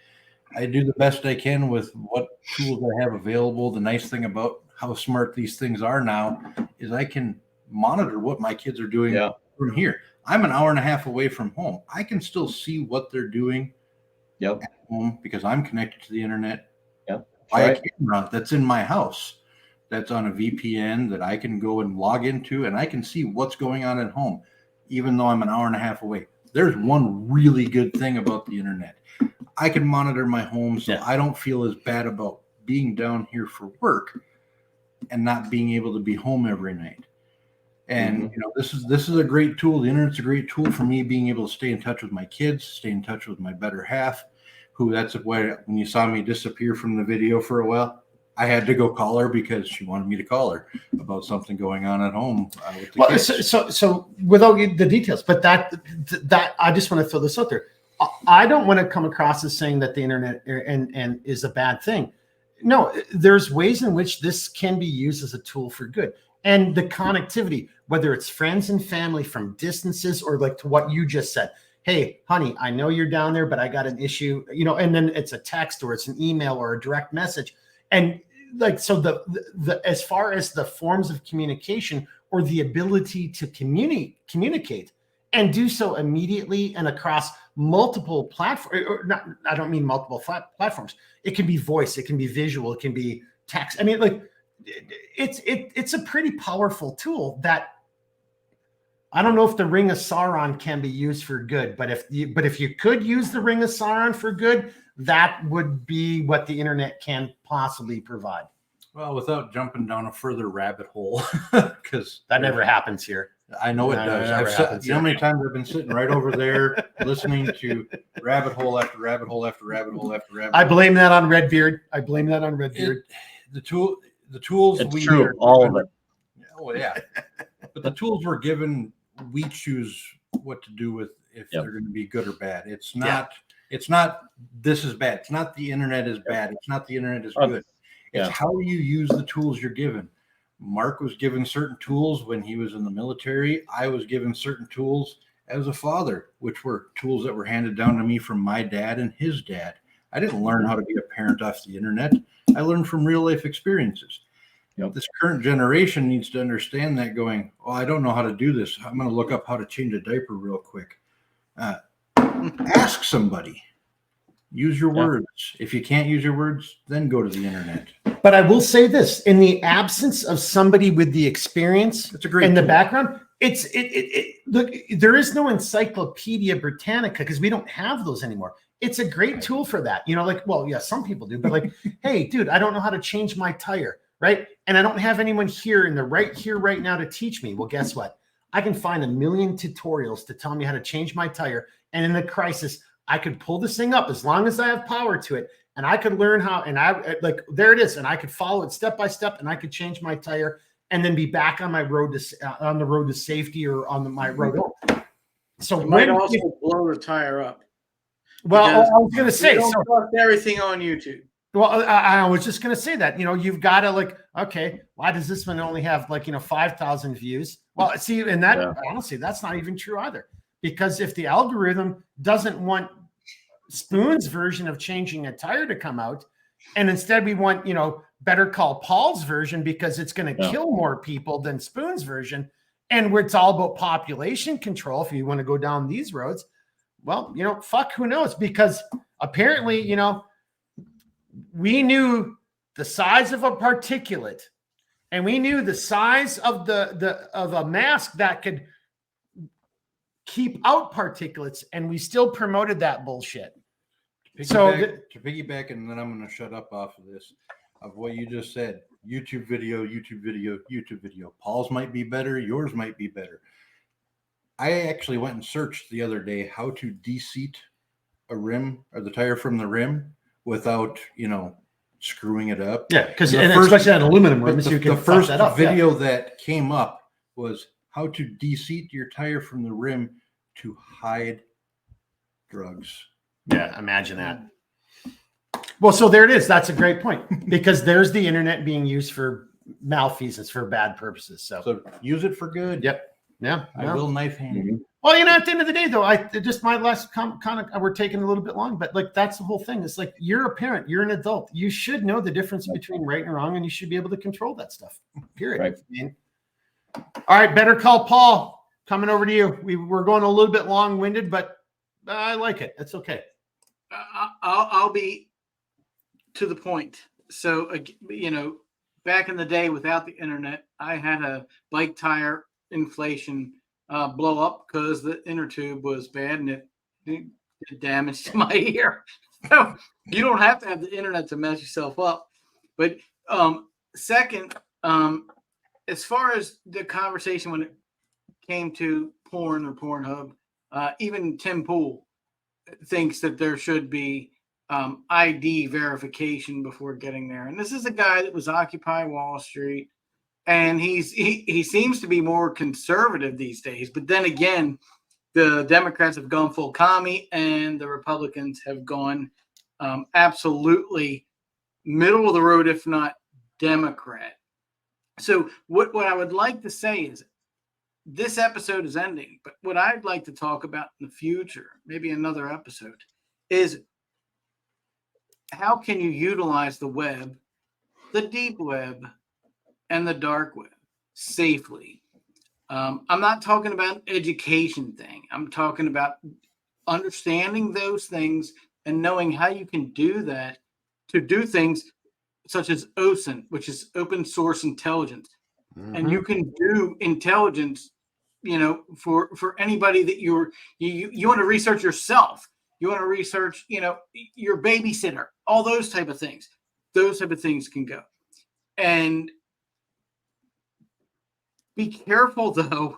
I do the best I can with what tools I have available. The nice thing about how smart these things are now is I can monitor what my kids are doing from here. I'm an hour and a half away from home. I can still see what they're doing at home because I'm connected to the internet by a camera that's in my house. That's on a VPN that I can go and log into, and I can see what's going on at home, even though I'm an hour and a half away. There's one really good thing about the internet. I can monitor my home, so I don't feel as bad about being down here for work and not being able to be home every night. And this is a great tool. The internet's a great tool for me being able to stay in touch with my kids, stay in touch with my better half, that's why when you saw me disappear from the video for a while, I had to go call her because she wanted me to call her about something going on at home with the kids. So without the details, but that I just want to throw this out there. I don't want to come across as saying that the internet and is a bad thing. No, there's ways in which this can be used as a tool for good. and the connectivity, whether it's friends and family from distances or like to what you just said. Hey, honey, I know you're down there, but I got an issue, and then it's a text or it's an email or a direct message. And like, so the as far as the forms of communication or the ability to communicate and do so immediately and across multiple platforms, or not, I don't mean multiple platforms. It can be voice, it can be visual, it can be text. I mean, like, it's a pretty powerful tool that I don't know if the Ring of Sauron can be used for good, but if you could use the Ring of Sauron for good, that would be what the internet can possibly provide. Well, without jumping down a further rabbit hole, because that never happens here. I know it does. You know how many times I've been sitting right over there listening to rabbit hole after rabbit hole after rabbit hole after rabbit hole. I blame that on Redbeard. The tools it's we true, all of it. Oh yeah, but the tools we're given, we choose what to do with if they're going to be good or bad. It's not. It's not. This is bad. It's not the internet is bad. It's not the internet is good. It's how you use the tools you're given. Mark was given certain tools when he was in the military. I was given certain tools as a father, which were tools that were handed down to me from my dad and his dad. I didn't learn how to be a parent off the internet. I learned from real life experiences. This current generation needs to understand that going, oh, I don't know how to do this. I'm going to look up how to change a diaper real quick. Ask somebody. Use your words. If you can't use your words, then go to the internet. But I will say this: in the absence of somebody with the experience in the background, look, there is no Encyclopedia Britannica because we don't have those anymore. It's a great tool for that. Some people do, but like, hey, dude, I don't know how to change my tire, right? And I don't have anyone here right now to teach me. Well, guess what? I can find a million tutorials to tell me how to change my tire. And in the crisis, I could pull this thing up as long as I have power to it. And I could learn how, and there it is. And I could follow it step by step and I could change my tire and then be back on my road on the road to safety or on my road home. So you might also blow the tire up. Well, I was going to say, everything on YouTube. Well, I was just going to say that, you've got to okay, why does this one only have 5,000 views? Well, see, and that honestly, that's not even true either. Because if the algorithm doesn't want Spoon's version of changing a tire to come out, and instead we want, Better Call Paul's version because it's going to kill more people than Spoon's version, and where it's all about population control, if you want to go down these roads, well, fuck, who knows? Because apparently, we knew the size of a particulate, and we knew the size of of a mask that could keep out particulates, and we still promoted that bullshit. To piggyback, and then I'm going to shut up off of this, of what you just said. YouTube video. Paul's might be better. Yours might be better. I actually went and searched the other day how to de-seat a rim or the tire from the rim without, screwing it up. Yeah, because especially an aluminum rim, the first video that came up was how to de-seat your tire from the rim to hide drugs. Yeah, imagine that. Well, so there it is. That's a great point because there's the internet being used for malfeasance, for bad purposes. So use it for good. Yep. Yeah. I will knife hand you. Well, at the end of the day, though, my last comment, we're taking a little bit long, but that's the whole thing. It's like, you're a parent, you're an adult. You should know the difference between right and wrong, and you should be able to control that stuff. Period. Right. All right, Better Call Paul, coming over to you. We're going a little bit long-winded, but I like it. It's okay. I'll be to the point. So, back in the day without the internet, I had a bike tire inflation blow up because the inner tube was bad and it did damage to my ear. So you don't have to have the internet to mess yourself up. But second, as far as the conversation when it came to porn or Pornhub, even Tim Pool thinks that there should be ID verification before getting there. And this is a guy that was Occupy Wall Street, and he seems to be more conservative these days. But then again, the Democrats have gone full commie, and the Republicans have gone absolutely middle of the road, if not Democrat. So what I would like to say is this episode is ending, but what I'd like to talk about in the future, maybe another episode, is how can you utilize the web, the deep web, and the dark web safely? I'm not talking about an education thing. I'm talking about understanding those things and knowing how you can do that to do things such as OSINT, which is open source intelligence. Mm-hmm. And you can do intelligence, for anybody that you want to research yourself. You want to research, your babysitter, all those type of things. Those type of things can go. And be careful, though,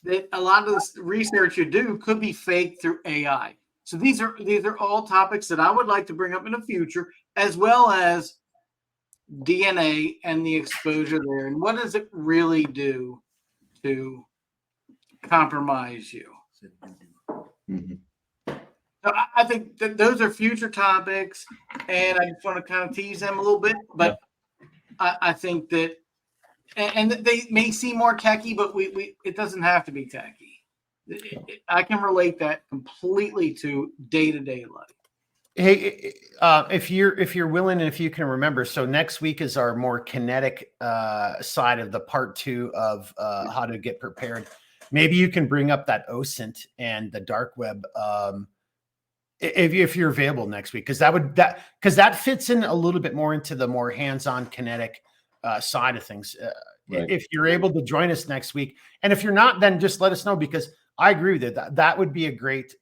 that a lot of the research you do could be faked through AI. So these are all topics that I would like to bring up in the future, as well as DNA and the exposure there. And what does it really do to compromise you? Mm-hmm. So I think that those are future topics, and I just want to kind of tease them a little bit. But I think that, and they may seem more techy, but it doesn't have to be techy. I can relate that completely to day-to-day life. Hey, if you're willing and if you can remember, so next week is our more kinetic side of the part 2 of how to get prepared. Maybe you can bring up that OSINT and the dark web if you're available next week, because that fits in a little bit more into the more hands-on kinetic side of things. Right. If you're able to join us next week, and if you're not, then just let us know, because I agree with it. That would be a great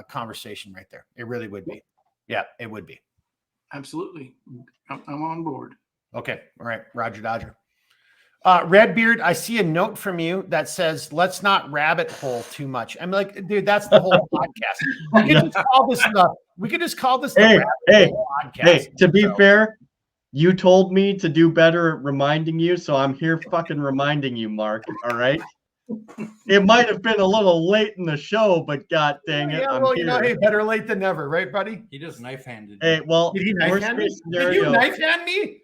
conversation right there. It really would be. Yeah, it would be. Absolutely. I'm on board. Okay. All right. Roger Dodger. Redbeard, I see a note from you that says, let's not rabbit hole too much. I'm like, dude, that's the whole podcast. We could just call this the rabbit hole podcast. Hey, to be fair, you told me to do better at reminding you, so I'm here fucking reminding you, Mark. All right? It might have been a little late in the show, but god dang it, I'm here. Hey, better late than never, right, buddy? He just knife-handed. Hey, well, did he knife-hand me? Did you knife-hand me?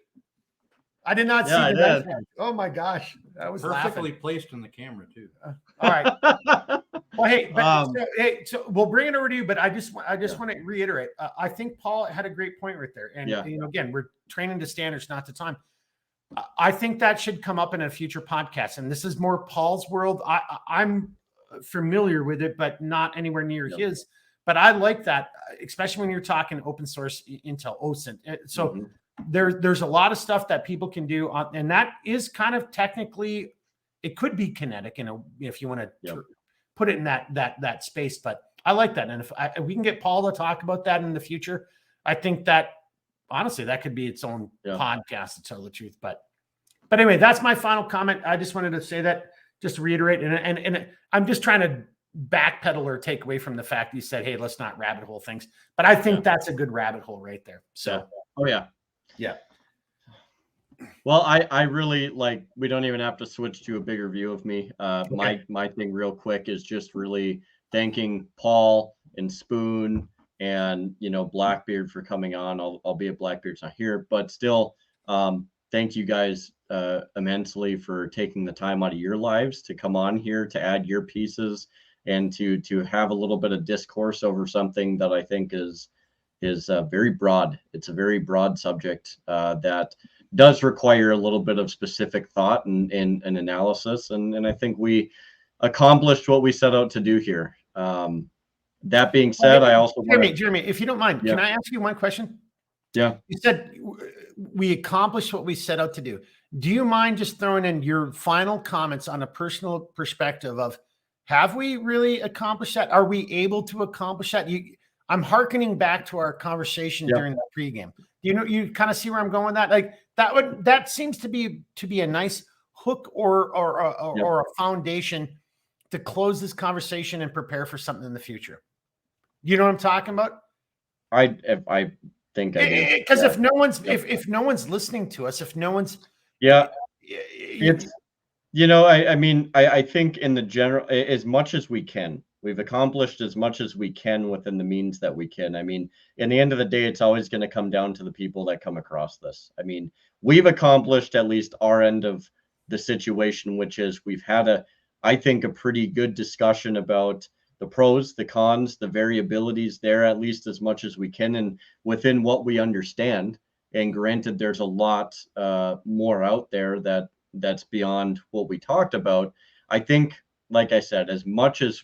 I did not see the knife hand. Oh my gosh, that was perfectly placed in the camera too. All right. Well, hey, so we'll bring it over to you, but I just want to reiterate. I think Paul had a great point right there, and again, we're training to standards, not to time. I think that should come up in a future podcast, and this is more Paul's world. I'm familiar with it, but not anywhere near his. But I like that, especially when you're talking open source Intel OSINT. So there's a lot of stuff that people can do, and that is kind of technically, it could be kinetic, if you want to put it in that space. But I like that, and if we can get Paul to talk about that in the future, I think that honestly that could be its own podcast, to tell the truth. But anyway, that's my final comment. I just wanted to say that, just to reiterate, and I'm just trying to backpedal or take away from the fact you said, hey, let's not rabbit hole things. But I think that's a good rabbit hole right there. So yeah. Well, I really like, we don't even have to switch to a bigger view of me. My thing real quick is just really thanking Paul and Spoon and, Blackbeard for coming on, albeit Blackbeard's not here, but still, thank you guys immensely for taking the time out of your lives to come on here, to add your pieces, and to have a little bit of discourse over something that I think is very broad. It's a very broad subject that does require a little bit of specific thought and analysis. And I think we accomplished what we set out to do here. That being said, I also Jeremy, if you don't mind, can I ask you one question? Yeah. You said we accomplished what we set out to do. Do you mind just throwing in your final comments on a personal perspective of, have we really accomplished that? Are we able to accomplish that? I'm hearkening back to our conversation during the pregame. You kind of see where I'm going with that? Like that seems to be a nice hook or a foundation to close this conversation and prepare for something in the future. You know what I'm talking about? I think I do. Because if no one's listening to us, if no one's it's I mean, I think in the general, as much as we can, We've accomplished as much as we can within the means that we can. I mean, in the end of the day, it's always going to come down to the people that come across this. I mean, we've accomplished at least our end of the situation, which is we've had I think, a pretty good discussion about the pros, the cons, the variabilities there, at least as much as we can, and within what we understand. And granted, there's a lot more out there that's beyond what we talked about. I think, like I said, as much as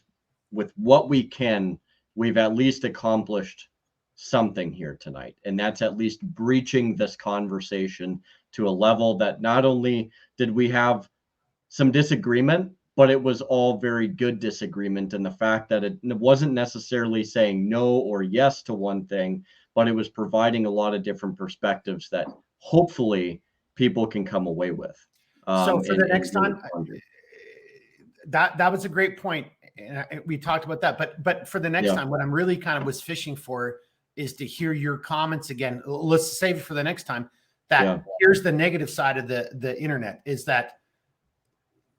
with what we can, we've at least accomplished something here tonight. And that's at least breaching this conversation to a level that not only did we have some disagreement, but it was all very good disagreement. And the fact that it wasn't necessarily saying no or yes to one thing, but it was providing a lot of different perspectives that hopefully people can come away with. So for the next time, that was a great point. And we talked about that, but for the next time, what I'm really kind of was fishing for is to hear your comments again. Let's save it for the next time. Here's the negative side of the internet is that,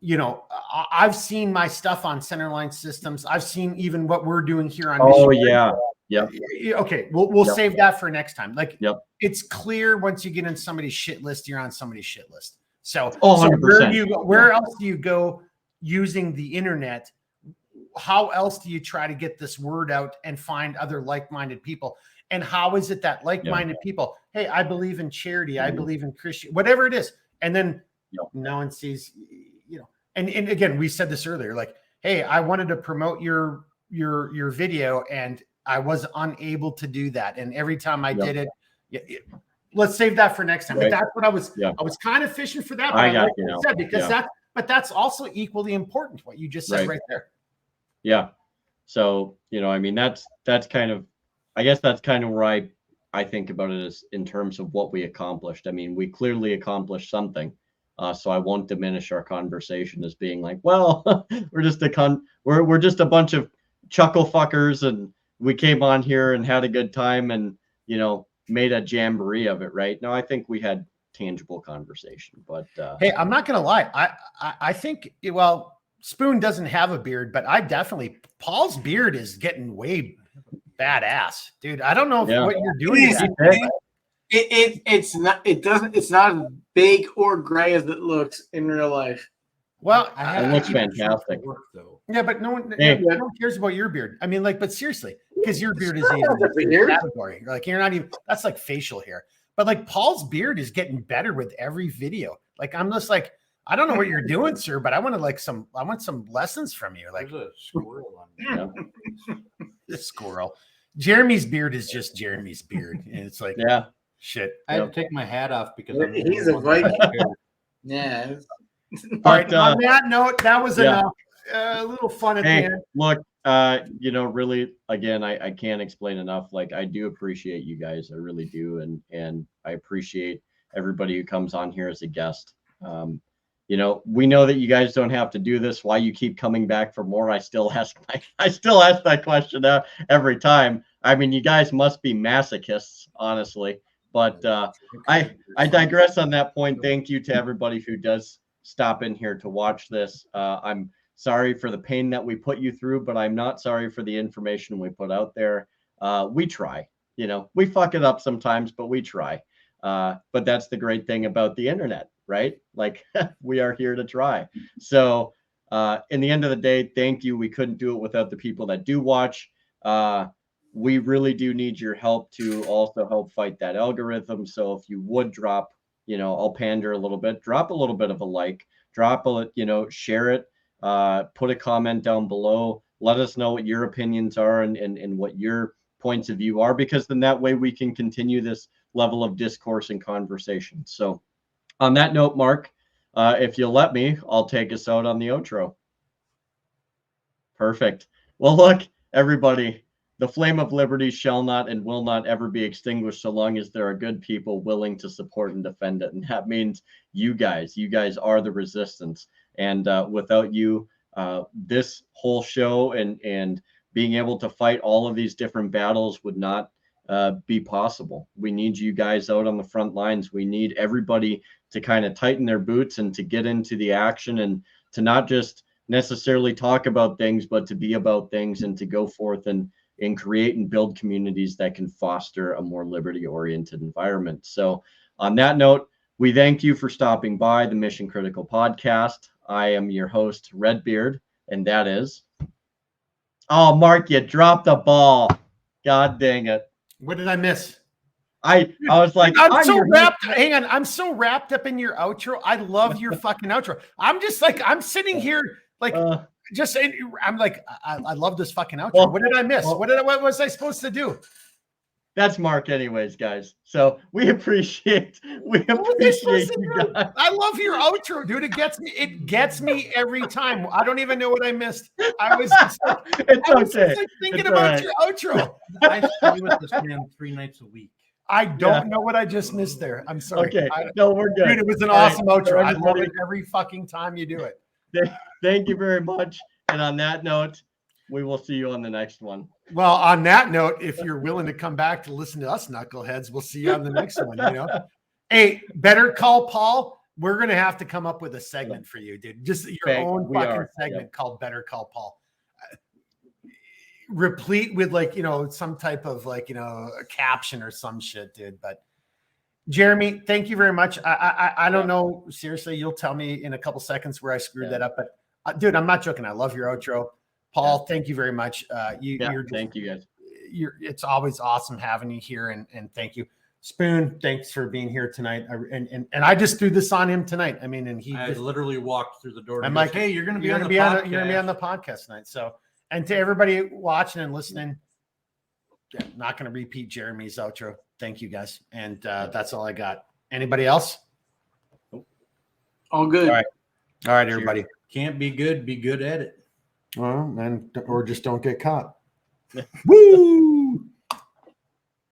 you know, I've seen my stuff on Centerline Systems. I've seen even what we're doing here on. Oh yeah. Yep. Okay. We'll save that for next time. Like it's clear once you get in somebody's shit list, you're on somebody's shit list. So, where else do you go using the internet? How else do you try to get this word out and find other like-minded people? And how is it that like-minded people, hey, I believe in charity, I believe in Christian, whatever it is. And then no one sees, you know, and again, we said this earlier, like, hey, I wanted to promote your video and I was unable to do that. And every time I did it, let's save that for next time. But that's what I was kind of fishing for that. I got you said, because that's also equally important, what you just said right there. Yeah. So, you know, I mean, that's kind of, I guess that's kind of where I think about it as in terms of what we accomplished. I mean, we clearly accomplished something. So I won't diminish our conversation as being like, well, we're just a bunch of chuckle fuckers and we came on here and had a good time and, you know, made a jamboree of it. Right. No, I think we had tangible conversation, but hey, I'm not going to lie. I think, well, Spoon doesn't have a beard, but Paul's beard is getting way badass, dude. I don't know what you're doing. It's not as big or gray as it looks in real life. Well, it looks fantastic. Yeah, but no one cares about your beard. I mean, like, but seriously, because your beard is a category. Like, you're not even, that's like facial hair. But like Paul's beard is getting better with every video. Like, I'm just like, I don't know what you're doing, sir, but I want some lessons from you. Like, there's a squirrel on the squirrel. Jeremy's beard is just Jeremy's beard. And it's like, shit. I had to take my hat off because he's a Viking. Yeah. All right. On that note, that was enough. A little fun at the end. Look, you know, really, again, I can't explain enough. Like, I do appreciate you guys. I really do. And I appreciate everybody who comes on here as a guest. You know, we know that you guys don't have to do this. Why you keep coming back for more? I still ask that question every time. I mean, you guys must be masochists, honestly. But I digress on that point. Thank you to everybody who does stop in here to watch this. I'm sorry for the pain that we put you through, but I'm not sorry for the information we put out there. We try. You know, we fuck it up sometimes, but we try. But that's the great thing about the internet. Right? Like we are here to try. So in the end of the day, thank you. We couldn't do it without the people that do watch. We really do need your help to also help fight that algorithm. So if you would drop, you know, I'll pander a little bit, drop a little bit of a like, share it, put a comment down below. Let us know what your opinions are and what your points of view are, because then that way we can continue this level of discourse and conversation. So on that note, Mark, if you'll let me, I'll take us out on the outro. Perfect. Well, look, everybody, the flame of liberty shall not and will not ever be extinguished so long as there are good people willing to support and defend it. And that means you guys are the resistance. And without you, this whole show and being able to fight all of these different battles would not be possible. We need you guys out on the front lines. We need everybody to kind of tighten their boots and to get into the action and to not just necessarily talk about things, but to be about things and to go forth and create and build communities that can foster a more liberty-oriented environment. So on that note, we thank you for stopping by the Mission Critical Podcast. I am your host, Redbeard, and that is... Oh, Mark, you dropped the ball. God dang it. What did I miss? I was like, I'm so wrapped. Hang on. I'm so wrapped up in your outro. I love your fucking outro. I'm just like, I'm sitting here like, I'm like, I love this fucking outro. Well, what did I miss? What was I supposed to do? That's Mark anyways, guys. So we appreciate you guys. I love your outro, dude. It gets me every time. I don't even know what I missed. I was just like, thinking about your outro. I stay with this man 3 nights a week. I don't know what I just missed there. I'm sorry. Okay. No, we're good. Dude, it was an awesome outro. I love it every fucking time you do it. Thank you very much. And on that note, we will see you on the next one. Well, on that note, if you're willing to come back to listen to us knuckleheads, we'll see you on the next one. You know, hey, Better Call Paul. We're gonna have to come up with a segment for you, dude. Just your own fucking segment called Better Call Paul, replete with some type of a caption or some shit, dude. But Jeremy, thank you very much. I don't know, seriously. You'll tell me in a couple seconds where I screwed that up, but dude, I'm not joking. I love your outro. Paul, thank you very much. Thank you guys. It's always awesome having you here, and thank you. Spoon, thanks for being here tonight. And I just threw this on him tonight. I mean, and I literally walked through the door. I'm like, hey, you're gonna be on the podcast tonight. So, and to everybody watching and listening, not gonna repeat Jeremy's outro. Thank you guys, and that's all I got. Anybody else? All good. All right, everybody. Can't be good. Be good at it. Or just don't get caught. Woo!